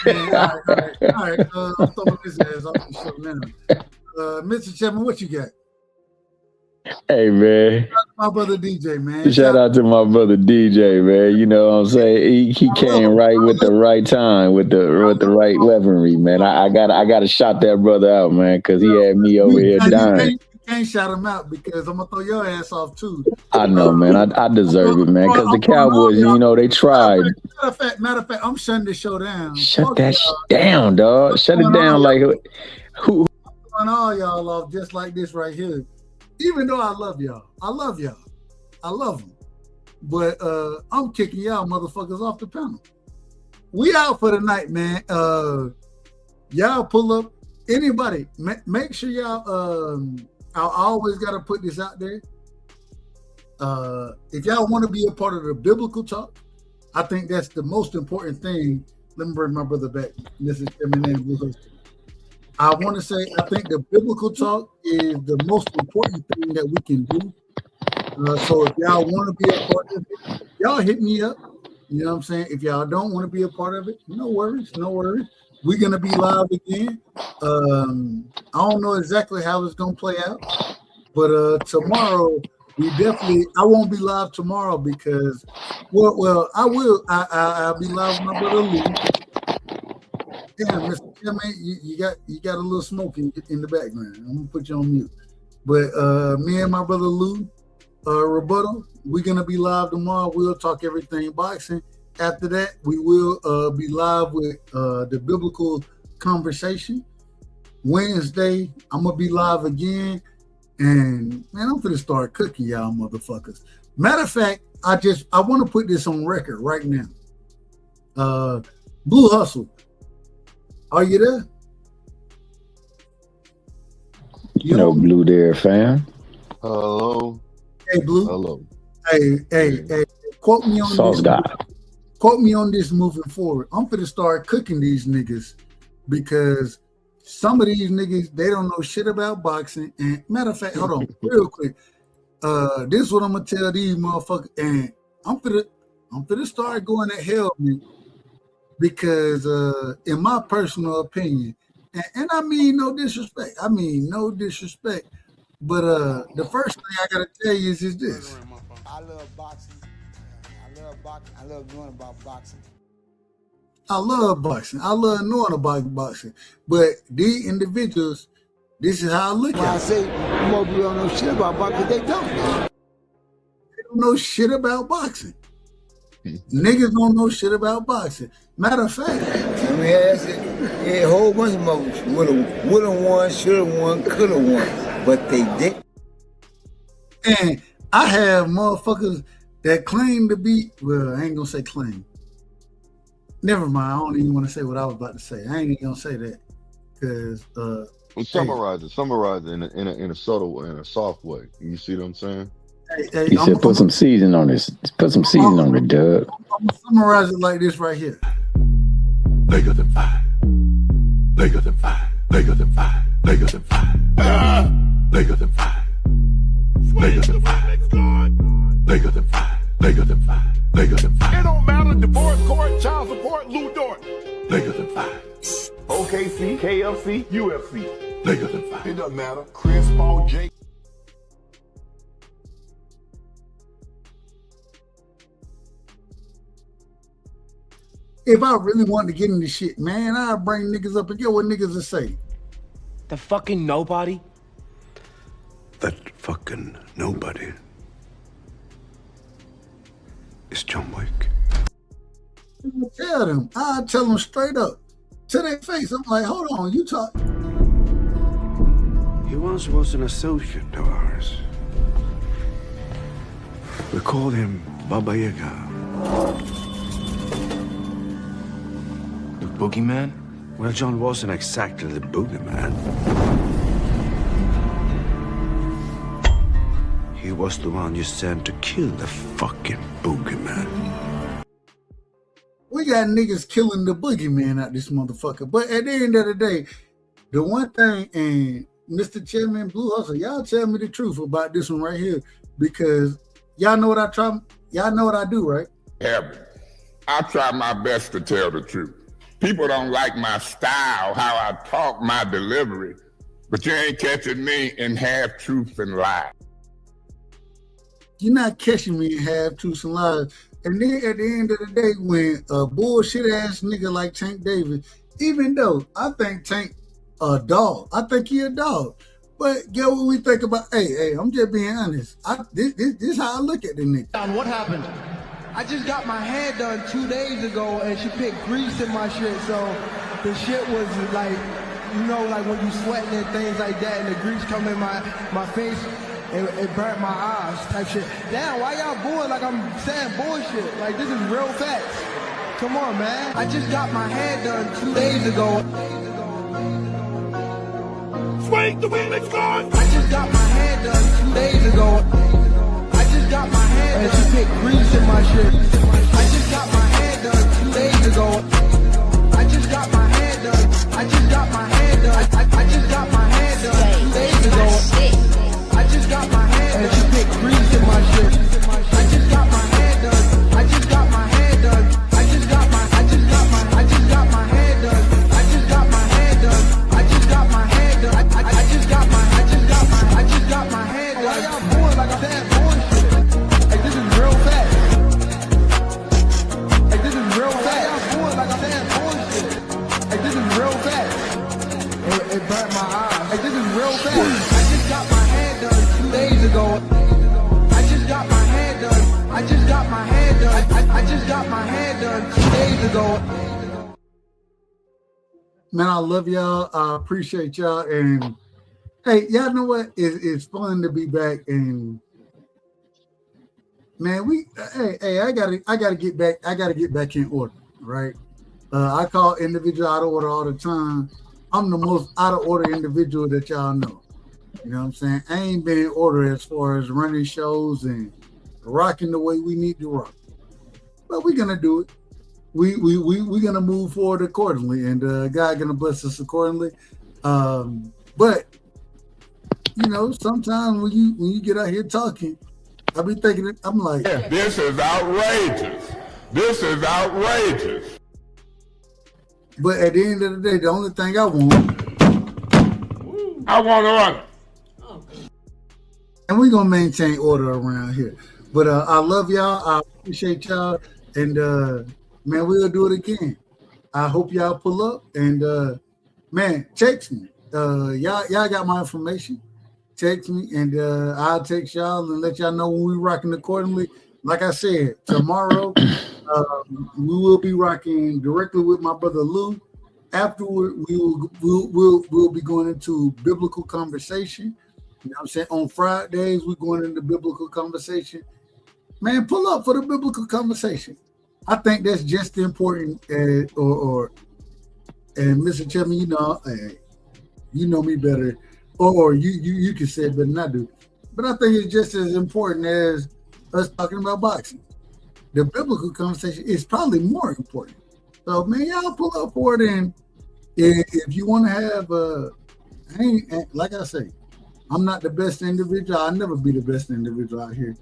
All right. I'm throwing this ass off the show now. Mr. Chairman, what you got? Hey, man. Shout out to my brother DJ, man. Shout out to my brother DJ, man. You know what I'm saying? He came right with the right time, with the right weaponry, man. I gotta shout that brother out, man, because he had me over here dying. You can't shout him out because I'm gonna throw your ass off too. I know, man. I deserve it, man, because the Cowboys, they tried. Matter of fact, I'm shutting this show down. Shut that down, dog. Shut it down, like who? On all y'all off just like this right here. Even though I love y'all, I love them, but I'm kicking y'all motherfuckers off the panel. We out for the night, man. Y'all pull up anybody. Make sure y'all. I always gotta put this out there. If y'all want to be a part of the biblical talk, I think that's the most important thing. Let me bring my brother back. This is Eminem. I want to say, I think the biblical talk is the most important thing that we can do. So if y'all want to be a part of it, y'all hit me up. You know what I'm saying? If y'all don't want to be a part of it, no worries. We're going to be live again. I don't know exactly how it's going to play out, but tomorrow, I won't be live tomorrow because, well, I will. I'll be live with my brother Lou. Damn, Mr. Chairman, you got a little smoke in the background. I'm gonna put you on mute. But me and my brother Lou, Rebuttal, we're gonna be live tomorrow. We'll talk everything boxing. After that, we will be live with the biblical conversation. Wednesday, I'm gonna be live again, and man, I'm gonna start cooking y'all motherfuckers. Matter of fact, I want to put this on record right now. Blue Hustle, are you there? You know, Blue there, fam. Hello. Hey, Blue. Hello. Hey. Quote me on Sauce this. God. Quote me on this moving forward. I'm gonna start cooking these niggas because some of these niggas, they don't know shit about boxing. And matter of fact, hold on, real quick. This is what I'm gonna tell these motherfuckers, and I'm gonna start going to hell, man, because in my personal opinion, and I mean no disrespect, but the first thing I gotta tell you is this. I love boxing. I love knowing about boxing. I love boxing. I love knowing about boxing. But these individuals, this is how I look When I at it. say more people don't know shit about boxing, they don't. They don't know shit about boxing. Niggas don't know shit about boxing. Matter of fact, I mean, that's it. Yeah, a whole bunch of motherfuckers would have won, should have won, could have won, but they didn't. and I have motherfuckers that claim to be, well, I ain't gonna say claim. Never mind, I don't even want to say what I was about to say. I ain't even gonna say that because Well, summarize it in a subtle way, in a soft way. You see what I'm saying? He said, "Put some seasoning on this. Put some seasoning on it, Doug." I'm gonna summarize it like this right here. Bigger than five. Bigger than five. Bigger than five. Bigger than five. Bigger than five. Bigger than five. Bigger than five. Bigger than five. Bigger than five. It don't matter. Divorce court, child support, Lou Dort. Bigger than five. OKC, KFC, UFC. Bigger than five. It doesn't matter. Chris Paul, Jake. If I really wanted to get into shit, man, I'd bring niggas up and get what niggas will say. The fucking nobody? That fucking nobody is John Wick. I tell them straight up to their face. I'm like, hold on, you talk. He once was an associate of ours. We called him Baba Yaga. The boogeyman? Well, John wasn't exactly the boogeyman. He was the one you sent to kill the fucking boogeyman. We got niggas killing the boogeyman out this motherfucker. But at the end of the day, the one thing, and Mr. Chairman Blue Hustle, y'all tell me the truth about this one right here, because y'all know what I do, right? Heaven. I try my best to tell the truth. People don't like my style, how I talk, my delivery, but you ain't catching me in half truths and lies. You're not catching me in half truths and lies. And then at the end of the day, when a bullshit ass nigga like Tank Davis, even though I think Tank a dog, I think he a dog. But get what we think about, hey, I'm just being honest. This is how I look at the nigga. What happened? I just got my hair done 2 days ago and she put grease in my shit, so the shit was like, you know, like when you sweating and things like that and the grease come in my face, it burnt my eyes type shit. Damn, why y'all booing like I'm saying bullshit? Like this is real facts. Come on, man. I just got my hair done 2 days ago. Swing the Phoenix Guard! I just got my hair done 2 days ago. I just got my hair done. And she put grease in my shit. I just got my hair done 2 days ago. I just got my hair done. I just got my hair done. I just got my hair done 2 days ago. I just got my hair done. And she put grease in my shit. I just got my hair done. I just got my hair done. I just got my hair done. I just got my hair done. I just got my hair done. I just got my hair done. Why y'all booing like I'm saying bullshit? Like this is real facts. hair done 2 days ago. Man, I love y'all. I appreciate y'all. And hey, y'all know what? It's fun to be back. And man, I gotta get back. I gotta get back in order, right? I call individual out of order all the time. I'm the most out of order individual that y'all know. You know what I'm saying? I ain't been in order as far as running shows and rocking the way we need to rock. But we're gonna do it. We're gonna move forward accordingly, and God gonna bless us accordingly. But you know, sometimes when you get out here talking, I be thinking, I'm like, This is outrageous. This is outrageous. but at the end of the day, the only thing I want order. and we're gonna maintain order around here. But I love y'all. I appreciate y'all, and man, we'll do it again. I hope y'all pull up, and man, text me. Y'all got my information. Text me, and I'll text y'all and let y'all know when we rocking accordingly. Like I said, tomorrow we will be rocking directly with my brother Lou. Afterward, we'll be going into biblical conversation. You know what I'm saying? On Fridays, we're going into biblical conversation. Man, pull up for the biblical conversation. I think that's just as important and Mr. Chairman, you know me better, or you can say it better than I do. But I think it's just as important as us talking about boxing. The biblical conversation is probably more important. So man, y'all pull up for it, and if you want to have like I say, I'm not the best individual. I'll never be the best individual out here,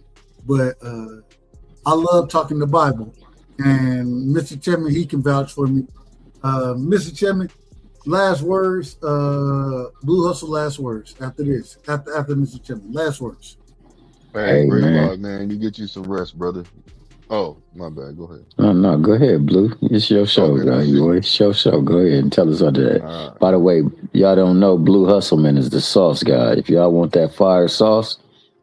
but I love talking the Bible, and Mr. Chairman, he can vouch for me. Mr. Chairman, last words, Blue Hustle last words after this, after Mr. Chairman, last words. Hey, great man. God, man. You get you some rest, brother. Oh, my bad. Go ahead. No, go ahead, Blue. It's your show, Okay, guy. It's your show. Go ahead and tell us under that. all right. By the way, y'all don't know Blue Hustleman is the sauce guy. If y'all want that fire sauce,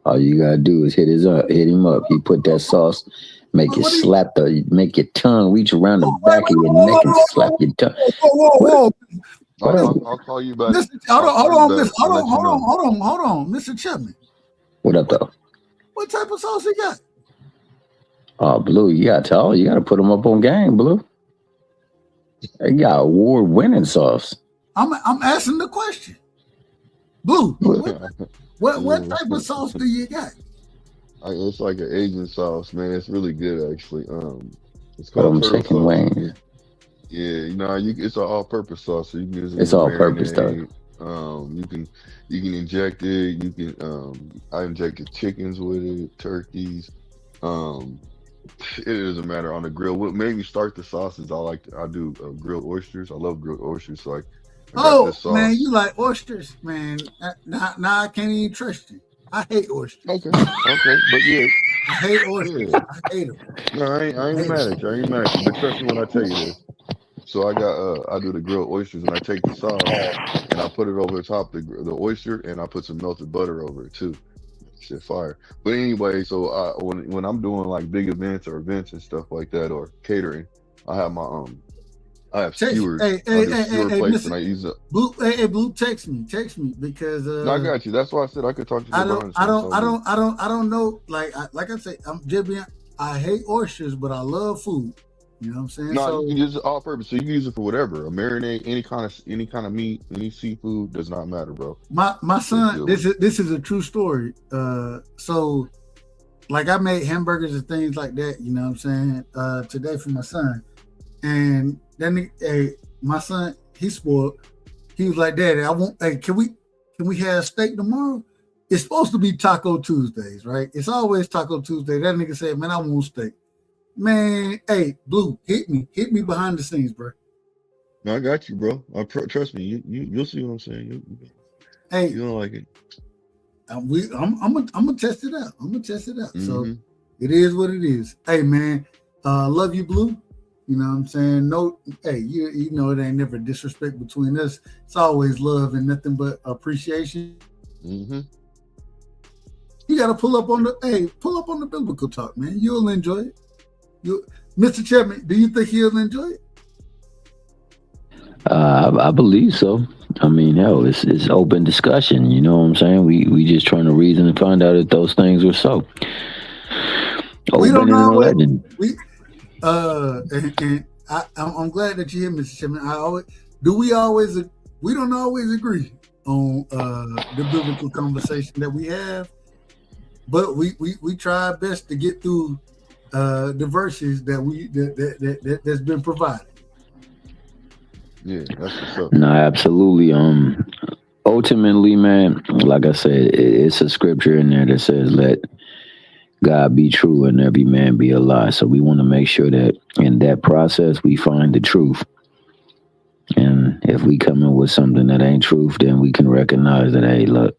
all you gotta do is hit him up. He put that sauce, make your tongue reach around the back of your neck and slap your tongue. Whoa. I'll call you back. Hold I'll on, call you back and let you know. hold on, Mr. Chairman. What up, though? What type of sauce he got? Oh, Blue, you gotta put them up on game, Blue. They got award-winning sauce. I'm asking the question. Blue, what type of sauce do you got? It's like an Asian sauce, man. It's really good, actually. It's called turtle chicken sauce. wings. Yeah, it's an all-purpose sauce, so you can use it. It's all-purpose stuff. You can inject it. You can I injected chickens with it, turkeys. It doesn't matter on the grill. What made me start the sauces? I do grilled oysters. I love grilled oysters, so I got this sauce. Man, you like oysters, man. Now I can't even trust you. I hate oysters. Okay, but yeah, I hate oysters. yeah. I hate them. No, I ain't mad at you. I ain't mad at you. But trust me when I tell you this. So I do the grilled oysters, and I take the sauce and I put it over the top of the oyster, and I put some melted butter over it too. Shit, fire. But anyway, so when I'm doing like big events and stuff like that, or catering, I have my I have skewers. Skewer plates, and I use it. Blue, Blue, text me because No, I got you. That's why I said I could talk to you. I don't know. Like I say, I'm just being. I hate oysters, but I love food. You know what I'm saying? No, you can use it all purpose. So you can use it for whatever. A marinade, any kind of meat, any seafood, does not matter, bro. My son, this is a true story. So like I made hamburgers and things like that, you know what I'm saying, today for my son. And then my son, he's spoiled. He was like, Daddy, can we have steak tomorrow? It's supposed to be Taco Tuesdays, right? It's always Taco Tuesday. That nigga said, man, I want steak. Man, hey, Blue, hit me behind the scenes, bro. No, I got you, bro. Trust me, you'll see what I'm saying. Hey, you don't like it. I'm gonna test it out. Mm-hmm. So it is what it is. Hey, man, love you, Blue. You know what I'm saying? No, hey, you know it ain't never disrespect between us. It's always love and nothing but appreciation. Mm-hmm. You gotta pull up on the biblical talk, man. You'll enjoy it. Mr. Chapman, do you think he'll enjoy it? I believe so. I mean, hell, it's open discussion. You know what I'm saying? We just trying to reason and find out if those things were so. We don't Open and a always legend. I'm glad that you're here, Mr. Chapman. We don't always agree on the biblical conversation that we have, but we try our best to get through the verses that's been provided. Yeah, that's what's up. No, absolutely. Ultimately, man, like I said, it's a scripture in there that says, "Let God be true and every man be a lie." So we want to make sure that in that process we find the truth. And if we come in with something that ain't truth, then we can recognize that, hey, look,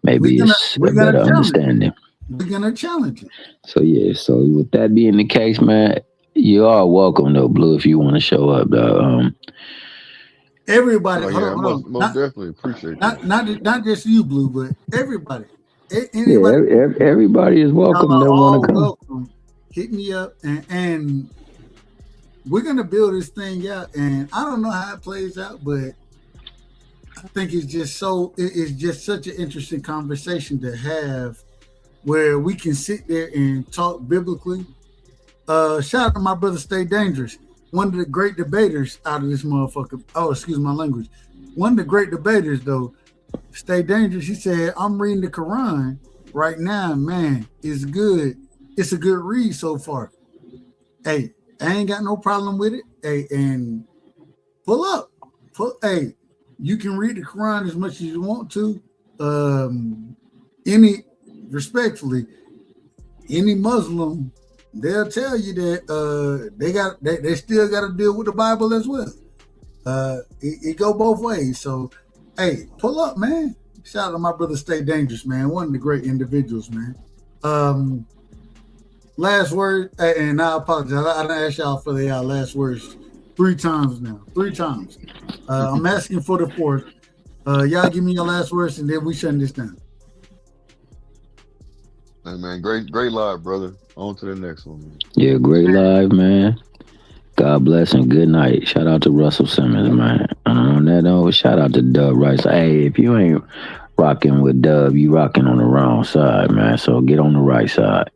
maybe it's a better understanding. We're gonna challenge it. So yeah, so with that being the case, man, you are welcome though, Blue, if you want to show up, dog. Everybody, Oh, hold yeah, on. most definitely appreciate that. Not just you, Blue, but everybody. Yeah, Anybody, everybody is y'all welcome are that want all to come. welcome. Hit me up, and we're gonna build this thing out. And I don't know how it plays out, but I think it's just such an interesting conversation to have, where we can sit there and talk biblically. Shout out to my brother Stay Dangerous, one of the great debaters out of this motherfucker. Oh, excuse my language. One of the great debaters, though, Stay Dangerous. He said, "I'm reading the Quran right now, man. It's good. It's a good read so far. Hey, I ain't got no problem with it. Hey, and pull up. Hey, you can read the Quran as much as you want to. Respectfully, any Muslim, they'll tell you that they still got to deal with the Bible as well. It go both ways. So, hey, pull up, man. Shout out to my brother Stay Dangerous, man. One of the great individuals, man. Last word, and I apologize. I done asked y'all for the last words 3 times now. 3 times. I'm asking for the 4th. Y'all give me your last words, and then we shutting this down. Hey, man, great live, brother. On to the next one, man. Yeah, great live, man. God bless and good night. Shout out to Russell Simmons, man. And on that note, shout out to Dub Rice. Hey, if you ain't rocking with Dub, you rocking on the wrong side, man. So get on the right side.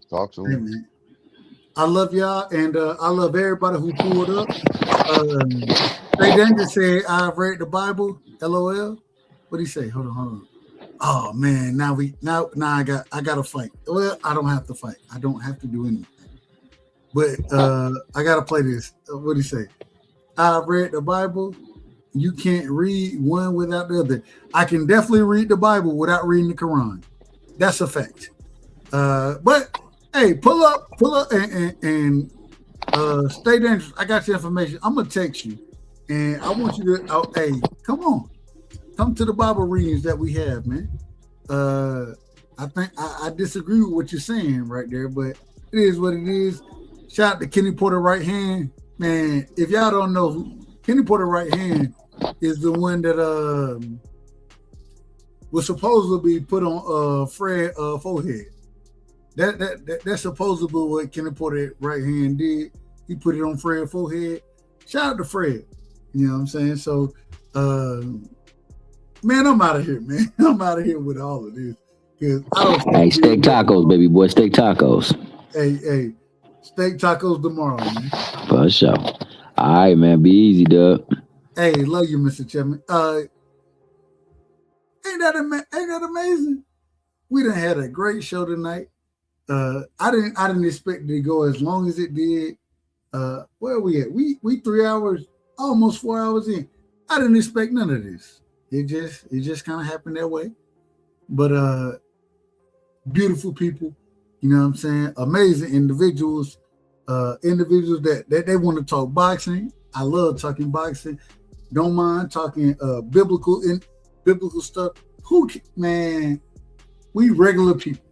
Talk to him. Hey, I love y'all, and I love everybody who pulled up. Stay Dangerous said, "I've read the Bible." LOL. What do you say? Hold on. Oh man, now I got to fight. Well, I don't have to fight. I don't have to do anything. But I gotta play this. What do you say? I've read the Bible. You can't read one without the other. I can definitely read the Bible without reading the Quran. That's a fact. But hey, pull up, and Stay Dangerous. I got your information. I'm gonna text you, and I want you to. Hey, come to the Bible readings that we have, man. I think I disagree with what you're saying right there, but it is what it is. Shout out to Kenny Porter Right Hand, man. If y'all don't know, Kenny Porter Right Hand is the one that was supposed to be put on Fred forehead. That's supposedly what Kenny Porter Right Hand did. He put it on Fred's forehead. Shout out to Fred. You know what I'm saying? So, man, I'm out of here, man. I'm out of here with all of this. Hey, steak tacos, baby boy. Steak tacos. Hey, steak tacos tomorrow, man. For sure. All right, man. Be easy, Doug. Hey, love you, Mr. Chapman. Ain't that amazing? We done had a great show tonight. I didn't expect it to go as long as it did. Where are we at? We 3 hours, almost 4 hours in. I didn't expect none of this. It just kind of happened that way. But beautiful people, you know what I'm saying? Amazing individuals, individuals that they want to talk boxing. I love talking boxing. Don't mind talking biblical stuff. Man, we regular people.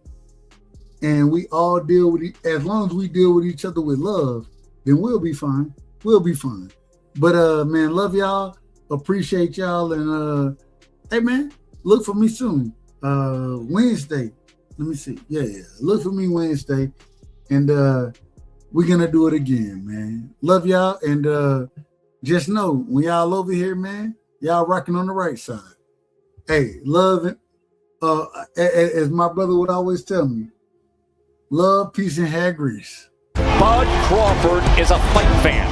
And we all deal with it. As long as we deal with each other with love, then we'll be fine. We'll be fine. But man, love y'all. Appreciate y'all. And hey man, look for me soon. Wednesday. Let me see. Yeah. Look for me Wednesday. and we're gonna do it again, man. Love y'all, and just know when y'all over here, man, y'all rocking on the right side. Hey, love it. As my brother would always tell me, love, peace, and hair grease. Bud Crawford is a fight fan,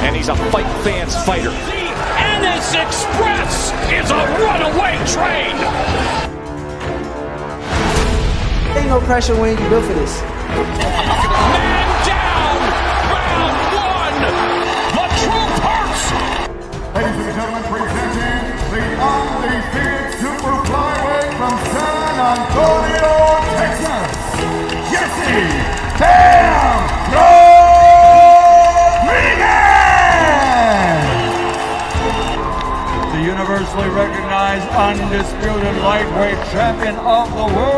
and he's a fight fan's fighter. The NS Express is a runaway train. Ain't no pressure when you built for this. Man down, round one. The truth hurts. Ladies and gentlemen, presenting the undefeated super flyweight from San Antonio, Texas, Jesse Bam Rodriguez! The universally recognized undisputed lightweight champion of the world.